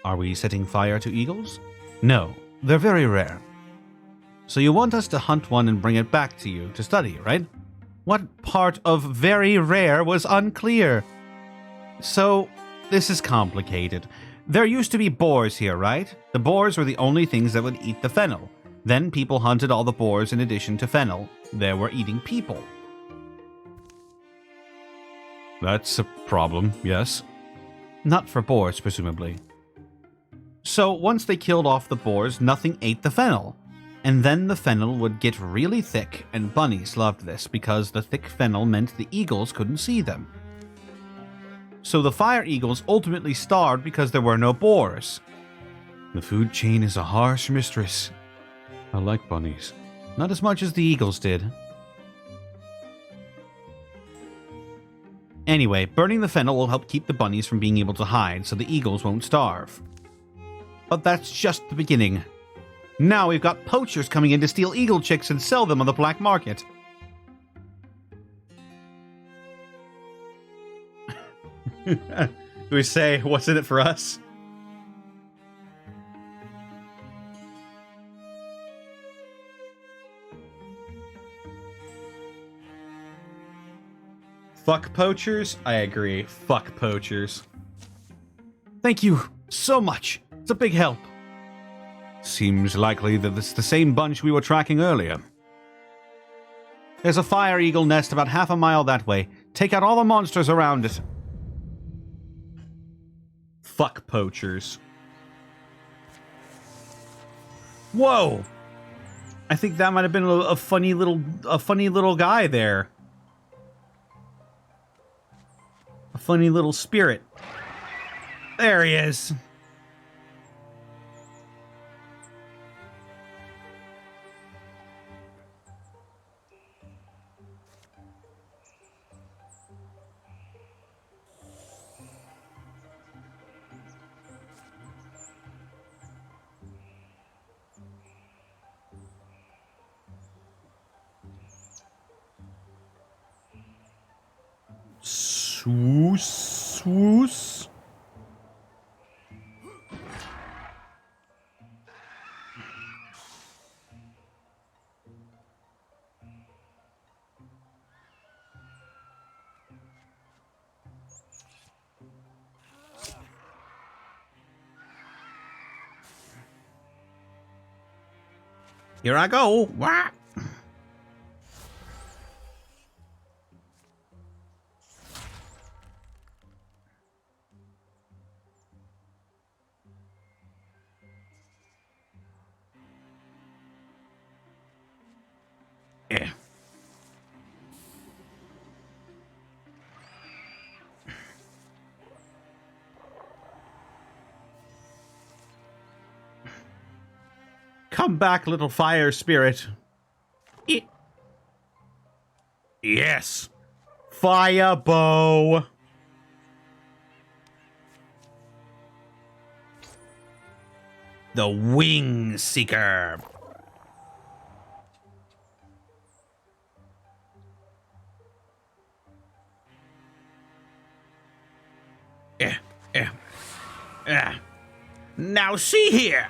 Are we setting fire to eagles? No, they're very rare. So you want us to hunt one and bring it back to you to study, right? What part of very rare was unclear? So, this is complicated. There used to be boars here, right? The boars were the only things that would eat the fennel. Then people hunted all the boars in addition to fennel. They were eating people. That's a problem, yes. Not for boars, presumably. So once they killed off the boars, nothing ate the fennel. And then the fennel would get really thick, and bunnies loved this because the thick fennel meant the eagles couldn't see them. So the fire eagles ultimately starved because there were no boars. The food chain is a harsh mistress. I like bunnies. Not as much as the eagles did. Anyway, burning the fennel will help keep the bunnies from being able to hide so the eagles won't starve. But that's just the beginning. Now we've got poachers coming in to steal eagle chicks and sell them on the black market. Do we say, what's in it for us? Fuck poachers? I agree. Fuck poachers. Thank you so much. It's a big help. Seems likely that it's the same bunch we were tracking earlier. There's a fire eagle nest about half a mile that way. Take out all the monsters around it. Fuck poachers. Whoa! I think that might have been a funny little guy there. A funny little spirit. There he is. Swoos. Here I go. Wah. Come back, little fire spirit. Yes. Fire bow. The Wing Seeker. Now see here.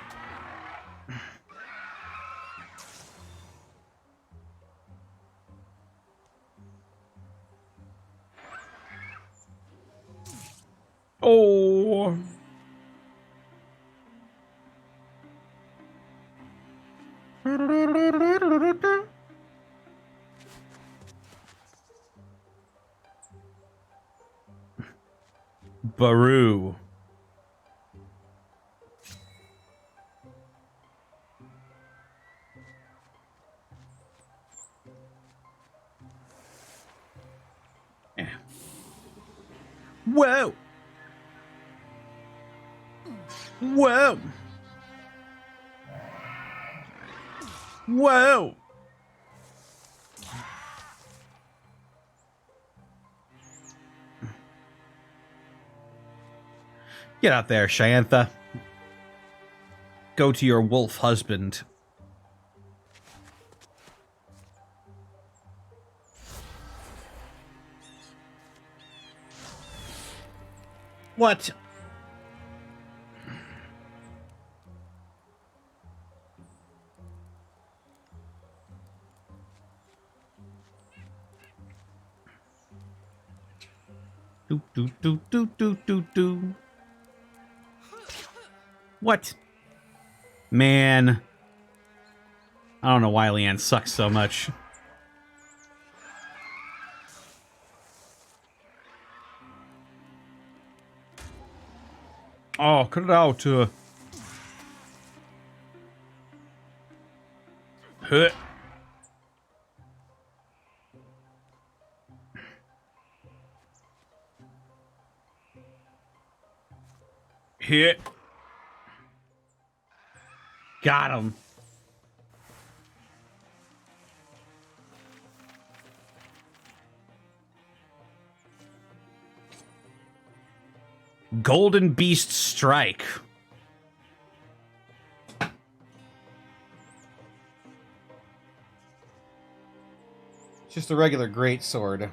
Oh. Baru. Whoa. Whoa. Whoa. Get out there, Shantha. Go to your wolf husband. What? Do. What? Man. I don't know why Leanne sucks so much. Oh, cut it out. Huh. Hit. Got him. Golden Beast Strike. Just a regular greatsword.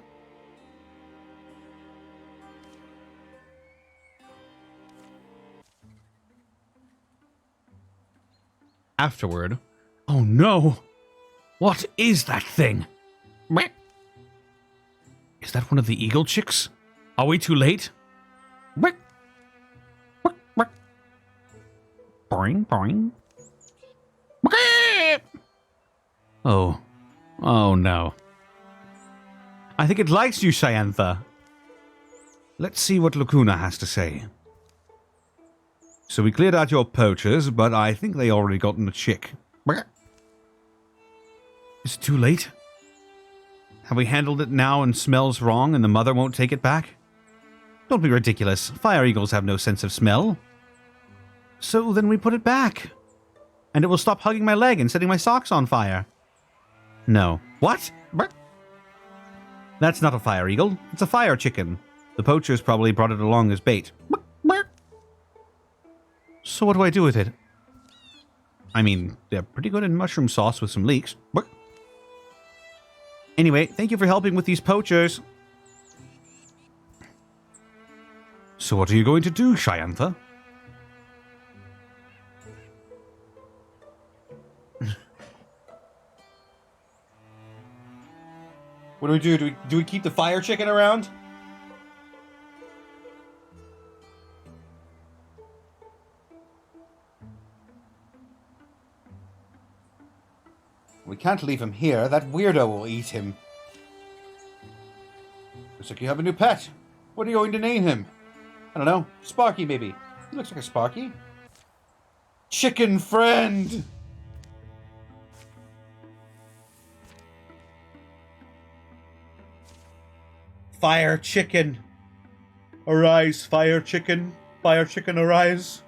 Afterward. Oh no! What is that thing? Is that one of the eagle chicks? Are we too late? Boing, boing. Oh. Oh no. I think it likes you, Shantha. Let's see what Lacuna has to say. So we cleared out your poachers, but I think they already gotten a chick. Is it too late? Have we handled it now and smells wrong and the mother won't take it back? Don't be ridiculous. Fire eagles have no sense of smell. So then we put it back. And it will stop hugging my leg and setting my socks on fire. No. What? That's not a fire eagle. It's a fire chicken. The poachers probably brought it along as bait. So what do I do with it? I mean, they're pretty good in mushroom sauce with some leeks. Anyway, thank you for helping with these poachers. So what are you going to do, Shayantha? What do we do? Do we keep the fire chicken around? We can't leave him here. That weirdo will eat him. Looks like you have a new pet. What are you going to name him? I don't know. Sparky, maybe. He looks like a Sparky. Chicken friend! Fire chicken. Arise, fire chicken. Fire chicken, arise.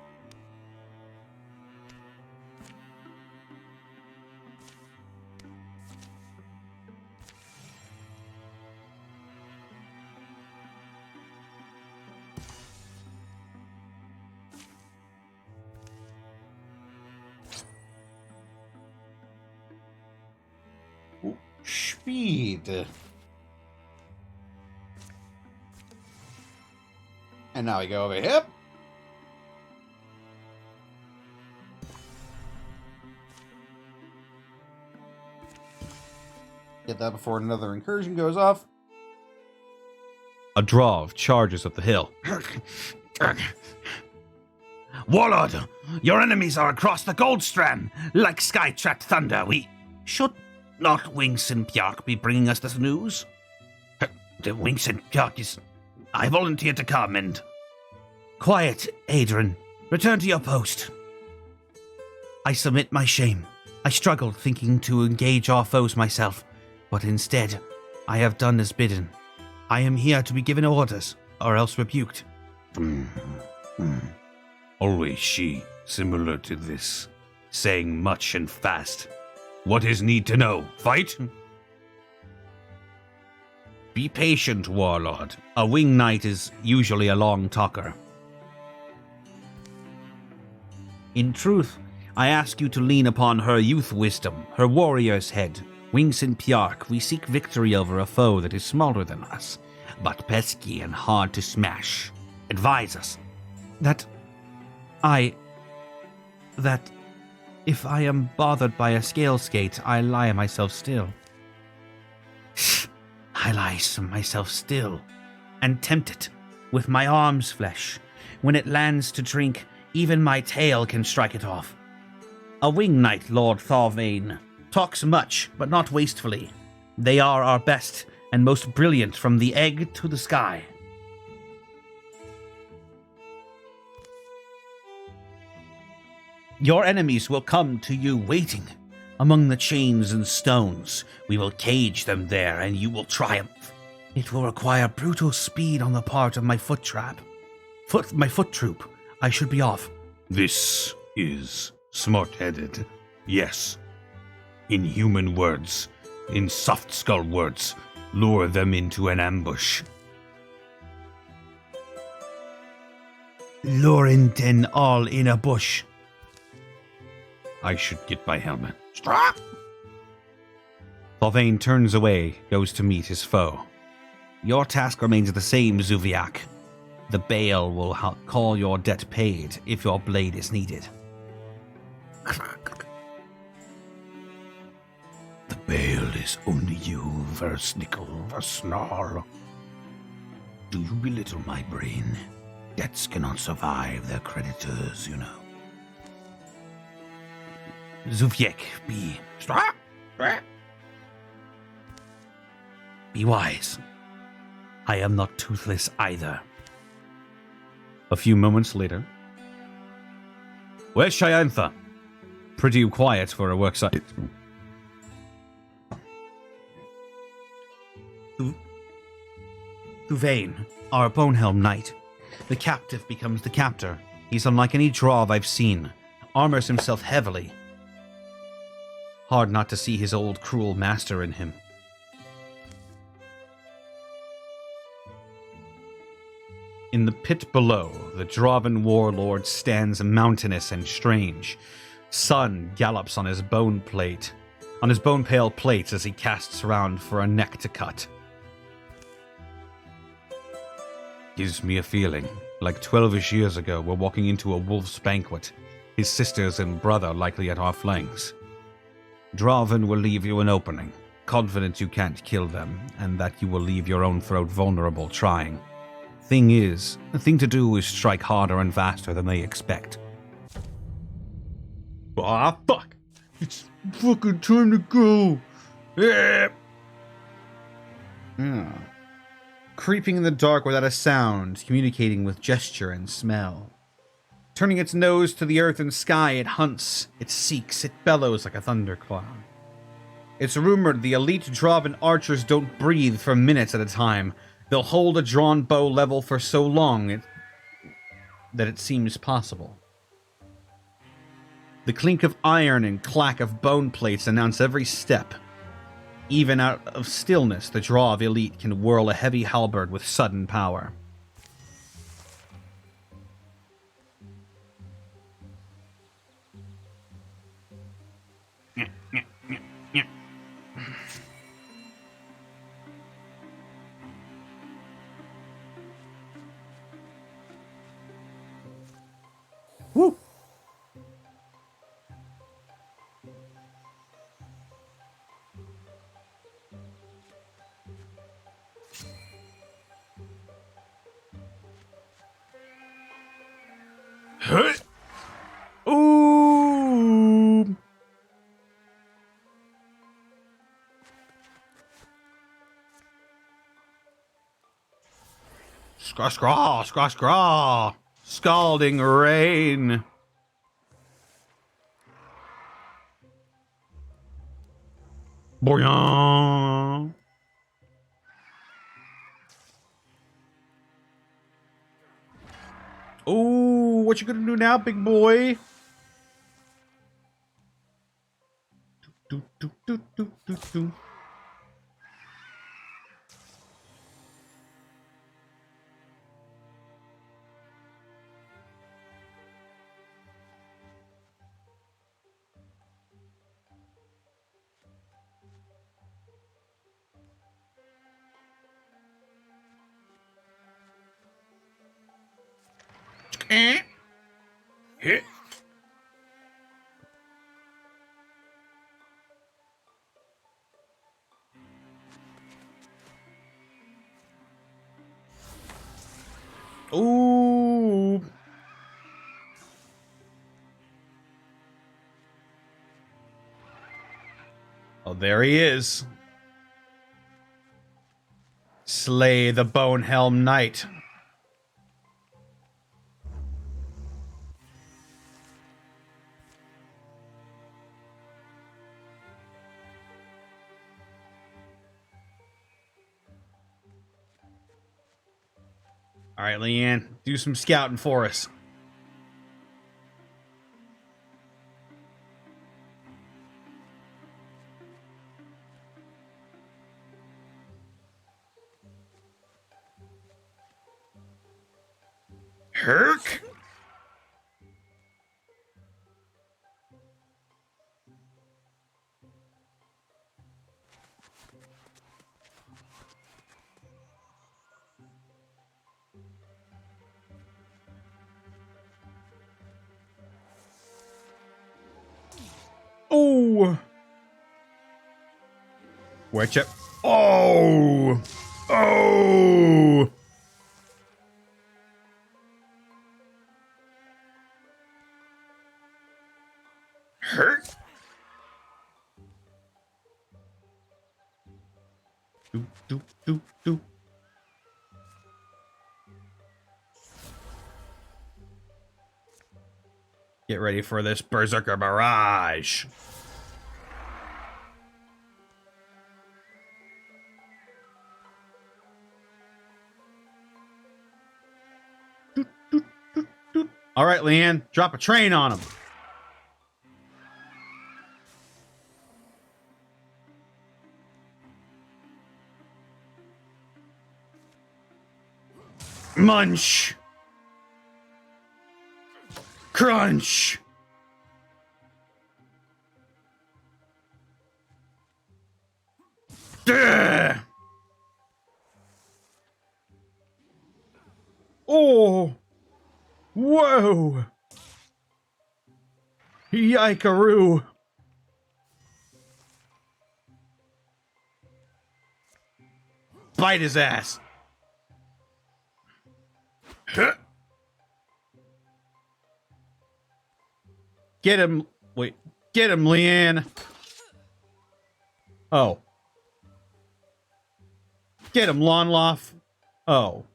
Ooh, speed. And now we go over here. Get that before another incursion goes off. A drove charges up the hill. Warlord, your enemies are across the Gold Strand, like sky-tracked thunder. Should not Winks and Pjark be bringing us this news? The Winks and Pjark is... I volunteer to come and... Quiet, Adrian. Return to your post. I submit my shame. I struggled thinking to engage our foes myself, but instead, I have done as bidden. I am here to be given orders, or else rebuked. Always she, similar to this, saying much and fast. What is need to know? Fight? Be patient, Warlord. A wing knight is usually a long talker. In truth, I ask you to lean upon her youth wisdom, her warrior's head. Winks and Pjark, we seek victory over a foe that is smaller than us, but pesky and hard to smash. Advise us. That if I am bothered by a scale skate, I lie myself still. I lie myself still, and tempt it with my arm's flesh. When it lands to drink, even my tail can strike it off. A wing knight, Lord Thorvane, talks much, but not wastefully. They are our best and most brilliant from the egg to the sky. Your enemies will come to you waiting. Among the chains and stones, we will cage them there and you will triumph. It will require brutal speed on the part of my foot troop. I should be off. This is smart-headed. Yes. In human words, in soft skull words, lure them into an ambush. Luring den all in a bush. I should get my helmet. Thorvane turns away, goes to meet his foe. Your task remains the same, Zuviak. The Bale will call your debt paid if your blade is needed. The Bale is only you, Versnickel, Versnar. Do you belittle my brain? Debts cannot survive their creditors, you know. Zuviek, be wise. I am not toothless either. A few moments later. Where's Shayantha? pretty quiet for a work site. Uvain, our Bonehelm knight. The captive becomes the captor. He's unlike any Drav I've seen. Armors himself heavily. Hard not to see his old cruel master in him. In the pit below, the Draven warlord stands mountainous and strange. Sun gallops on his bone plate, on his bone pale plate as he casts around for a neck to cut. Gives me a feeling, like 12-ish years ago, we're walking into a wolf's banquet, his sisters and brother likely at our flanks. Draven will leave you an opening, confident you can't kill them, and that you will leave your own throat vulnerable trying. The thing to do is strike harder and faster than they expect. Ah, fuck! It's fucking time to go! Creeping in the dark without a sound, communicating with gesture and smell. Turning its nose to the earth and sky, it hunts, it seeks, it bellows like a thundercloud. It's rumored the elite Draven archers don't breathe for minutes at a time. They'll hold a drawn bow level for so long that it seems possible. The clink of iron and clack of bone plates announce every step. Even out of stillness, the Drav elite can whirl a heavy halberd with sudden power. Woo! Ooh! Scraw, scraw, scraw, scraw! Scalding rain! Boing! Ooh, what you gonna do now, big boy? Do, do, do, do, do, do. Hit. Ooh. Oh, there he is. Slay the Bonehelm Knight. All right, Leanne, do some scouting for us. Herc? Oh! Watch it. Oh! Oh! Hurt? Do, do, do, do. Get ready for this Berserker barrage. All right, Leanne, drop a train on him. Munch. Crunch. Duh. Oh. Whoa. Yikaroo. Bite his ass. Huh. Get him. Wait. Get him, Leanne. Oh. Get him, Lonloff. Oh.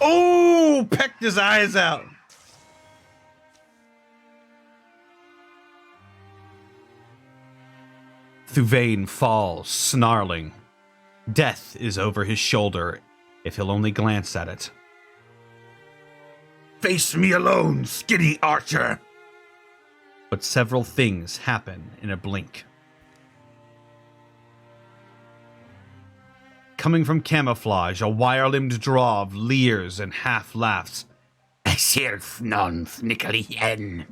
Oh, pecked his eyes out. Thuvane falls, snarling. Death is over his shoulder, if he'll only glance at it. Face me alone, skinny archer! But several things happen in a blink. Coming from camouflage, a wire-limbed Drov leers and half laughs. Self non fnickly.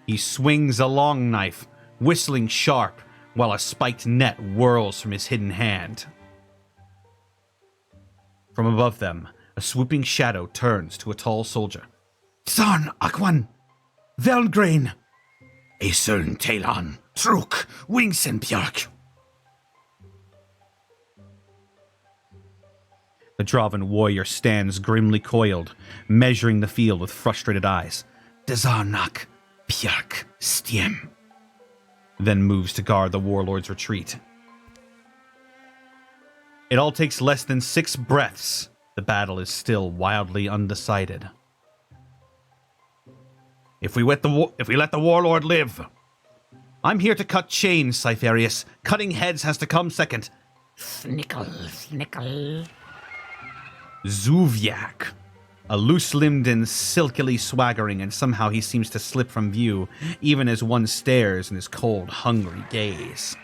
He swings a long knife, whistling sharp, while a spiked net whirls from his hidden hand. From above them, a swooping shadow turns to a tall soldier. Sarn Akwan, Velgrain, Aesun Talon, Truk, Wingsenbjörk. The Drovan warrior stands grimly coiled, measuring the field with frustrated eyes. Dazarnak, Björk, Stiem. Then moves to guard the warlord's retreat. It all takes less than 6 breaths. The battle is still wildly undecided. If we let the warlord live. I'm here to cut chains, Cypherius. Cutting heads has to come second. Snickle. Zuvyak. A loose-limbed and silkily swaggering, and somehow he seems to slip from view, even as one stares in his cold, hungry gaze.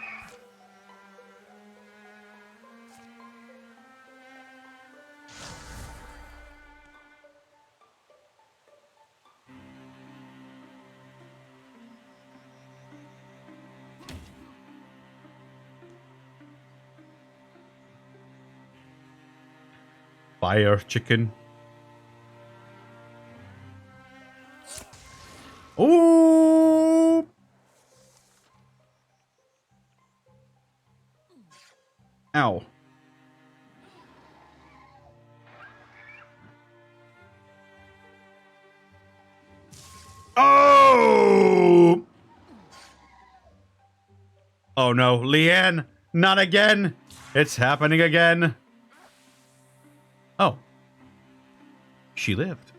Fire chicken. Ooh! Ow. Oh! Oh no, Leanne, not again. It's happening again. Oh. She lived.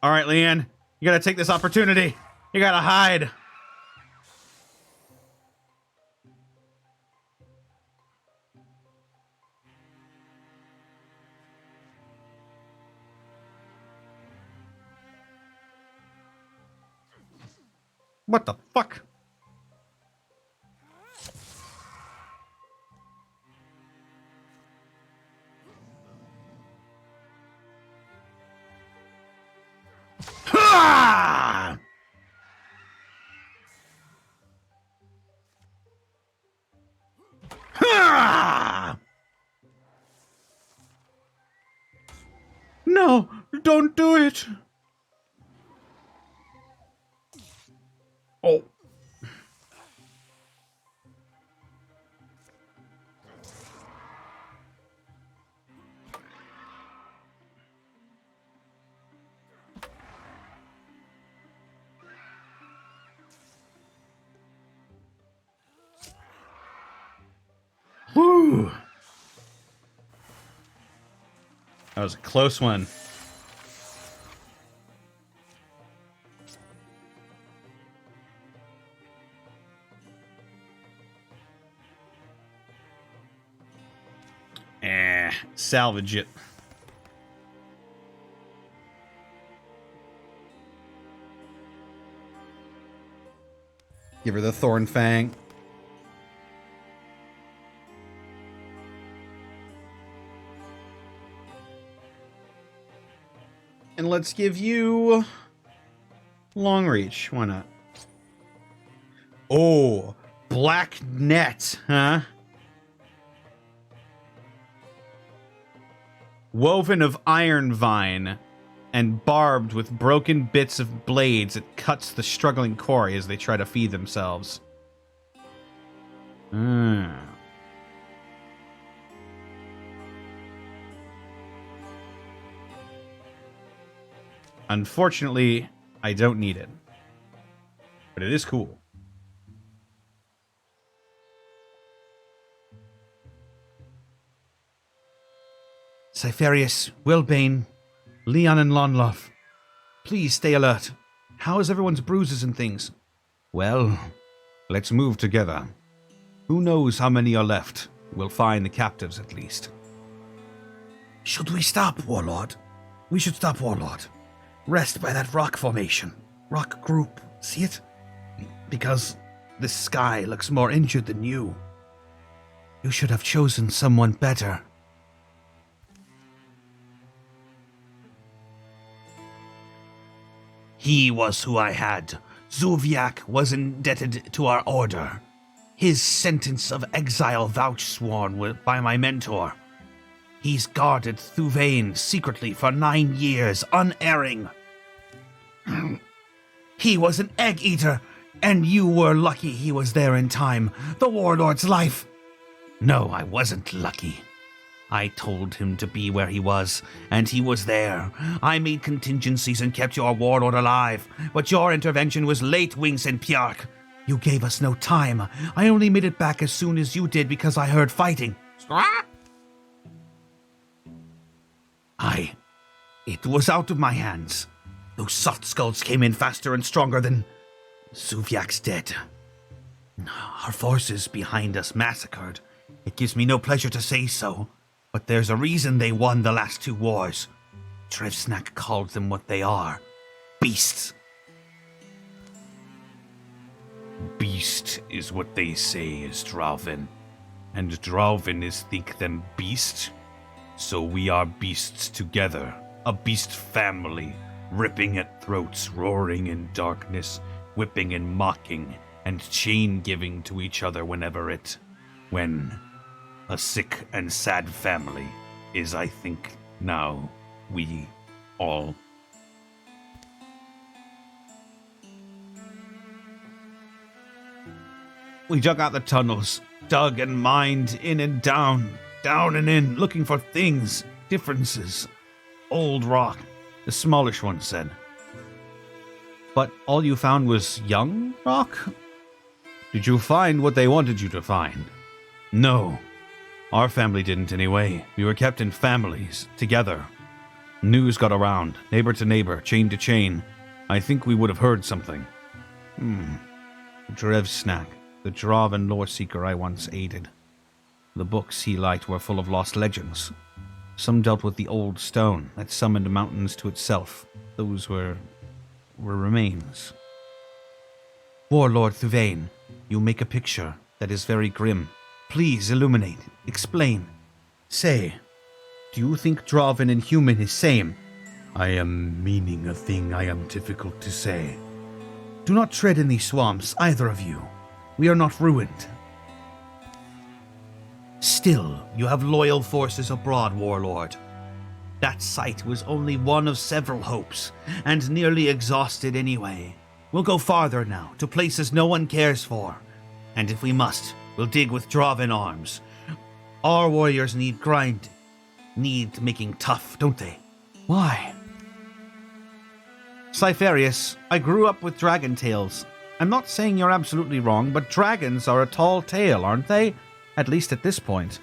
All right, Leanne, you gotta take this opportunity. You gotta hide. What the fuck? Ha! Ha! No, don't do it. Oh. Whew. That was a close one. Salvage it. Give her the thorn fang. And let's give you long reach. Why not? Oh, black net, huh? Woven of iron vine and barbed with broken bits of blades, it cuts the struggling quarry as they try to feed themselves. Unfortunately, I don't need it. But it is cool. Cypherius, Wilbane, Leon and Lonloff, please stay alert. How is everyone's bruises and things? Well, let's move together. Who knows how many are left? We'll find the captives at least. Should we stop, Warlord? We should stop, Warlord. Rest by that rock formation. Rock group. See it? Because this sky looks more injured than you. You should have chosen someone better. He was who I had. Zuviak was indebted to our order. His sentence of exile vouchsworn by my mentor. He's guarded Thuvain secretly for 9 years, unerring. He was an egg-eater, and you were lucky he was there in time. The Warlord's life. No, I wasn't lucky. I told him to be where he was, and he was there. I made contingencies and kept your Warlord alive, but your intervention was late, Wings and Pjark. You gave us no time. I only made it back as soon as you did because I heard fighting. It was out of my hands. Those soft skulls came in faster and stronger than... Zuviak's dead. Our forces behind us massacred. It gives me no pleasure to say so, but there's a reason they won the last 2 wars. Trevsnak called them what they are. Beasts. Beast is what they say is Drauven, and Drauven is think them beast. So we are beasts together, a beast family, ripping at throats, roaring in darkness, whipping and mocking, and chain giving to each other when a sick and sad family is, I think, now we all. We dug out the tunnels, dug and mined in and down and in, looking for things, differences. Old rock, the smallish one said. But all you found was young rock? Did you find what they wanted you to find? No. Our family didn't anyway. We were kept in families, together. News got around, neighbor to neighbor, chain to chain. I think we would have heard something. Drevsnak, the Draven lore seeker I once aided. The books he liked were full of lost legends. Some dealt with the old stone that summoned mountains to itself. Those were remains. Warlord Thuvain, you make a picture that is very grim. Please illuminate, explain. Say, do you think Draven and human is same? I am meaning a thing I am difficult to say. Do not tread in these swamps, either of you. We are not ruined. Still, you have loyal forces abroad, Warlord. That site was only one of several hopes, and nearly exhausted anyway. We'll go farther now, to places no one cares for. And if we must, we'll dig with Draven arms. Our warriors need grind, need making tough, don't they? Why? Cypherius, I grew up with dragon tales. I'm not saying you're absolutely wrong, but dragons are a tall tale, aren't they? At least at this point.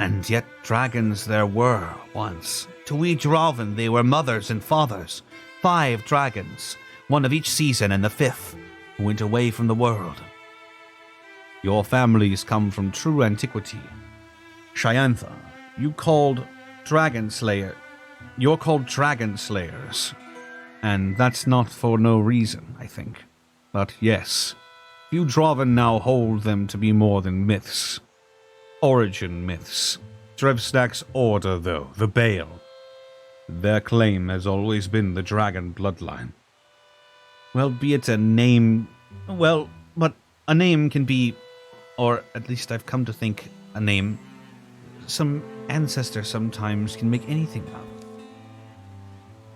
And yet dragons there were once. To we Droven they were mothers and fathers. 5 dragons, one of each season, and the 5th, who went away from the world. Your families come from true antiquity. Shayantha, you're called dragon slayers, and that's not for no reason, I think. But yes, you Droven now hold them to be more than myths. Origin myths. Drevstak's order, though, the Bale. Their claim has always been the dragon bloodline. Well, be it a name... Well, but a name can be... Or at least I've come to think a name... Some ancestor sometimes can make anything up.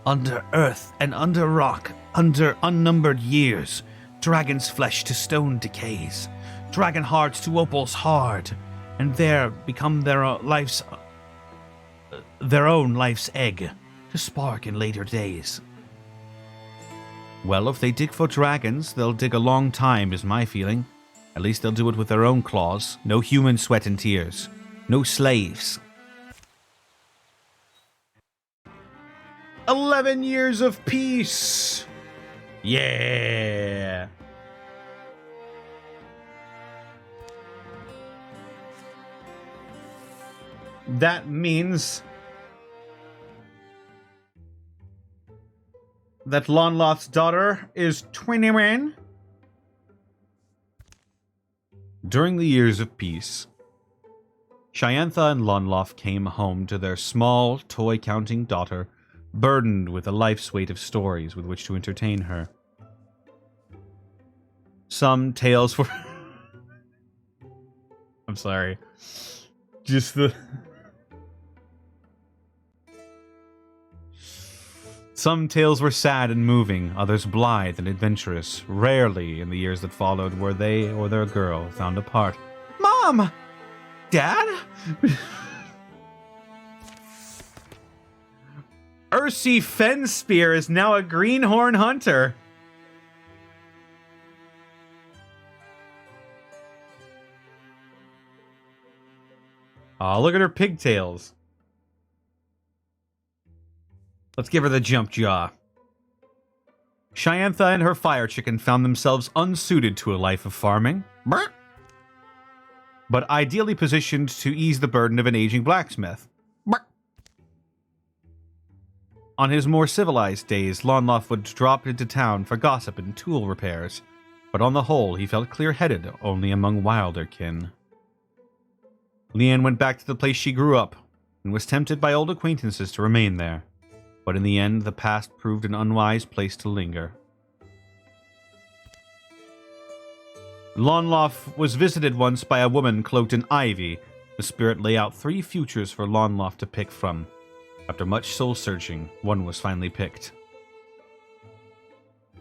Under earth and under rock, under unnumbered years, dragon's flesh to stone decays, dragon hearts to opal's hard, and there become their own life's egg, to spark in later days. Well, if they dig for dragons, they'll dig a long time, is my feeling. At least they'll do it with their own claws. No human sweat and tears. No slaves. 11 years of peace! Yeah! That means that Lonloth's daughter is 21. During the years of peace, Shayantha and Lonloth came home to their small, toy-counting daughter, burdened with a life's weight of stories with which to entertain her. Some tales were... I'm sorry. Just the... Some tales were sad and moving, others blithe and adventurous. Rarely, in the years that followed, were they or their girl found apart. Mom! Dad? Ursi Fenspear is now a greenhorn hunter. Aw, look at her pigtails. Let's give her the jump jaw. Shayantha and her fire chicken found themselves unsuited to a life of farming, but ideally positioned to ease the burden of an aging blacksmith. On his more civilized days, Lonloth would drop into town for gossip and tool repairs, but on the whole he felt clear-headed only among wilder kin. Leanne went back to the place she grew up, and was tempted by old acquaintances to remain there. But in the end, the past proved an unwise place to linger. Lonloth was visited once by a woman cloaked in ivy. The spirit lay out 3 futures for Lonloth to pick from. After much soul-searching, one was finally picked.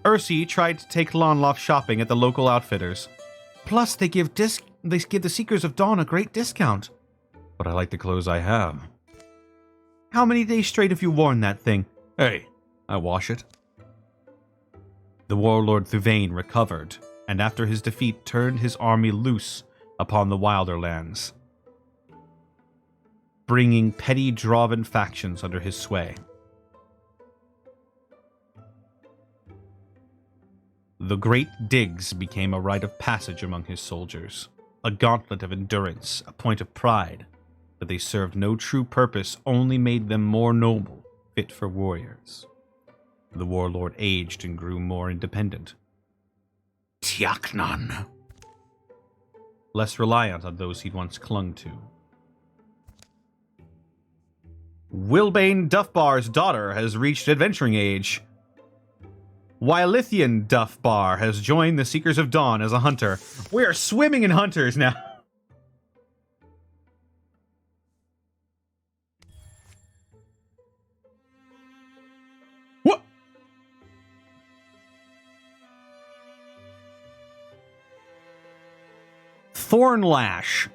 Ursi tried to take Lonloth shopping at the local outfitters. Plus, they give the Seekers of Dawn a great discount. But I like the clothes I have. How many days straight have you worn that thing? Hey, I wash it. The warlord Thuvane recovered, and after his defeat turned his army loose upon the wilder lands, bringing petty Droven factions under his sway. The Great Digs became a rite of passage among his soldiers, a gauntlet of endurance, a point of pride. That they served no true purpose, only made them more noble, fit for warriors. The warlord aged and grew more independent. Tiaknan. Less reliant on those he'd once clung to. Wilbane Duffbar's daughter has reached adventuring age. Wylithian Duffbar has joined the Seekers of Dawn as a hunter. We are swimming in hunters now. Thornlash.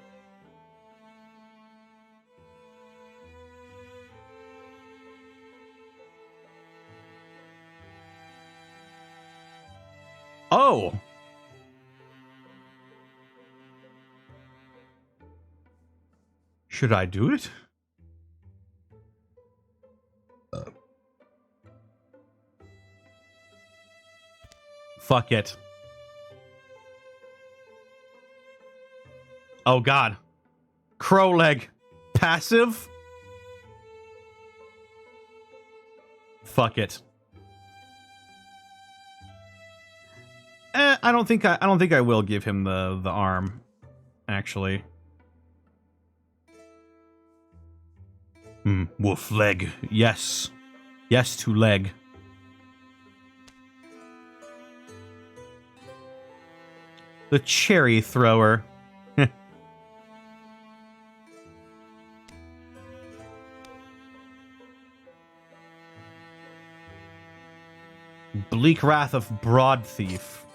Oh. Should I do it? Fuck it. Oh god. Crow leg. Passive? Fuck it. I don't think I will give him the arm, actually. Wolf leg. Yes. Yes to leg. The cherry thrower. Bleak Wrath of Broad Thief.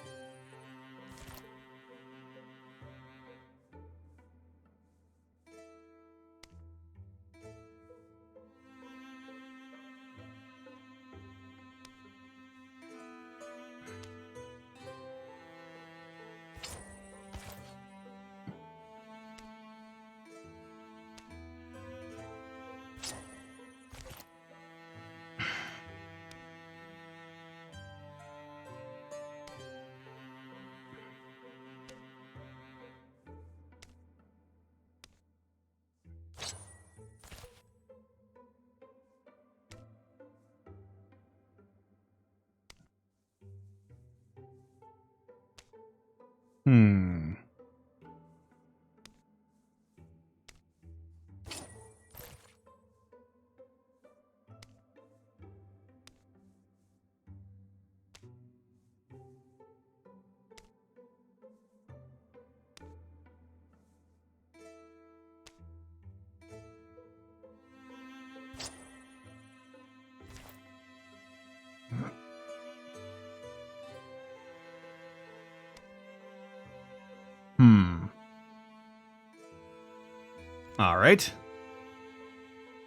Alright.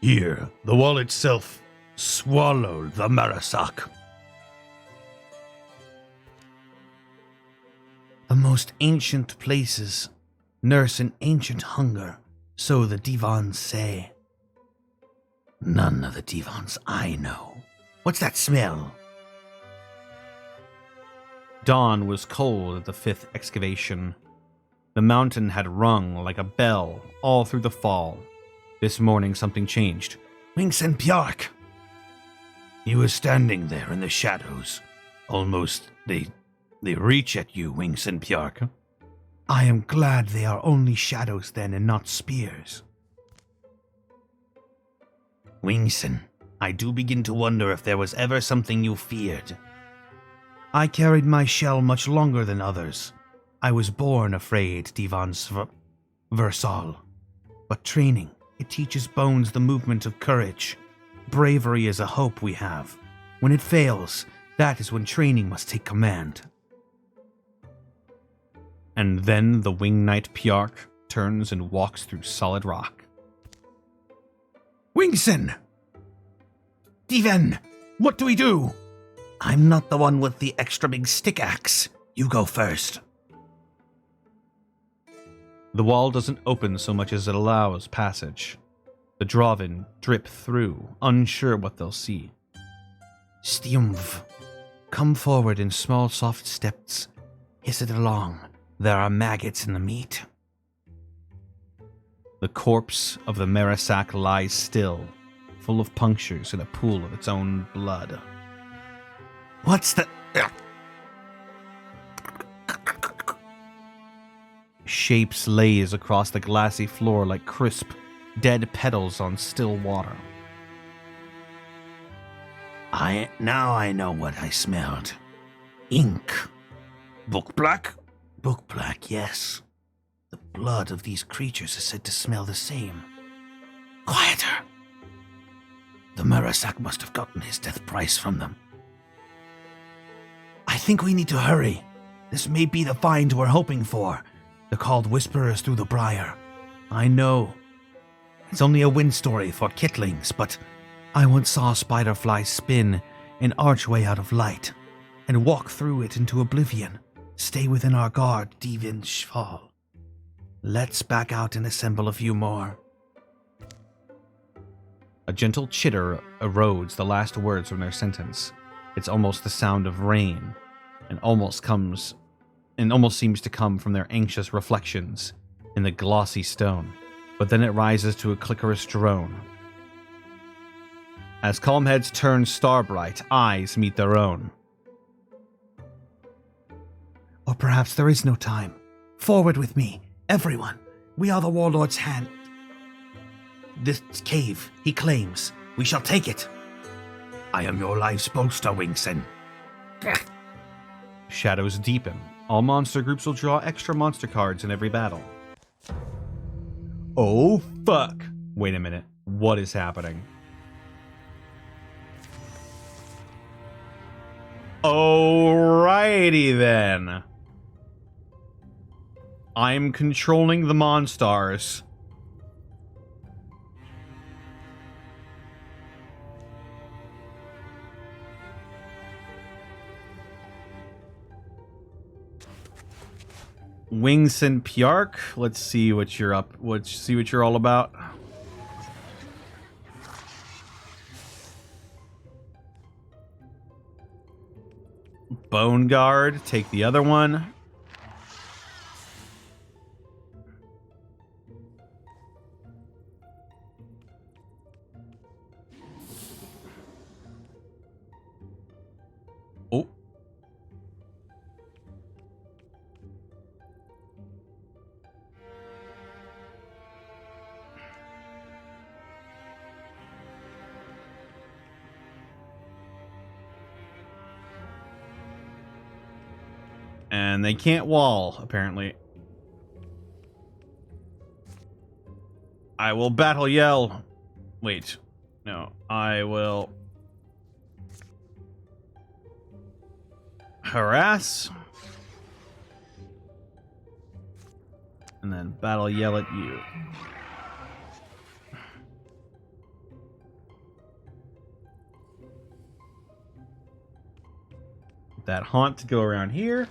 Here, the wall itself swallowed the Marasak. The most ancient places nurse an ancient hunger, so the Divans say. None of the Divans I know. What's that smell? Dawn was cold at the 5th excavation. The mountain had rung like a bell all through the fall. This morning something changed. Winks and Pjark. He was standing there in the shadows. Almost they reach at you, Winks and Pjark. I am glad they are only shadows then and not spears. Wingson, I do begin to wonder if there was ever something you feared. I carried my shell much longer than others. I was born afraid, Divan Versal. But training, it teaches bones the movement of courage. Bravery is a hope we have. When it fails, that is when training must take command. And then the wing knight Pjark turns and walks through solid rock. Wingson! Divan, what do we do? I'm not the one with the extra big stick axe. You go first. The wall doesn't open so much as it allows passage. The Dravin drip through, unsure what they'll see. Stiumv, come forward in small soft steps. Hiss it along. There are maggots in the meat. The corpse of the Marasak lies still, full of punctures in a pool of its own blood. What's the... Shapes laze across the glassy floor like crisp, dead petals on still water. Now I know what I smelled. Ink. Book black? Book black, yes. The blood of these creatures is said to smell the same. Quieter. The Marasak must have gotten his death price from them. I think we need to hurry. This may be the find we're hoping for. They're called Whisperers through the Briar. I know. It's only a wind story for Kittlings, but I once saw a spiderfly spin an archway out of light and walk through it into oblivion. Stay within our guard, Divin Shval. Let's back out and assemble a few more. A gentle chitter erodes the last words from their sentence. It's almost the sound of rain, and almost seems to come from their anxious reflections in the glossy stone. But then it rises to a clicorous drone. As calm heads turn star-bright, eyes meet their own. Or perhaps there is no time. Forward with me, everyone. We are the warlord's hand. This cave, he claims. We shall take it. I am your life's bolster, Wingson. Shadows deepen. All monster groups will draw extra monster cards in every battle. Oh, fuck. Wait a minute. What is happening? Alrighty then. I'm controlling the Monstars. Wings and Pjark. Let's see what you're up. Let's see what you're all about. Bone Guard. Take the other one. Oh. And they can't wall, apparently. I will battle yell. Wait. No, I will harass. And then battle yell at you. That haunt to go around here.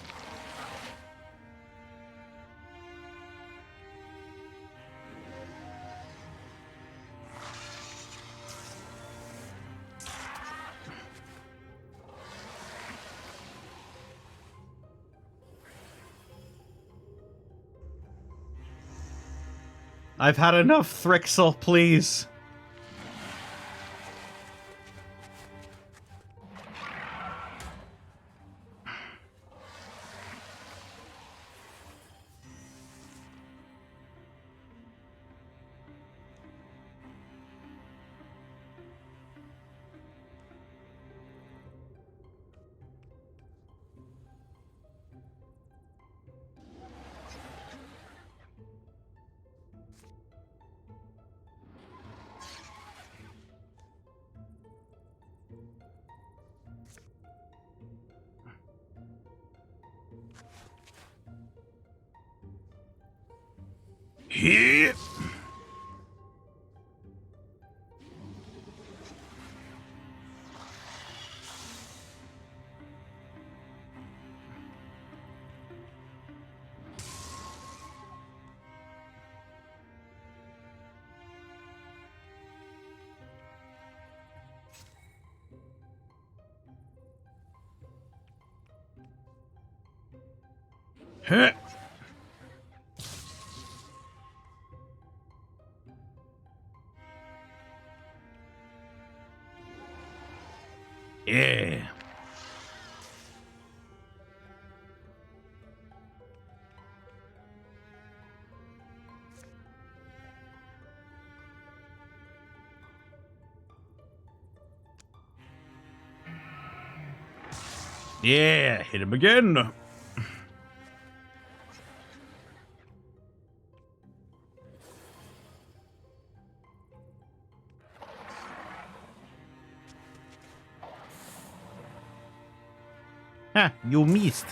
I've had enough, Thrixel, please. Here. Huh. Yeah. Yeah, hit him again. Ha, you missed.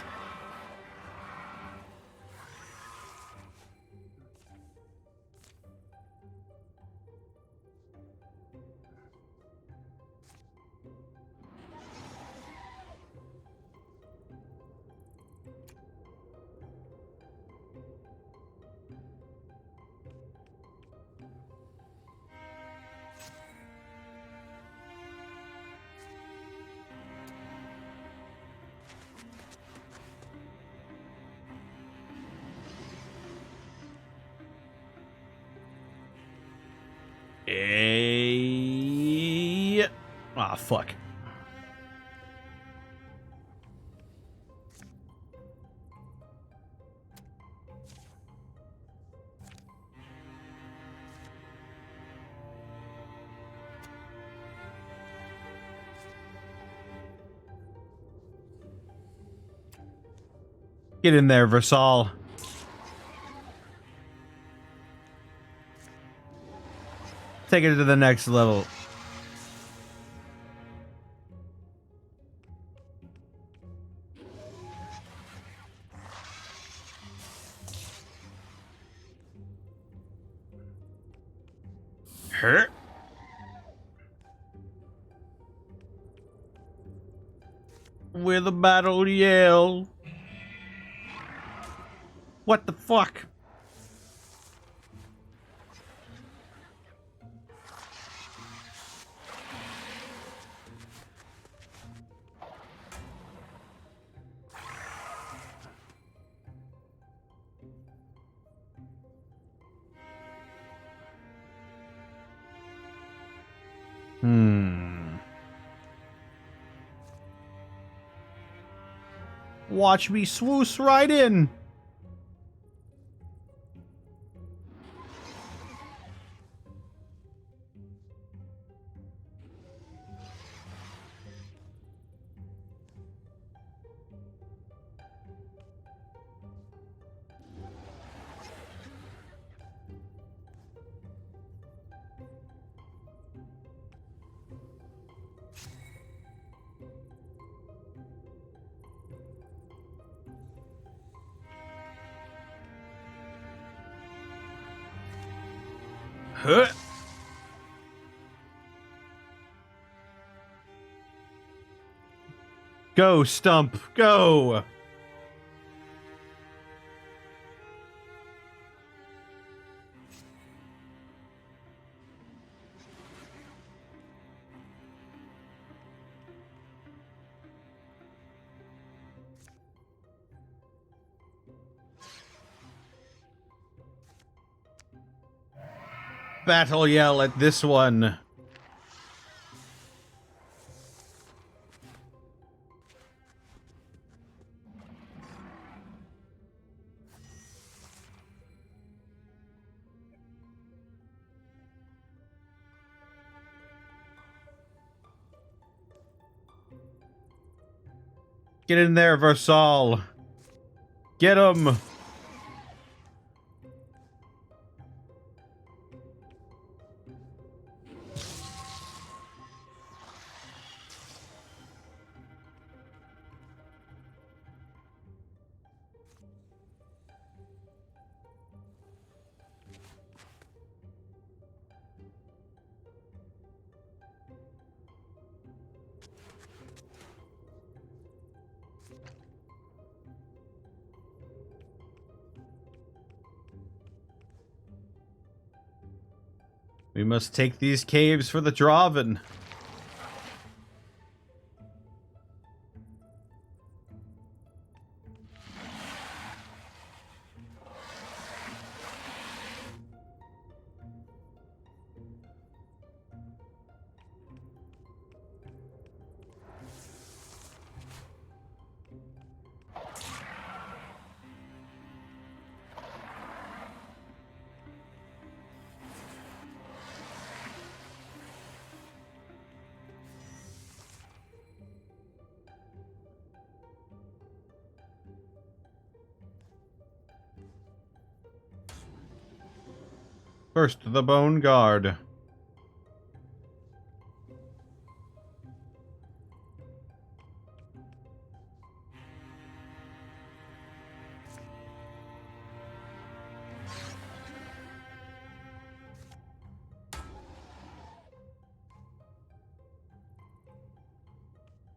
Ah, fuck. Get in there, Versal. Take it to the next level. Hurt. With a battle yell. What the fuck? Watch me swoosh right in. Huh. Go, Stump, go! Battle yell at this one. Get in there, Versal. Get him. We must take these caves for the Draven. First, the Bone Guard.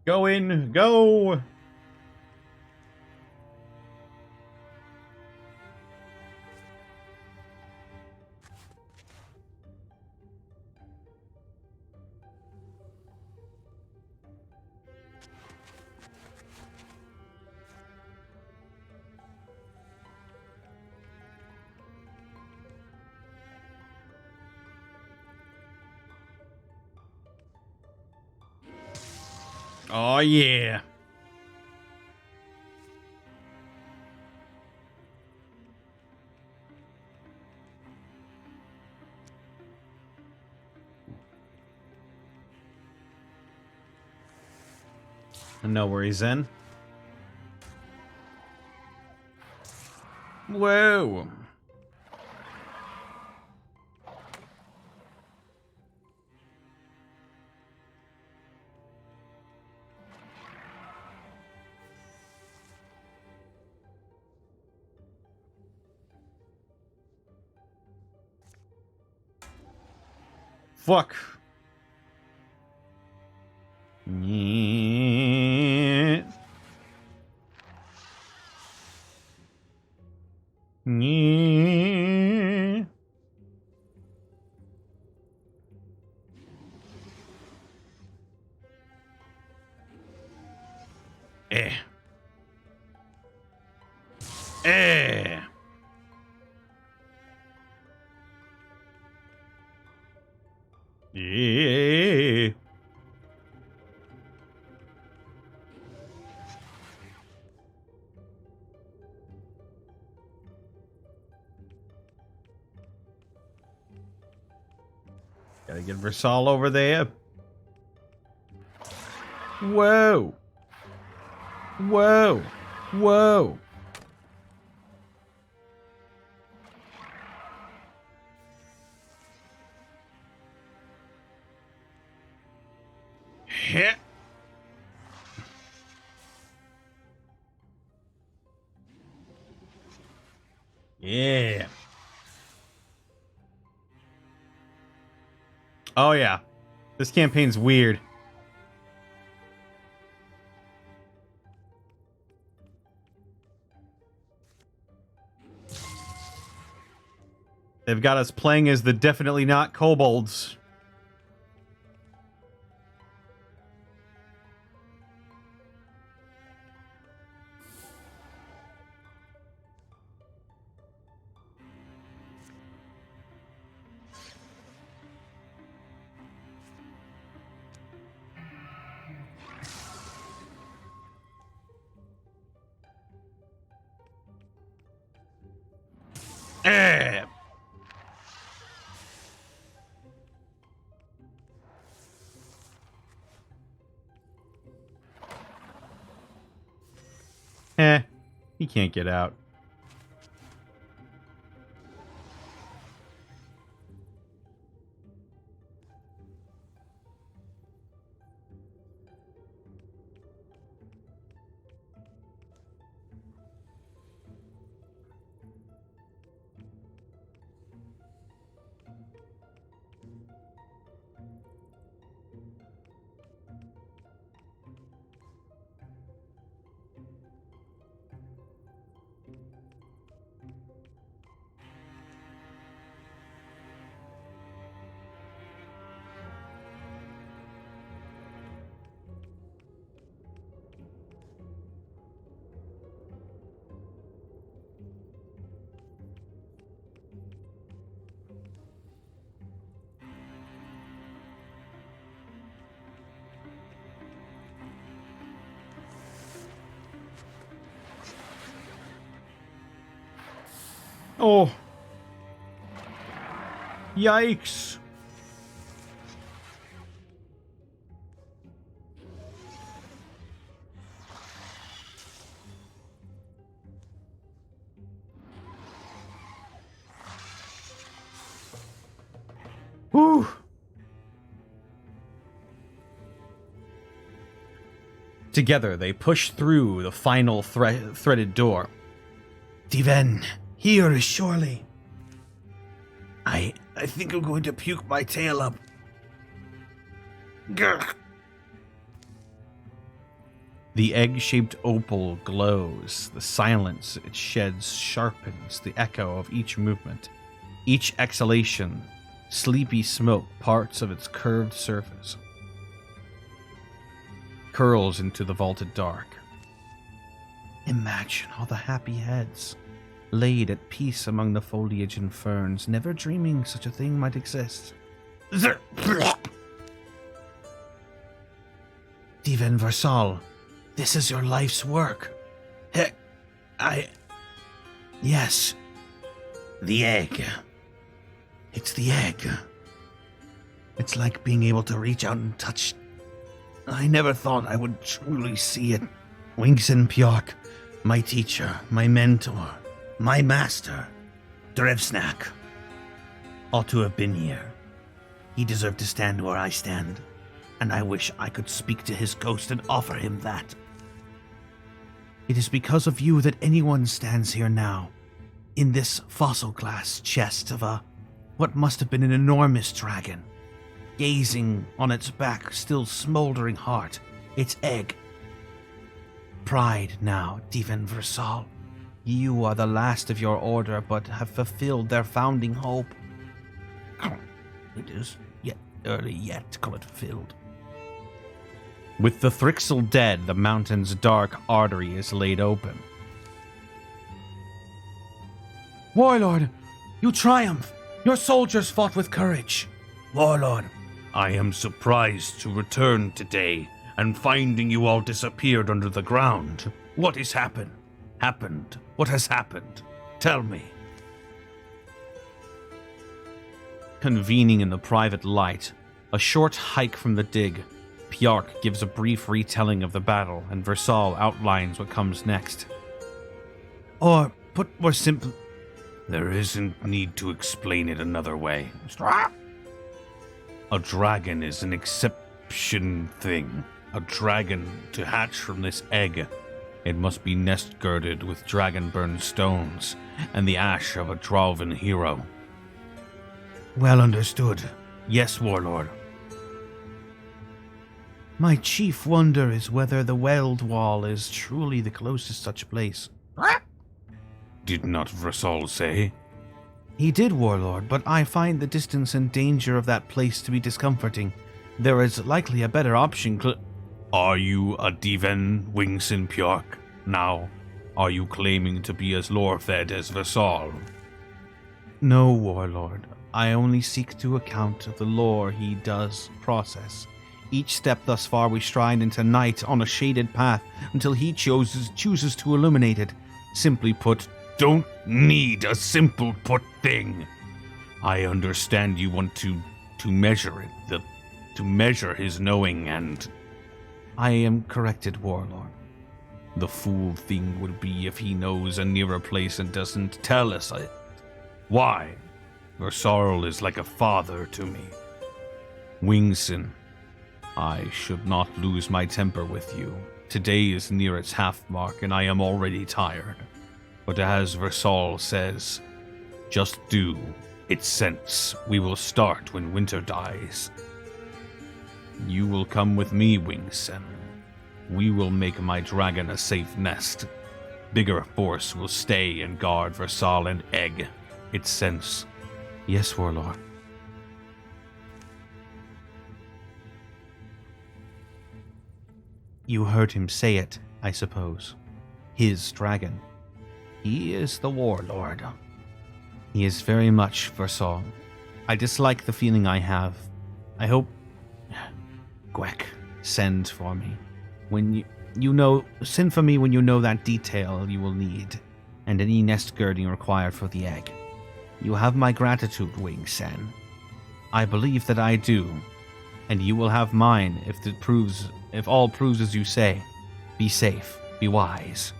Go in, go! Oh, yeah. I know where he's in. Whoa. Fuck. Yeah. Yeah. Eh. Eh. Yeah. Gotta get Versal over there. Whoa. Whoa. Whoa. Heh. Yeah. Oh, yeah. This campaign's weird. They've got us playing as the definitely not kobolds. Eh. Eh. He can't get out. Oh. Yikes. Whew. Together, they push through the final threaded door. Diven, here is surely. I think I'm going to puke my tail up. Grr. The egg-shaped opal glows. The silence it sheds sharpens the echo of each movement. Each exhalation, sleepy smoke parts of its curved surface. Curls into the vaulted dark. Imagine all the happy heads, laid at peace among the foliage and ferns, never dreaming such a thing might exist. Diven, Divan Versal, this is your life's work. Yes. The egg. It's the egg. It's like being able to reach out and touch. I never thought I would truly see it. Wingson Pjork, my teacher, my mentor, my master, Drevsnak, ought to have been here. He deserved to stand where I stand, and I wish I could speak to his ghost and offer him that. It is because of you that anyone stands here now, in this fossil glass chest of what must have been an enormous dragon, gazing on its back, still smoldering heart, its egg. Pride now, Divan Versal. You are the last of your order, but have fulfilled their founding hope. It is yet early yet to call it fulfilled. With the Thrixel dead, the mountain's dark artery is laid open. Warlord, you triumph! Your soldiers fought with courage. Warlord, I am surprised to return today and finding you all disappeared under the ground. What has happened? What has happened? Tell me. Convening in the private light, a short hike from the dig, Pjork gives a brief retelling of the battle, and Versal outlines what comes next. Or, put more simply, There isn't need to explain it another way. A dragon is an exception thing. A dragon to hatch from this egg. It must be nest-girded with dragon-burned stones and the ash of a Dralvin hero. well understood. Yes, Warlord. My chief wonder is whether the Weld Wall is truly the closest such place. Did not Versal say? He did, Warlord, but I find the distance and danger of that place to be discomforting. There is likely a better option. Are you a Divan Wingson Pjork? Now, are you claiming to be as lore-fed as Versal? No, Warlord. I only seek to account of the lore he does process. Each step thus far we stride into night on a shaded path until he chooses to illuminate it. Simply put, Don't need a simple put thing. I understand you want to measure it, to measure his knowing and... I am corrected, Warlord. The fool thing would be if he knows a nearer place and doesn't tell us it. Why? Versal is like a father to me. Wingson, I should not lose my temper with you. Today is near its half mark and I am already tired. But as Versal says, just do its sense. We will start when winter dies. You will come with me, Wingson. We will make my dragon a safe nest. Bigger force will stay and guard Versal and Egg. Its sense. Yes, Warlord. You heard him say it, I suppose. His dragon. He is the Warlord. He is very much Versal. I dislike the feeling I have. I hope... Gwek, send for me. When send for me when you know that detail you will need, and any nest girding required for the egg. You have my gratitude, Wingsen. I believe that I do, and you will have mine if all proves as you say. Be safe, be wise.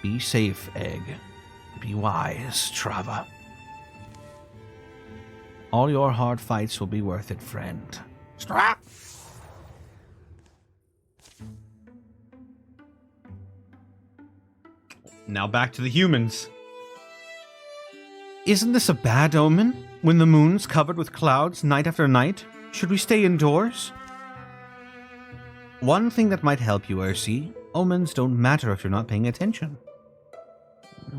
Be safe, Egg. Be wise, Trava. All your hard fights will be worth it, friend. Strap! Now back to the humans. Isn't this a bad omen? When the moon's covered with clouds night after night? Should we stay indoors? One thing that might help you, Ursi, omens don't matter if you're not paying attention.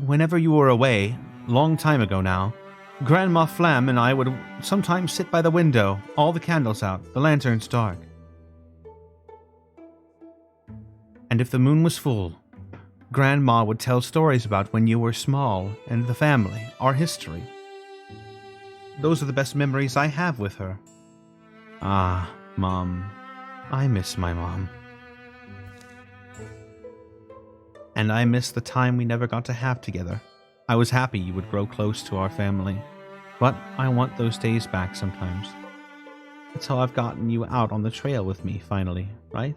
Whenever you were away, long time ago now, Grandma Flam and I would sometimes sit by the window, all the candles out, the lanterns dark. And if the moon was full, Grandma would tell stories about when you were small and the family, our history. Those are the best memories I have with her. Ah, Mom, I miss my mom. And I miss the time we never got to have together. I was happy you would grow close to our family, but I want those days back sometimes. That's how I've gotten you out on the trail with me, finally, right?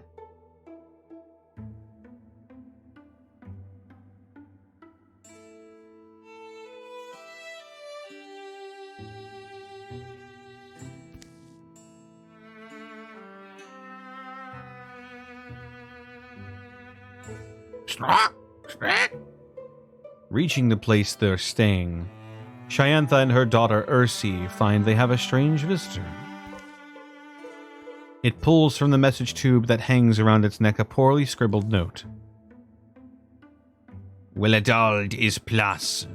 Reaching the place they're staying, Shyantha and her daughter Ursi find they have a strange visitor. It pulls from the message tube that hangs around its neck a poorly scribbled note. Willadald is plus.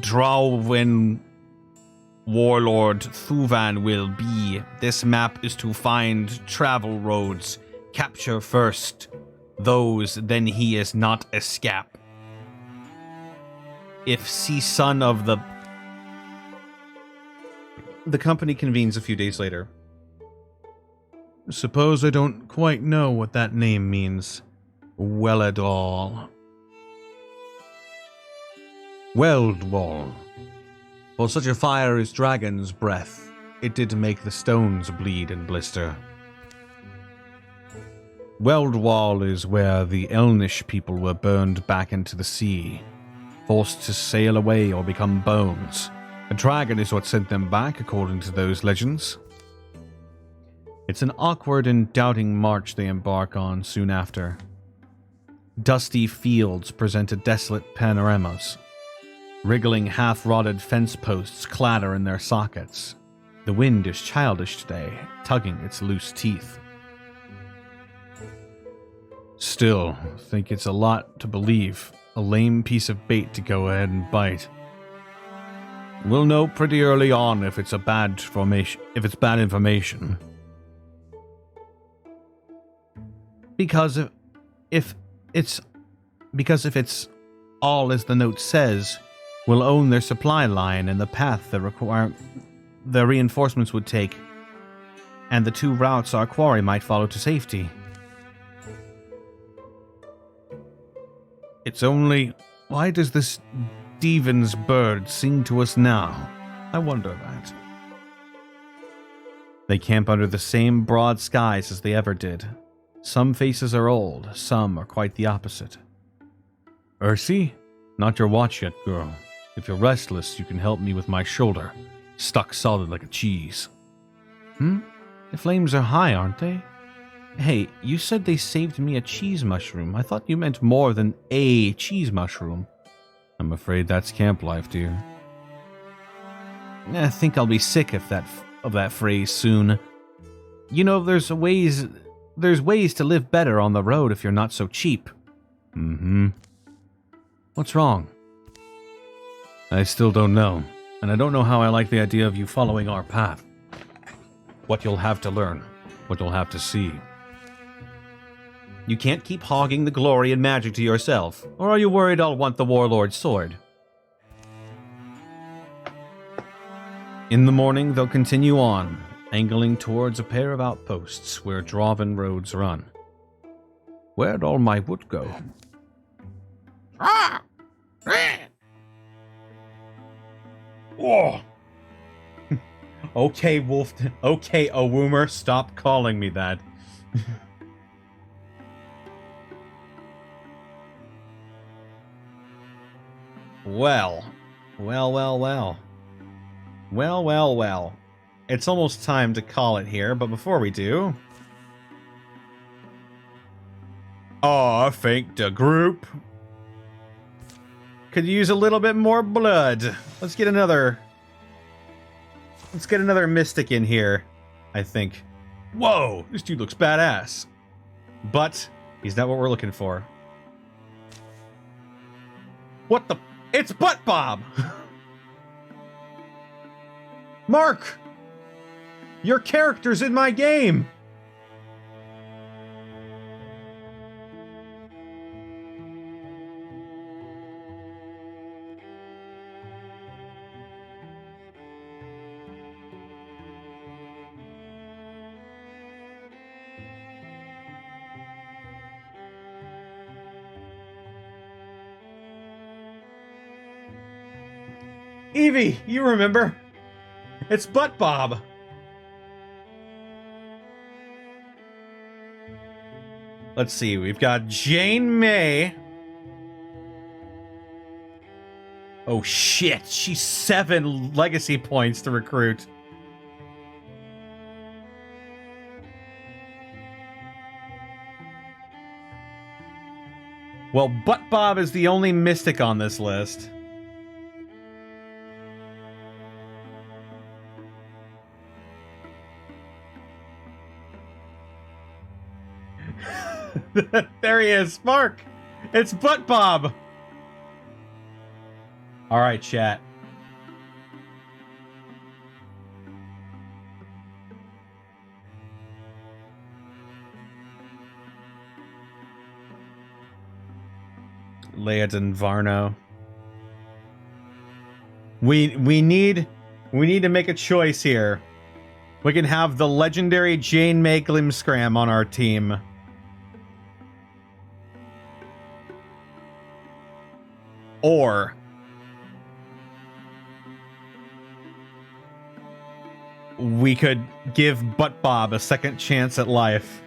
Drawin Warlord Thuvan will be. This map is to find travel roads. Capture first those, then he is not escape. If see son of the... The company convenes a few days later. Suppose I don't quite know what that name means. Welladall. Weldwall. For such a fire is dragon's breath. It did make the stones bleed and blister. Weldwall is where the Elnish people were burned back into the sea, forced to sail away or become bones. A dragon is what sent them back, according to those legends. It's an awkward and doubting march they embark on soon after. Dusty fields present a desolate panoramas. Wriggling, half-rotted fence posts clatter in their sockets. The wind is childish today, tugging its loose teeth. Still, think it's a lot to believe. A lame piece of bait to go ahead and bite. We'll know pretty early on if it's bad information. Because if it's all as the note says, we'll own their supply line and the path the reinforcements would take, and the two routes our quarry might follow to safety. It's only... Why does this Deven's bird sing to us now? I wonder that. They camp under the same broad skies as they ever did. Some faces are old, some are quite the opposite. Ursi? Not your watch yet, girl. If you're restless, you can help me with my shoulder. Stuck solid like a cheese. The flames are high, aren't they? Hey, you said they saved me a cheese mushroom. I thought you meant more than a cheese mushroom. I'm afraid that's camp life, dear. I think I'll be sick of that phrase soon. You know, there's ways to live better on the road if you're not so cheap. What's wrong? I still don't know, and I don't know how I like the idea of you following our path. What you'll have to learn, what you'll have to see. You can't keep hogging the glory and magic to yourself, or are you worried I'll want the warlord's sword? In the morning, they'll continue on, angling towards a pair of outposts where Draven roads run. Where'd all my wood go? Oh. Okay, Wolf. Okay, a Woomer, stop calling me that. Well. It's almost time to call it here, but before we do... I think the group could use a little bit more blood. Let's get another mystic in here, I think. Whoa, this dude looks badass. But he's not what we're looking for. What the... It's Butt Bob! Mark! Your character's in my game! Evie, you remember? It's Butt Bob. Let's see, we've got Jane May. Oh shit, she's 7 legacy points to recruit. Well, Butt Bob is the only mystic on this list. There he is, Mark. It's Butt Bob. All right, chat. Leodin Varno. We need to make a choice here. We can have the legendary Jane May Glimskram on our team. Or we could give Butt Bob a second chance at life.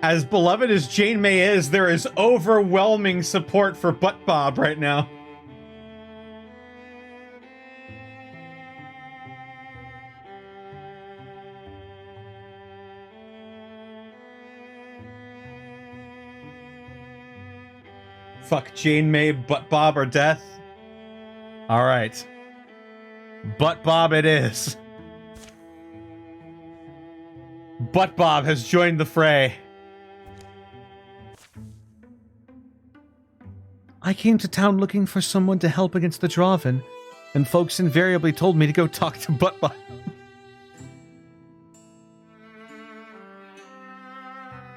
As beloved as Jane May is, there is overwhelming support for Butt Bob right now. Fuck Jane May, Butt Bob, or death. All right. Butt Bob it is. Butt Bob has joined the fray. I came to town looking for someone to help against the Draven, and folks invariably told me to go talk to Butt Bob.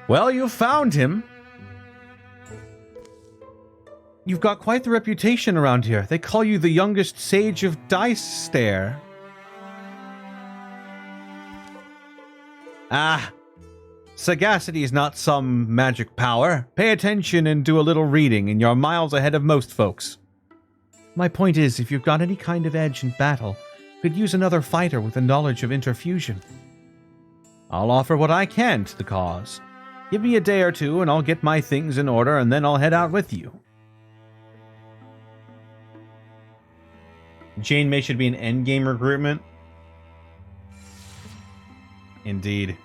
Well, you found him. You've got quite the reputation around here. They call you the youngest sage of Dice Stare. Ah, sagacity is not some magic power. Pay attention and do a little reading, and you're miles ahead of most folks. My point is, if you've got any kind of edge in battle, you could use another fighter with a knowledge of interfusion. I'll offer what I can to the cause. Give me a day or two, and I'll get my things in order, and then I'll head out with you. Jane May should be an endgame recruitment. Indeed.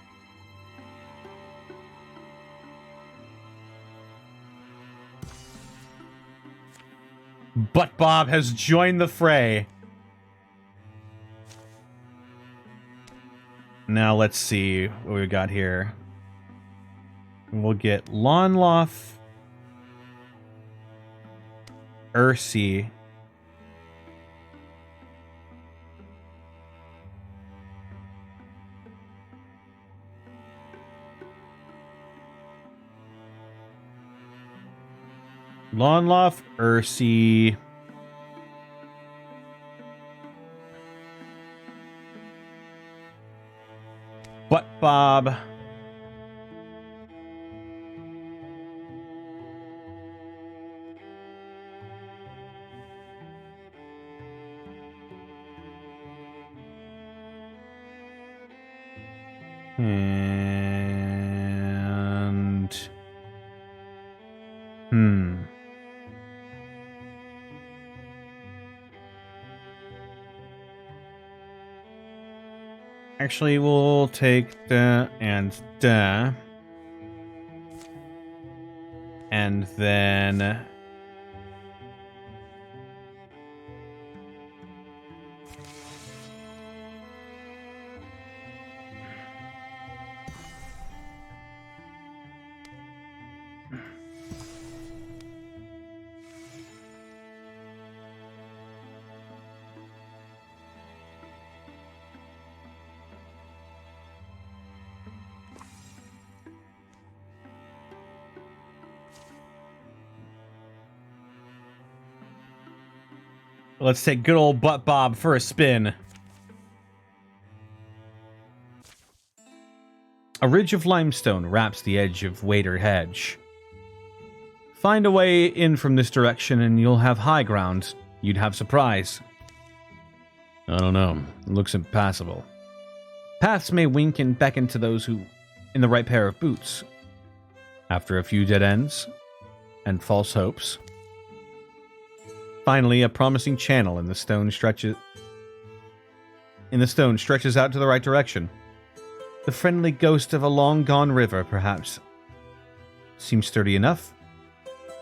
Butt Bob has joined the fray. Now let's see what we got here. We'll get Lonloff, Ursi, Lonloff, Ursi, Butt Bob, and actually, we'll take the and the, and then let's take good old Butt Bob for a spin. A ridge of limestone wraps the edge of Wader Hedge. Find a way in from this direction and you'll have high ground. You'd have surprise. I don't know. It looks impassable. Paths may wink and beckon to those who in the right pair of boots. After a few dead ends and false hopes, finally a promising channel in the stone stretches out to the right direction. The friendly ghost of a long-gone river, perhaps. Seems sturdy enough.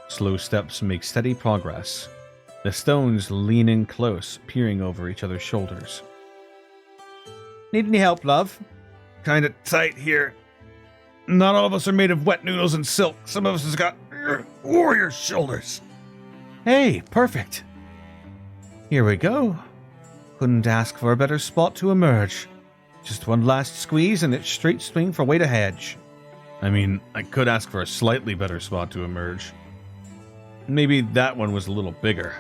Slow steps make steady progress. The stones lean in close, peering over each other's shoulders. Need any help, love? Kinda tight here. Not all of us are made of wet noodles and silk. Some of us has got warrior shoulders. Hey, perfect. Here we go. Couldn't ask for a better spot to emerge. Just one last squeeze and it's straight swing for Wader Hedge. I mean, I could ask for a slightly better spot to emerge. Maybe that one was a little bigger.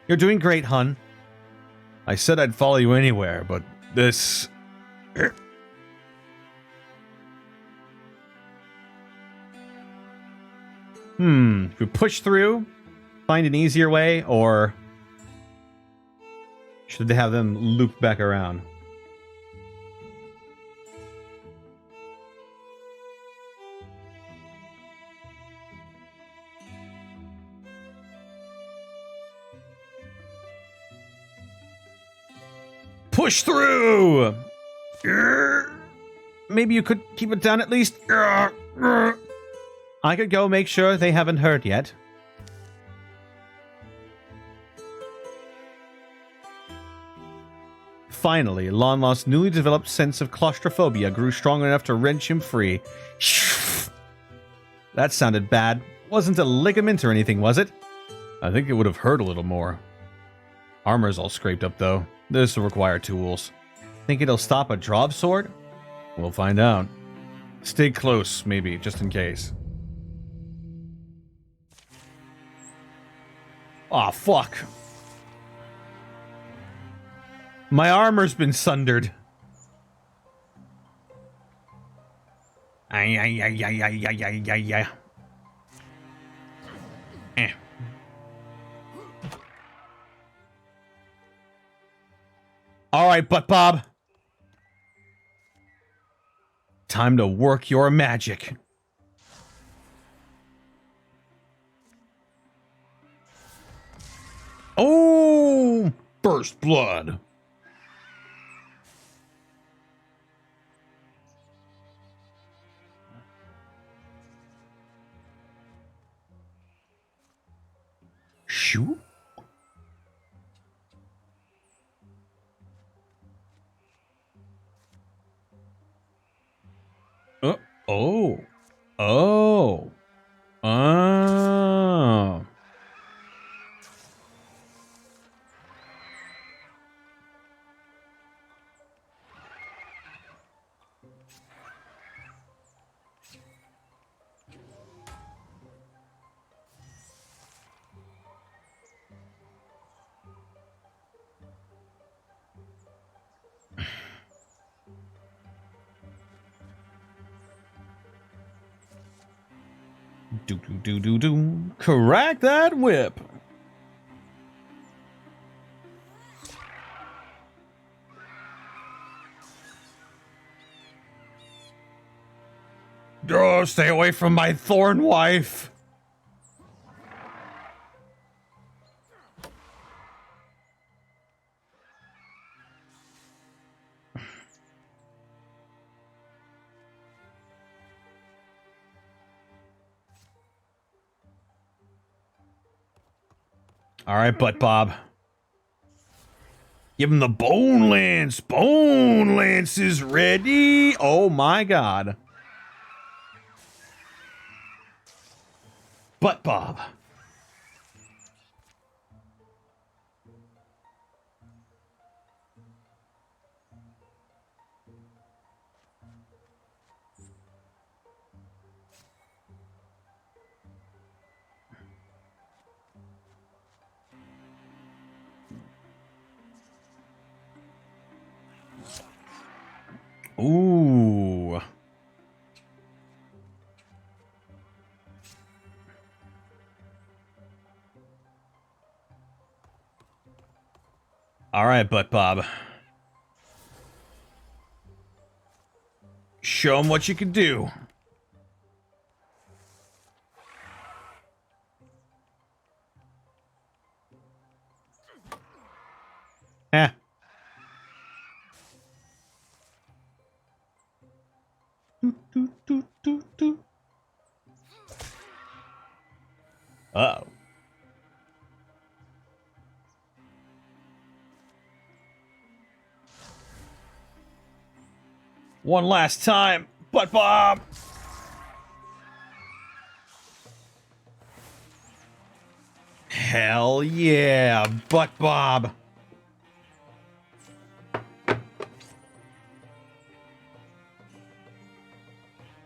You're doing great, hun. I said I'd follow you anywhere, but this... If we push through, find an easier way, or should they have them loop back around? Push through! Maybe you could keep it down at least. I could go make sure they haven't heard yet. Finally, Lonlaw's newly developed sense of claustrophobia grew strong enough to wrench him free. That sounded bad. Wasn't a ligament or anything, was it? I think it would have hurt a little more. Armor's all scraped up, though. This will require tools. Think it'll stop a drop sword? We'll find out. Stay close, maybe, just in case. Aw, fuck. My armor's been sundered. Ay. Eh. All right, Butt Bob. Time to work your magic. Oh! First blood. Shoo. Oh. Do. Crack that whip. Oh, stay away from my thorn wife. All right, Butt Bob. Give him the Bone Lance. Bone Lance is ready. Oh my god. Butt Bob. Ooh. All right, Butt Bob. Show him what you can do. Heh. Uh-oh. One last time, Butt Bob! Hell yeah, Butt Bob!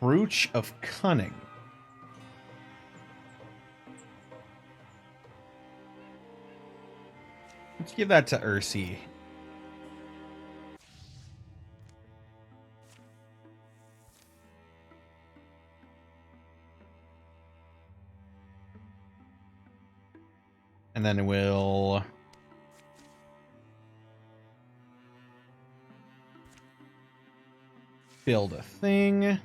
Brooch of Cunning. Let's give that to Ursi. And then we'll... build a thing.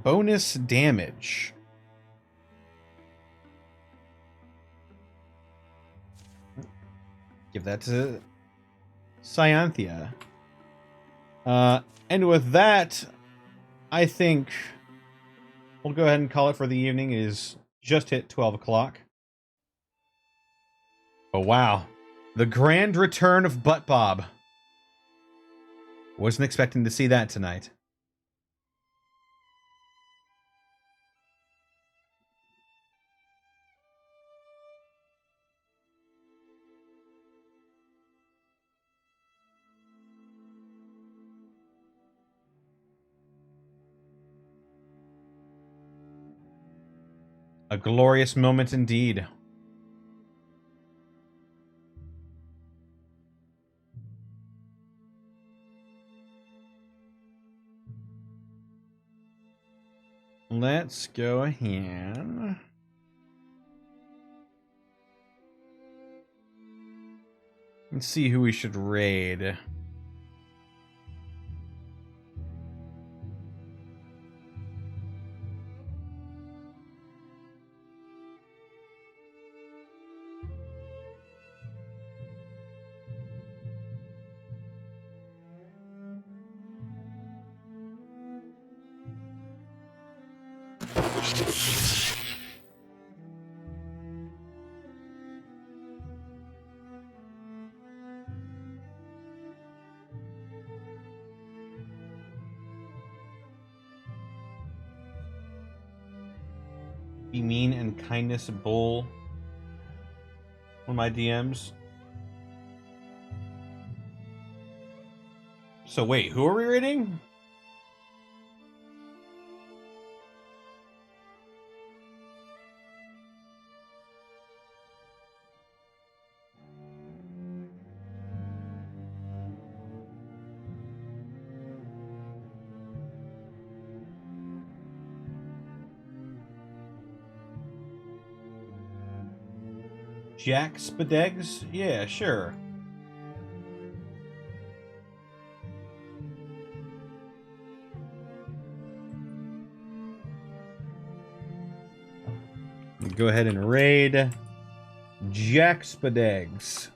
Bonus damage. Give that to Cyanthia. And with that, I think we'll go ahead and call it for the evening. It is just hit 12 o'clock. Oh, wow. The grand return of Butt Bob. Wasn't expecting to see that tonight. A glorious moment indeed. Let's go ahead. And see who we should raid. Be mean and kindness bull. One of my DMs. So wait, who are we raiding? Jack Spadegs? Yeah, sure. Go ahead and raid Jack Spadegs.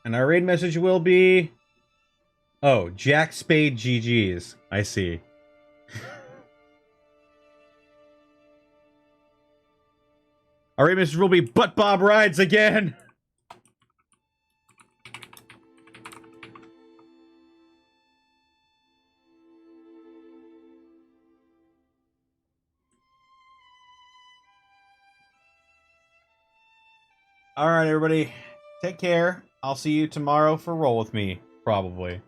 And our raid message will be... Oh, Jack Spade GG's. I see. Our raid message will be Butt Bob rides again. All right, everybody. Take care. I'll see you tomorrow for Roll With Me, probably.